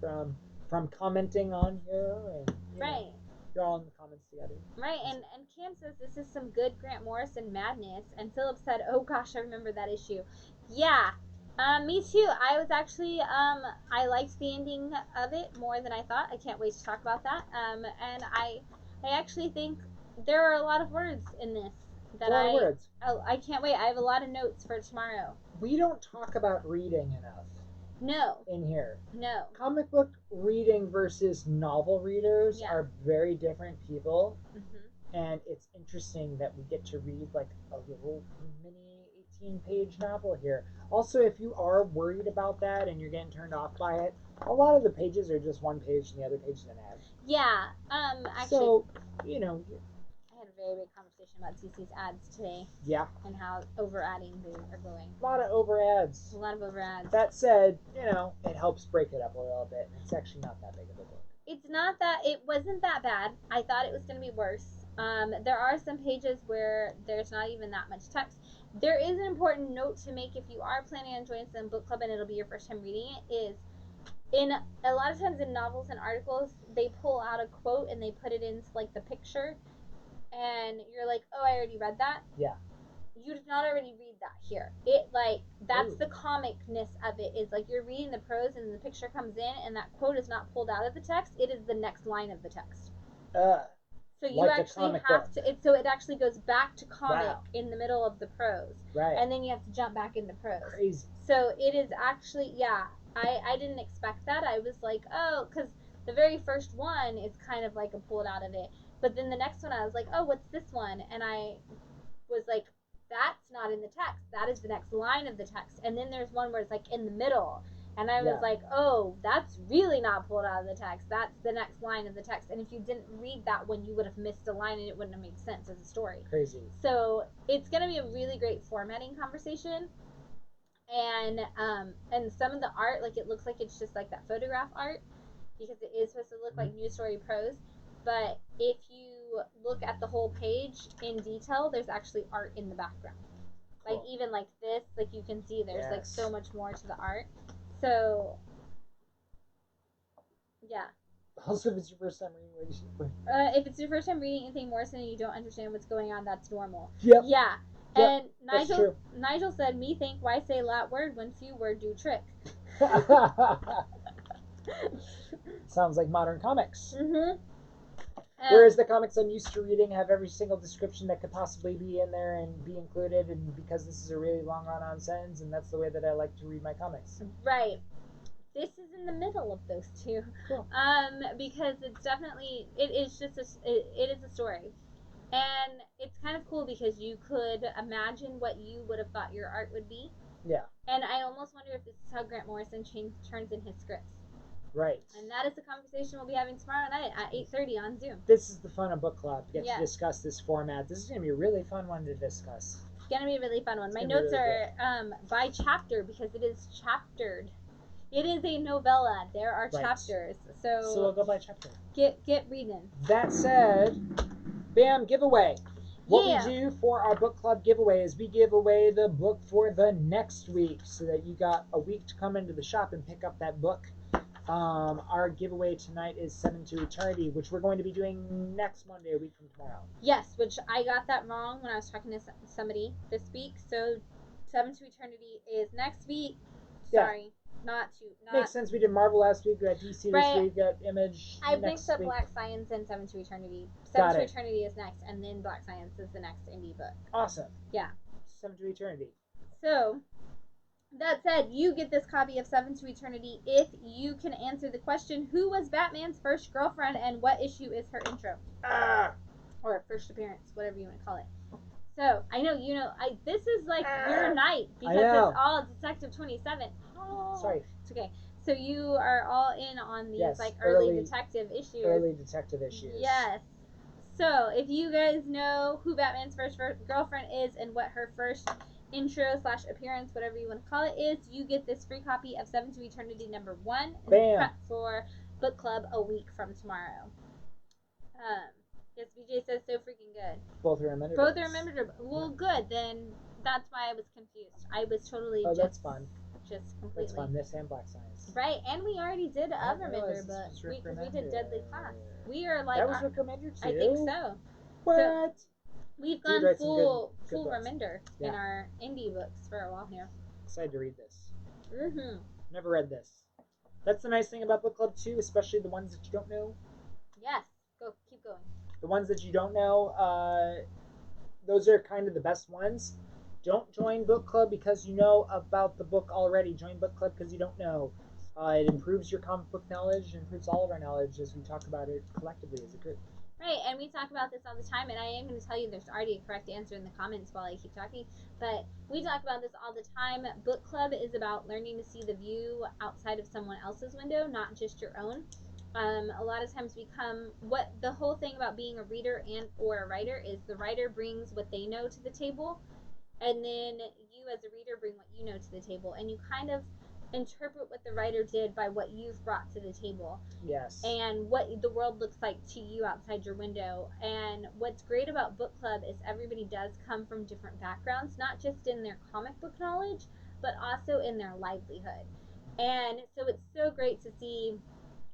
them from commenting on here. And, right. You're all in the comments together. Right, and Cam says this is some good Grant Morrison madness, and Philip said, oh gosh, I remember that issue. Yeah, me too. I was actually, I liked the ending of it more than I thought. I can't wait to talk about that. And I actually think there are a lot of words in this that I can't wait. I have a lot of notes for tomorrow. We don't talk about reading enough. No. In here. No. Comic book reading versus novel readers are very different people. Mm-hmm. And it's interesting that we get to read like a little mini 18-page novel here. Also, if you are worried about that and you're getting turned off by it, a lot of the pages are just one page and the other page is an ad. Yeah. Actually. So, I had a very big conversation about CC's ads today. Yeah. And how over-adding they are going. A lot of over-ads. A lot of over-ads. That said, it helps break it up a little bit. It's actually not that big of a book. It's not that, it wasn't that bad. I thought it was going to be worse. There are some pages where there's not even that much text. There is an important note to make if you are planning on joining some book club and it'll be your first time reading it, is in a lot of times in novels and articles, they pull out a quote and they put it into like the picture. and you're like, oh, I already read that. Yeah. You did not already read that here. It like that's the comicness of it. Is like you're reading the prose and the picture comes in and that quote is not pulled out of the text. It is the next line of the text. So you like actually have to. So it actually goes back to comic in the middle of the prose, right? And then you have to jump back into prose. Crazy. So it is actually I didn't expect that. I was like, oh, because the very first one is kind of like a pulled out of it, but then the next one I was like, oh, what's this one? And I was like, that's not in the text. That is the next line of the text. And then there's one where it's like in the middle. And I was like, oh, that's really not pulled out of the text. That's the next line of the text. And if you didn't read that one, you would have missed a line and it wouldn't have made sense as a story. Crazy. So it's going to be a really great formatting conversation. And some of the art, like it looks like it's just like that photograph art because it is supposed to look like news story prose. But if you look at the whole page in detail, there's actually art in the background. Cool. Like even like this, like you can see there's like so much more to the art. So yeah. Also, if it's your first time reading, if it's your first time reading anything Morrison and you don't understand what's going on, that's normal. Yep. Yeah. And Nigel said, "Me think why say lat word when few word do trick." Sounds like modern comics. Mm-hmm. Whereas the comics I'm used to reading have every single description that could possibly be in there and be included, and because this is a really long run-on sentence, and that's the way that I like to read my comics. Right. This is in the middle of those two. Cool. Because it's definitely, it is a story. And it's kind of cool because you could imagine what you would have thought your art would be. Yeah. And I almost wonder if this is how Grant Morrison turns in his scripts. Right. And that is the conversation we'll be having tomorrow night at 8:30 on Zoom. This is the fun of book club. To get to discuss this format. This is going to be a really fun one to discuss. It's going to be a really fun one. My notes are by chapter because it is chaptered. It is a novella. There are chapters. So we'll go by chapter. Get reading. That said, bam, giveaway. What we do for our book club giveaway is we give away the book for the next week so that you got a week to come into the shop and pick up that book. Our giveaway tonight is 7 to Eternity, which we're going to be doing next Monday, a week from tomorrow. Yes, which I got that wrong when I was talking to somebody this week. So 7 to Eternity is next week. Sorry. Makes sense. We did Marvel last week. We got DC this week. We got Image. I mixed up Black Science and 7 to Eternity. 7 to Eternity is next, and then Black Science is the next indie book. Awesome. Yeah. 7 to Eternity. So, that said, you get this copy of 7 to Eternity if you can answer the question, who was Batman's first girlfriend and what issue is her intro? Or first appearance, whatever you want to call it. So, I know, this is like your night because it's all Detective 27. Oh, sorry. It's okay. So you are all in on these early detective issues. Early detective issues. Yes. So, if you guys know who Batman's first girlfriend is and what her first intro/appearance, whatever you want to call it, is, you get this free copy of 7 to Eternity number 1 and prep for book club a week from tomorrow. Yes, BJ says so freaking good. Both are remembered. Well, good. Then that's why I was confused. I was totally that's fun. Just completely. That's fun. This and Black Science. Right, and we already did a Remender book because we did Deadly Class. We are like that was Rick Remender too. I think so. What? So, we've gone full Remender in our indie books for a while here. Excited to read this. Mm-hmm. Never read this. That's the nice thing about book club too, especially the ones that you don't know. Yes, keep going. The ones that you don't know, those are kind of the best ones. Don't join book club because you know about the book already. Join book club because you don't know. It improves your comic book knowledge, improves all of our knowledge as we talk about it collectively as a group. Right, and we talk about this all the time, and I am going to tell you there's already a correct answer in the comments while I keep talking, but we talk about this all the time. Book club is about learning to see the view outside of someone else's window, not just your own. A lot of times what the whole thing about being a reader and or a writer is the writer brings what they know to the table, and then you as a reader bring what you know to the table, and you kind of interpret what the writer did by what you've brought to the table. Yes. And what the world looks like to you outside your window. And what's great about book club is everybody does come from different backgrounds, not just in their comic book knowledge, but also in their livelihood. And so it's so great to see,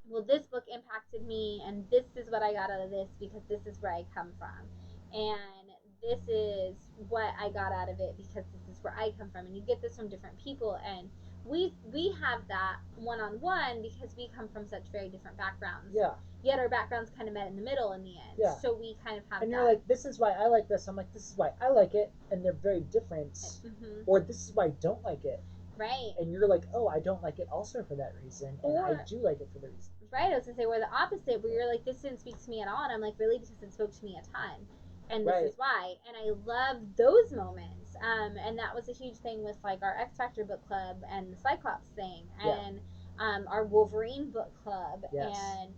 well, this book impacted me, and this is what I got out of this because this is where I come from. and this is what I got out of it because this is where I come from, and you get this from different people, and we have that one-on-one because we come from such very different backgrounds. Yeah. Yet our backgrounds kind of met in the middle in the end. Yeah. So we kind of have and that. you're like, this is why I like this. I'm like, this is why I like it, and they're very different. Mm-hmm. Or this is why I don't like it. Right. And you're like, oh, I don't like it also for that reason, and I do like it for the reason. Right, I was gonna say we're the opposite, where you're like, this didn't speak to me at all, and I'm like, really, because it spoke to me a ton, and this is why. And I love those moments. And that was a huge thing with like our X Factor book club and the Cyclops thing, and our Wolverine book club, and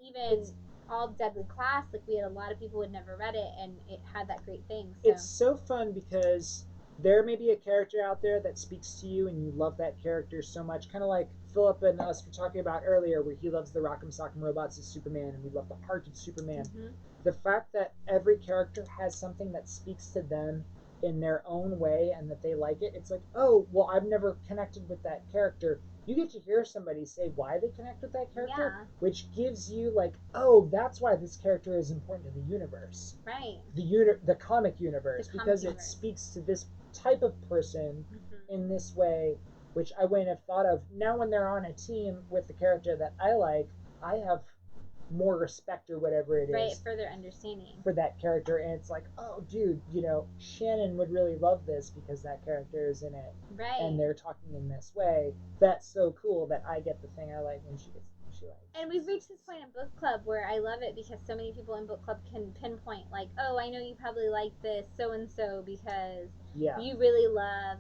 even all Deadly Class. Like we had a lot of people who had never read it, and it had that great thing. So. It's so fun because there may be a character out there that speaks to you and you love that character so much, kind of like Philip and us were talking about earlier, where he loves the Rock'em Sock'em Robots of Superman and we love the heart of Superman. Mm-hmm. The fact that every character has something that speaks to them in their own way and that they like it, it's like, oh, well, I've never connected with that character. You get to hear somebody say why they connect with that character, which gives you like, oh, that's why this character is important to the universe. Right. The comic universe, because it speaks to this type of person in this way, which I wouldn't have thought of. Now when they're on a team with the character that I like, I have more respect or whatever it is. Right, further understanding. For that character, and it's like, oh, dude, you know, Shannon would really love this because that character is in it. Right. And they're talking in this way. That's so cool that I get the thing I like when she gets the thing she likes. And we've reached this point in book club where I love it because so many people in book club can pinpoint, like, oh, I know you probably like this so-and-so because you really love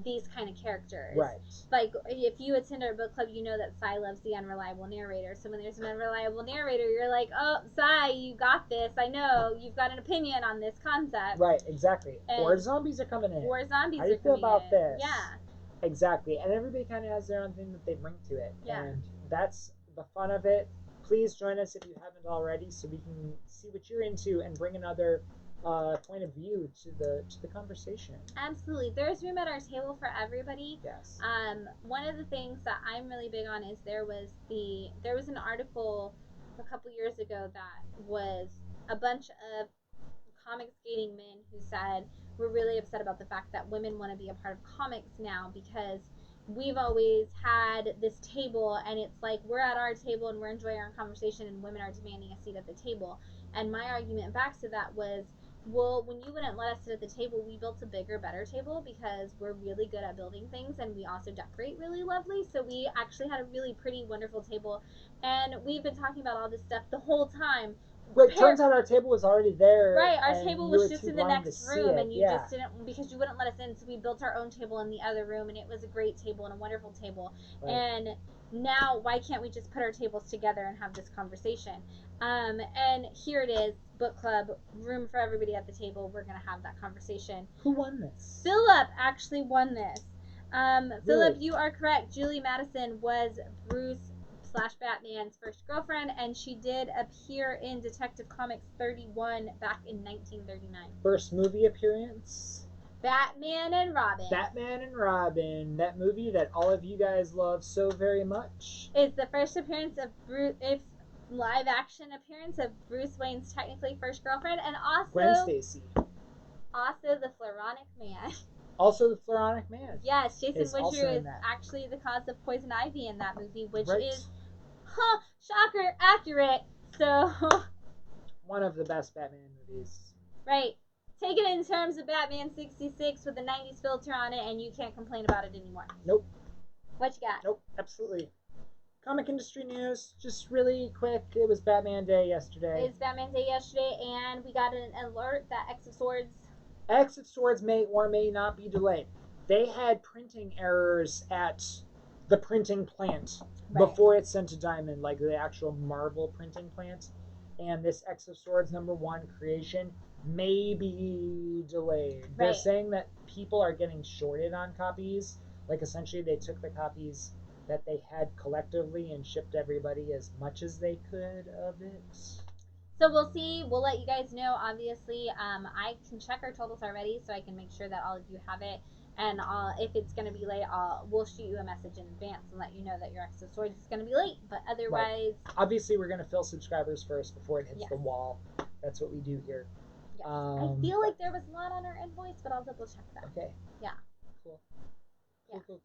these kind of characters. Right. Like, if you attend our book club, you know that Cy loves the unreliable narrator. So when there's an unreliable narrator, you're like, oh, Cy, you got this. I know. You've got an opinion on this concept. Right, exactly. And or zombies are coming in. Or zombies How do you feel about this? Yeah. Exactly. And everybody kind of has their own thing that they bring to it. Yeah. And that's the fun of it. Please join us if you haven't already so we can see what you're into and bring another point of view to the conversation. Absolutely. There's room at our table for everybody. Yes. One of the things that I'm really big on is there was an article a couple years ago that was a bunch of comic skating men who said we're really upset about the fact that women want to be a part of comics now because we've always had this table and it's like we're at our table and we're enjoying our conversation and women are demanding a seat at the table. And my argument back to that was, well, when you wouldn't let us sit at the table, we built a bigger, better table because we're really good at building things and we also decorate really lovely. So we actually had a really pretty, wonderful table. And we've been talking about all this stuff the whole time. Wait, turns out our table was already there. Right, our table was just in the next room, and you just didn't, because you wouldn't let us in, so we built our own table in the other room, and it was a great table and a wonderful table. Right. And now, why can't we just put our tables together and have this conversation? And here it is, book club, room for everybody at the table. We're going to have that conversation. Who won this? Philip actually won this. Really? Philip, you are correct. Julie Madison was Bruce/Batman's first girlfriend, and she did appear in Detective Comics 31 back in 1939. First movie appearance? Batman and Robin. Batman and Robin. That movie that all of you guys love so very much. It's the first appearance of Bruce. It's live action appearance of Bruce Wayne's technically first girlfriend, and also Gwen Stacy. Also the Floronic Man. Also the Floronic Man. Yes, Jason Woodrue is actually the cause of Poison Ivy in that movie, which is, shocker, accurate. So one of the best Batman movies. Right. Take it in terms of Batman 66 with a 90s filter on it, and you can't complain about it anymore. Nope. What you got? Nope, absolutely. Comic industry news, just really quick. It was Batman Day yesterday. It's Batman Day yesterday, and we got an alert that X of Swords may or may not be delayed. They had printing errors at the printing plant before it's sent to Diamond, like the actual Marvel printing plant. And this X of Swords #1 creation may be delayed. Right. They're saying that people are getting shorted on copies. Like, essentially, they took the copies that they had collectively and shipped everybody as much as they could of it. So we'll see. We'll let you guys know. Obviously, I can check our totals already, so I can make sure that all of you have it. And if it's going to be late, we'll shoot you a message in advance and let you know that your X of Swords is going to be late. But otherwise... Right. Obviously, we're going to fill subscribers first before it hits the wall. That's what we do here. Yes. I feel like there was a lot on our invoice, but I'll double check that. Okay. Yeah. Cool.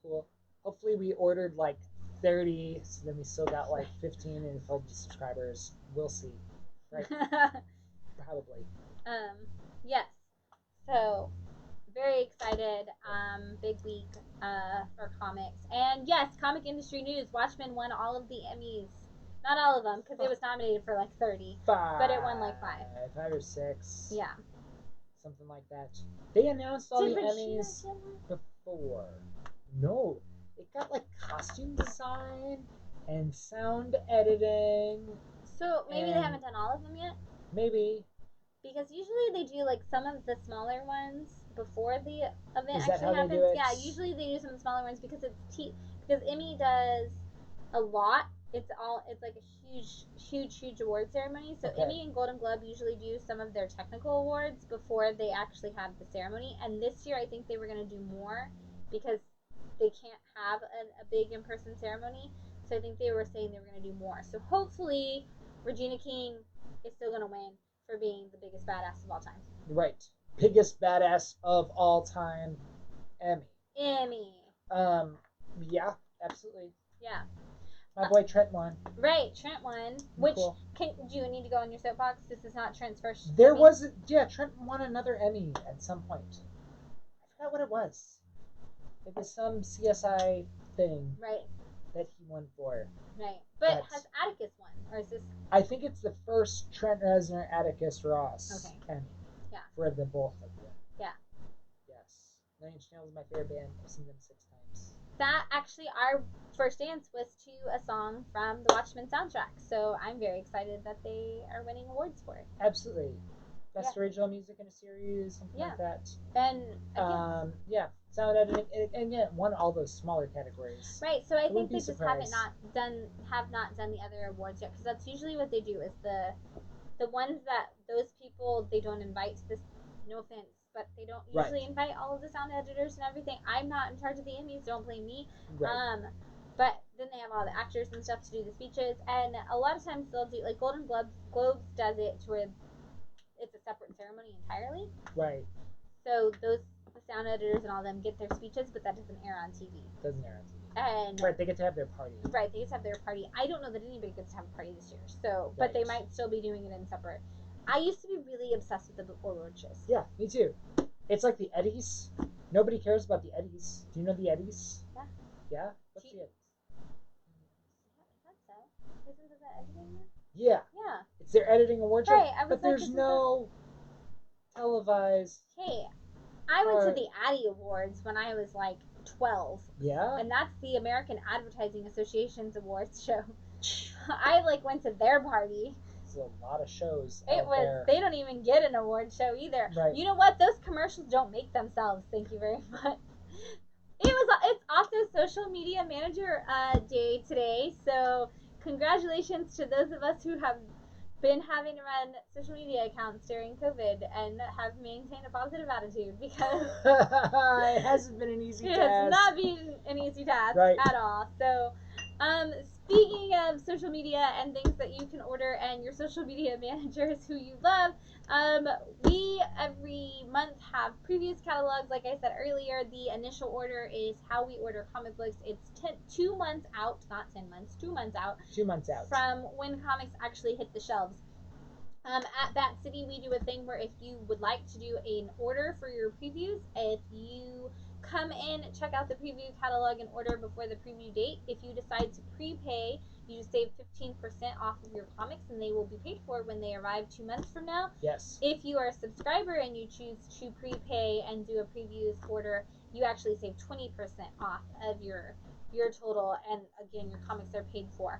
Cool. Hopefully we ordered like 30, so then we still got like 15 and filled subscribers. We'll see. Right? Probably. Yes. So, very excited. Big week for comics. And yes, comic industry news. Watchmen won all of the Emmys. Not all of them, because it was nominated for like 30. 5. But it won like 5. 5 or 6. Yeah. Something like that. They announced all the Emmys before. No. It got like costume design and sound editing. So maybe they haven't done all of them yet? Maybe. Because usually they do like some of the smaller ones before the event actually happens. They do it? Yeah, usually they do some of the smaller ones because because Emmy does a lot. It's like a huge award ceremony. So Emmy and Golden Globe usually do some of their technical awards before they actually have the ceremony. And this year I think they were going to do more because they can't have a big in-person ceremony. So I think they were saying they were going to do more. So hopefully Regina King is still going to win for being the biggest badass of all time. Right. Biggest badass of all time. Emmy. Yeah, absolutely. Yeah. My boy Trent won. Right, Trent won. Which, do you need to go on your soapbox? This is not Trent's first Emmy. Trent won another Emmy at some point. I forgot what it was. It was some CSI thing. Right. That he won for. Right. But has Atticus won? Or is this... I think it's the first Trent Reznor, Atticus Ross Emmy. Yeah. For the both of them. Yeah. Yes. Nine Inch Nails is my favorite band. I've seen them 6 times. That actually, our first dance was to a song from the Watchmen soundtrack. So I'm very excited that they are winning awards for it. Absolutely. Best original music in a series, something like that. And sound editing, and won all those smaller categories. Right. So I think they just have not done the other awards yet, because that's usually what they do. Is the ones that those people they don't invite to this. No offense, but they don't usually invite all of the sound editors and everything. I'm not in charge of the Emmys. Don't blame me. Right. But then they have all the actors and stuff to do the speeches, and a lot of times they'll do like Golden Globes does it to where it's a separate ceremony entirely. Right. So the sound editors and all them get their speeches, but that doesn't air on TV. Doesn't air on TV. And right, they get to have their party. Right, they get to have their party. I don't know that anybody gets to have a party this year. So, but they might still be doing it in separate. I used to be really obsessed with the award shows. Yeah, me too. It's like the Eddies. Nobody cares about the Eddies. Do you know the Eddies? Yeah. Yeah? What's the Eddies? I thought so. Isn't it the editing? Yeah. Yeah. It's their editing award show. Right, but there's no televised. Hey, I went to the Addy Awards when I was like 12. Yeah? And that's the American Advertising Association's awards show. I went to their party. It's a lot of shows. They don't even get an award show either. Right. You know what? Those commercials don't make themselves. Thank you very much. It's also Social Media Manager Day today, so congratulations to those of us who have been having to run social media accounts during COVID and have maintained a positive attitude, because it hasn't been an easy task. It's not been an easy task at all. So, speaking of social media and things that you can order and your social media managers who you love, we every month have previous catalogs. Like I said earlier, the initial order is how we order comic books. It's 2 months out, not 10 months, 2 months out. 2 months out. From when comics actually hit the shelves. At Bat City, we do a thing where if you would like to do an order for your previews, if you come in, check out the preview catalog and order before the preview date. If you decide to prepay, you save 15% off of your comics, and they will be paid for when they arrive 2 months from now. Yes. If you are a subscriber and you choose to prepay and do a previews order, you actually save 20% off of your total, and again, your comics are paid for.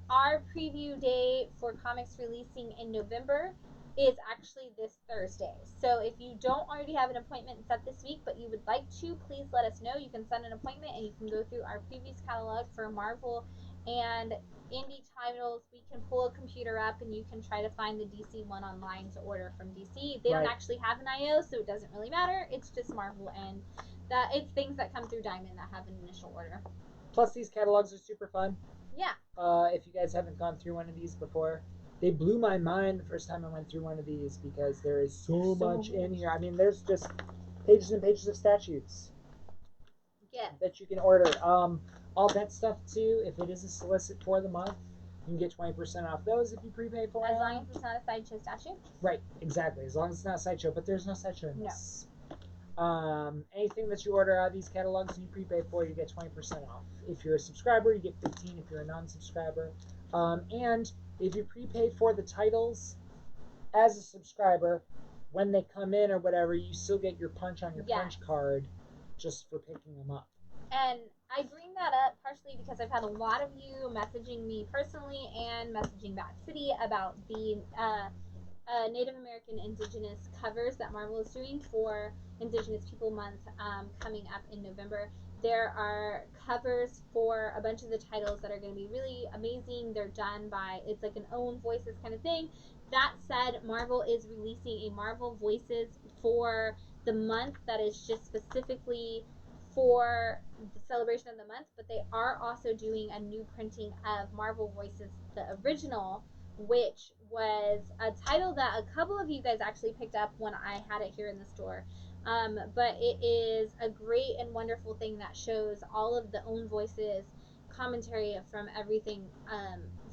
Our preview day for comics releasing in November is actually this Thursday. So if you don't already have an appointment set this week, but you would like to, please let us know. You can send an appointment and you can go through our previous catalog for Marvel and indie titles. We can pull a computer up and you can try to find the DC one online to order from DC. They don't actually have an IO, so it doesn't really matter. It's just Marvel, and it's things that come through Diamond that have an initial order. Plus, these catalogs are super fun. Yeah. If you guys haven't gone through one of these before, they blew my mind the first time I went through one of these because there is so much in here. I mean, there's just pages and pages of statutes that you can order. All that stuff too. If it is a solicit for the month, you can get 20% off those if you prepay for it. As long as it's not a sideshow statue. Right, exactly. As long as it's not a sideshow, but there's no sideshow in this. Anything that you order out of these catalogs and you prepay for, you get 20% off. If you're a subscriber, you get 15%. If you're a non-subscriber, and if you prepay for the titles as a subscriber, when they come in or whatever, you still get your punch on your punch card just for picking them up. And I bring that up partially because I've had a lot of you messaging me personally and messaging Bat City about the Native American Indigenous covers that Marvel is doing for Indigenous People Month coming up in November. There are covers for a bunch of the titles that are going to be really amazing. They're done by, it's like an own voices kind of thing. That said, Marvel is releasing a Marvel Voices for the month that is just specifically for the celebration of the month, but they are also doing a new printing of Marvel Voices, the original, which was a title that a couple of you guys actually picked up when I had it here in the store. But it is a great and wonderful thing that shows all of the own voices commentary from everything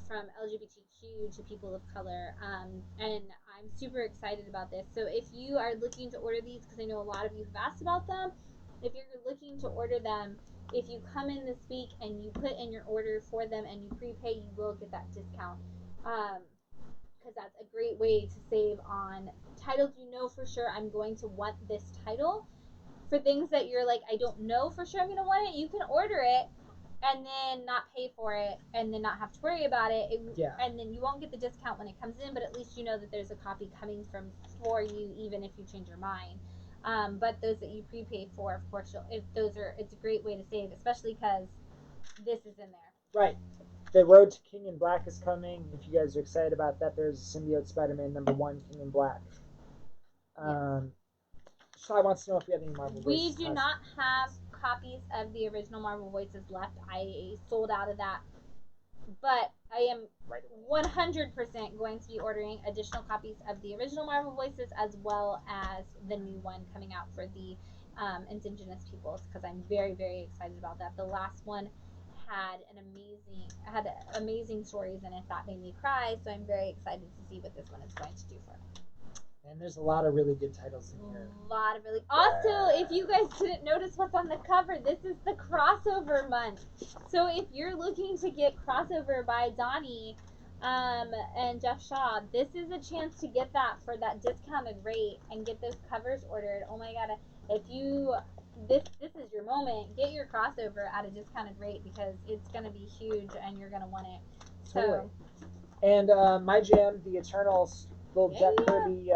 from LGBTQ to people of color. And I'm super excited about this. So if you are looking to order these, because I know a lot of you have asked about them, if you're looking to order them, if you come in this week and you put in your order for them and you prepay, you will get that discount. Because that's a great way to save on titles you know for sure I'm going to want this title. For things that you're like, I don't know for sure I'm going to want it, you can order it and then not pay for it and then not have to worry about it. And then you won't get the discount when it comes in, but at least you know that there's a copy coming for you even if you change your mind. But those that you prepay for, of course, it's a great way to save, especially because this is in there. Right. The Road to King in Black is coming. If you guys are excited about that, there's Symbiote Spider-Man #1, King in Black. So I want to know if we have any Marvel Voices. We do not have copies of the original Marvel Voices left. I sold out of that. But I am 100% going to be ordering additional copies of the original Marvel Voices as well as the new one coming out for the Indigenous peoples, because I'm very, very excited about that. The last one had amazing stories in it that made me cry, so I'm very excited to see what this one is going to do for us. And there's a lot of really good titles in here. Also, if you guys didn't notice what's on the cover, this is the crossover month. So if you're looking to get crossover by Donnie and Jeff Shaw, this is a chance to get that for that discounted rate and get those covers ordered. Oh my god, if you this is your moment. Get your crossover at a discounted rate because it's going to be huge and you're going to want it. Totally. And my jam, the Eternals, little Jack Kirby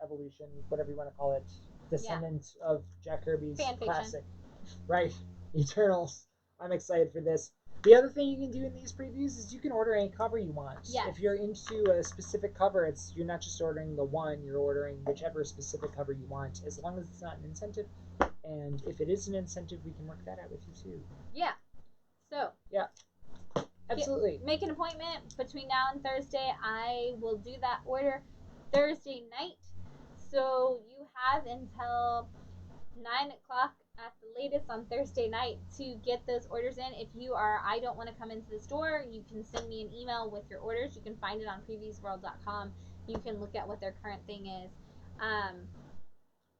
evolution, whatever you want to call it, descendant of Jack Kirby's classic. Right, Eternals. I'm excited for this. The other thing you can do in these previews is you can order any cover you want. Yes. If you're into a specific cover, you're not just ordering the one, you're ordering whichever specific cover you want, as long as it's not an incentive. And if it is an incentive, we can work that out with you too. Yeah. So. Yeah. Absolutely. Make an appointment between now and Thursday. I will do that order Thursday night. So you have until 9 o'clock at the latest on Thursday night to get those orders in. If you are, I don't want to come into the store, you can send me an email with your orders. You can find it on previewsworld.com. You can look at what their current thing is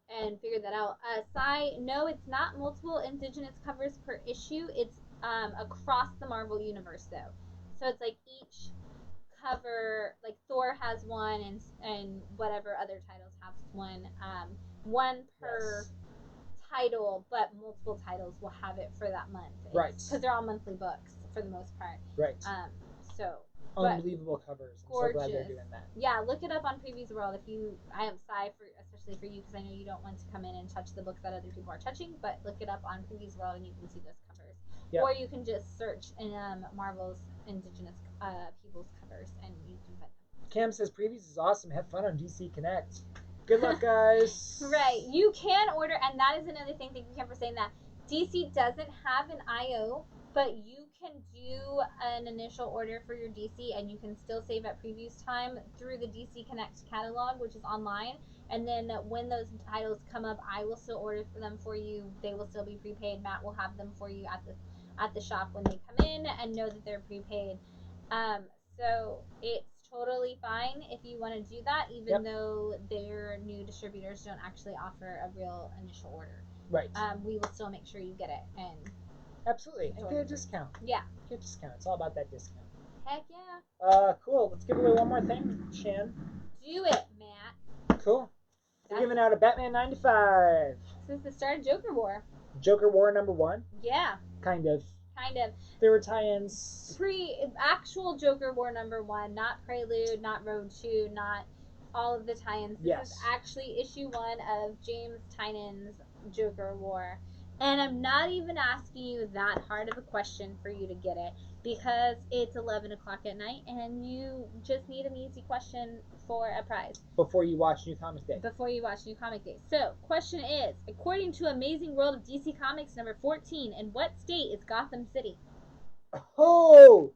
and figure that out. No, it's not multiple Indigenous covers per issue. It's across the Marvel universe though. So it's like each cover, like Thor has one and whatever other titles have one per title, but multiple titles will have it for that month. Right. Because they're all monthly books for the most part. Right. So unbelievable covers. I'm so glad they're doing that. Yeah, look it up on Previews World. I am Psy especially for you because I know you don't want to come in and touch the books that other people are touching, but look it up on Previews World and you can see those covers. Yep. Or you can just search in Marvel's Indigenous people's covers and you can find them. Cam says Previews is awesome. Have fun on DC Connect. Good luck, guys. Right. You can order, and that is another thing. Thank you, Cam, for saying that. DC doesn't have an IO but you can do an initial order for your DC, and you can still save at previous time through the DC Connect catalog, which is online. And then when those titles come up, I will still order for them for you. They will still be prepaid. Matt will have them for you at the shop when they come in, and know that they're prepaid. So it's totally fine if you want to do that, even though their new distributors don't actually offer a real initial order. Right. We will still make sure you get it. And absolutely. And get a discount. Yeah. Get a discount. It's all about that discount. Heck yeah. Cool. Let's give away one more thing, Shan. Do it, Matt. Cool. We're giving out a Batman 95. Since the start of Joker War. Joker War #1? Yeah. Kind of. Kind of. There were tie-ins. Actual Joker War #1, not Prelude, not Road 2, not all of the tie-ins. This is actually issue 1 of James Tynion's Joker War. And I'm not even asking you that hard of a question for you to get it, because it's 11 o'clock at night and you just need an easy question for a prize. Before you watch New Comic Day. So, question is, according to Amazing World of DC Comics #14, in what state is Gotham City? Oh!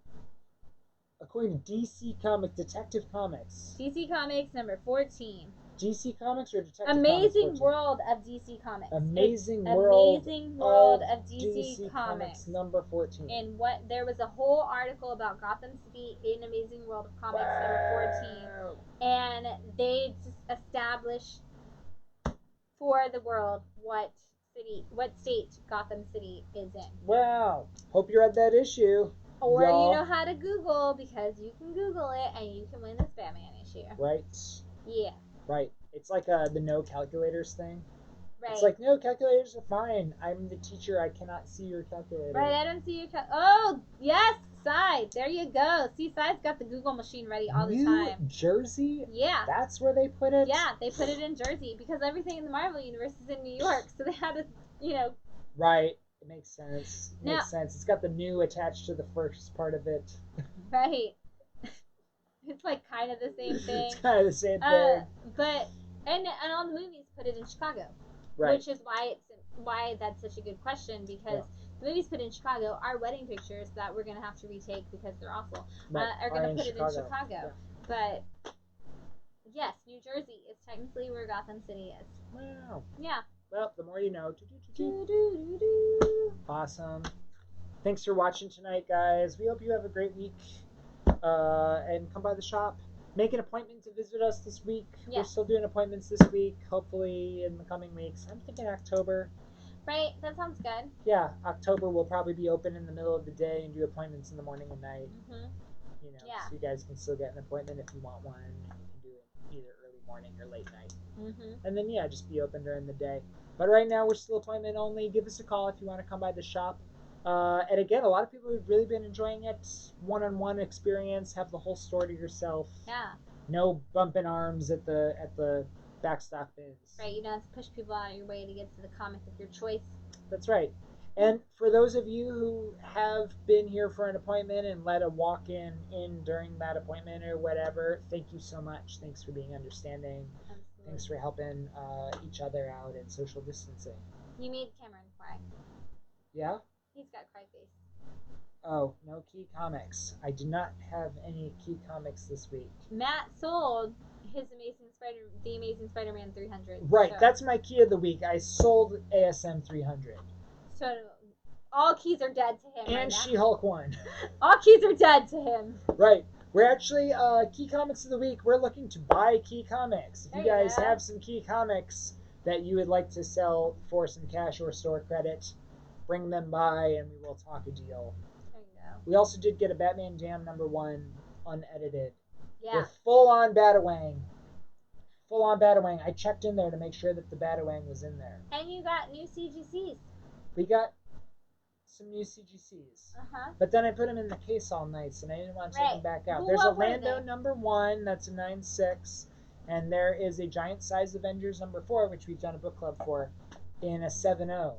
According to DC Comics, Detective Comics. DC Comics #14. DC Comics or Detective Amazing Comics? World of DC Comics. Amazing World of DC Comics #14. And there was a whole article about Gotham City in Amazing World of Comics #14, and they just established for the world what state Gotham City is in. Wow! Hope you read that issue. Or you know how to Google, because you can Google it and you can win this Batman issue. Right. Yeah. Right. It's like the no calculators thing. Right. It's like, no, calculators are fine. I'm the teacher. I cannot see your calculator. Right, I don't see your oh, yes, Cy. There you go. See, Cy's got the Google machine ready all the time. New Jersey? Yeah. That's where they put it? Yeah, they put it in Jersey because everything in the Marvel Universe is in New York. So they had to, Right. It makes sense. Makes sense. It's got the new attached to the first part of it. Right. It's like kind of the same thing. It's kind of the same thing. But and all the movies put it in Chicago. Right. Which is why that's such a good question, because the movies put in Chicago, our wedding pictures that we're gonna have to retake because they're awful, are gonna put it in Chicago. Yeah. But yes, New Jersey is technically where Gotham City is. Wow. Yeah. Well, the more you know. Awesome. Thanks for watching tonight, guys. We hope you have a great week. And come by the shop. Make an appointment to visit us this week. Yes. We're still doing appointments this week. Hopefully in the coming weeks. I'm thinking October. Right, that sounds good. Yeah, October will probably be open in the middle of the day and do appointments in the morning and night. Mm-hmm. So you guys can still get an appointment if you want one. You can do it either early morning or late night. Mm-hmm. And then, just be open during the day. But right now, we're still appointment only. Give us a call if you want to come by the shop. And again, a lot of people have really been enjoying it. One-on-one experience. Have the whole store to yourself. Yeah. No bumping arms at the backstock bins. Right, you don't have to push people out of your way to get to the comic of your choice. That's right. And for those of you who have been here for an appointment and let a walk-in in during that appointment or whatever, thank you so much. Thanks for being understanding. Absolutely. Thanks for helping each other out and social distancing. You made Cameron cry. Yeah? He's got cry face. Oh, no Key Comics. I do not have any Key Comics this week. Matt sold his The Amazing Spider-Man 300. Right, so that's my key of the week. I sold ASM 300. So all keys are dead to him. And right She-Hulk 1. All keys are dead to him. Right. We're actually, Key Comics of the Week, we're looking to buy Key Comics. If you guys have some Key Comics that you would like to sell for some cash or store credit, bring them by and we will talk a deal. There you go. We also did get a Batman Jam #1 unedited. Yeah. With full-on Batawang. Full-on Batawang. I checked in there to make sure that the Batawang was in there. And you got new CGCs. We got some new CGCs. Uh-huh. But then I put them in the case all night, and I didn't want to take them back out. There's a Lando #1, that's a 9.6, and there is a Giant Size Avengers #4, which we've done a book club for, in a 7.0.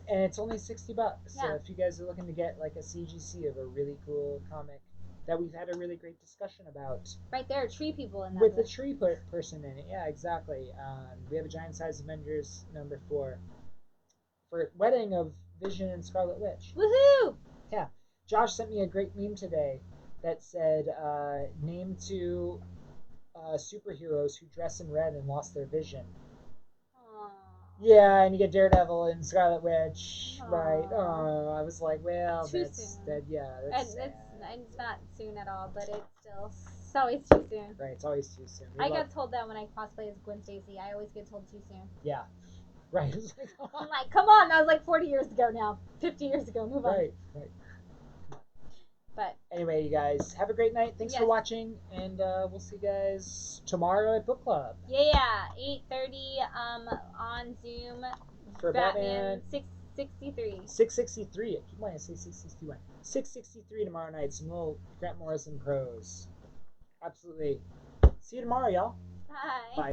And it's only $60. Yeah. So if you guys are looking to get like a CGC of a really cool comic that we've had a really great discussion about. Right, there are tree people in that with book. a tree person in it. Yeah, exactly. We have a Giant Size Avengers #4. For Wedding of Vision and Scarlet Witch. Woohoo! Yeah. Josh sent me a great meme today that said, name 2 superheroes who dress in red and lost their vision. Aww. Yeah, and you get Daredevil and Scarlet Witch, Aww. right? Oh, I was like, well, Too that's soon. that. Yeah, that's sad. It's not soon at all, but it's always too soon. Right, it's always too soon. I got told that when I cosplay as Gwen Stacy. I always get told too soon. Yeah, right. It's like, oh. I'm like, come on, that was like 40 years ago now. 50 years ago, move on. Right. But anyway, you guys, have a great night. Thanks for watching, and we'll see you guys tomorrow at book club. Yeah, 8:30 on Zoom. For Batman 663. 663. I keep wanting to say 661. 663 tomorrow night. Some little Grant Morrison prose. Absolutely. See you tomorrow, y'all. Bye. Bye.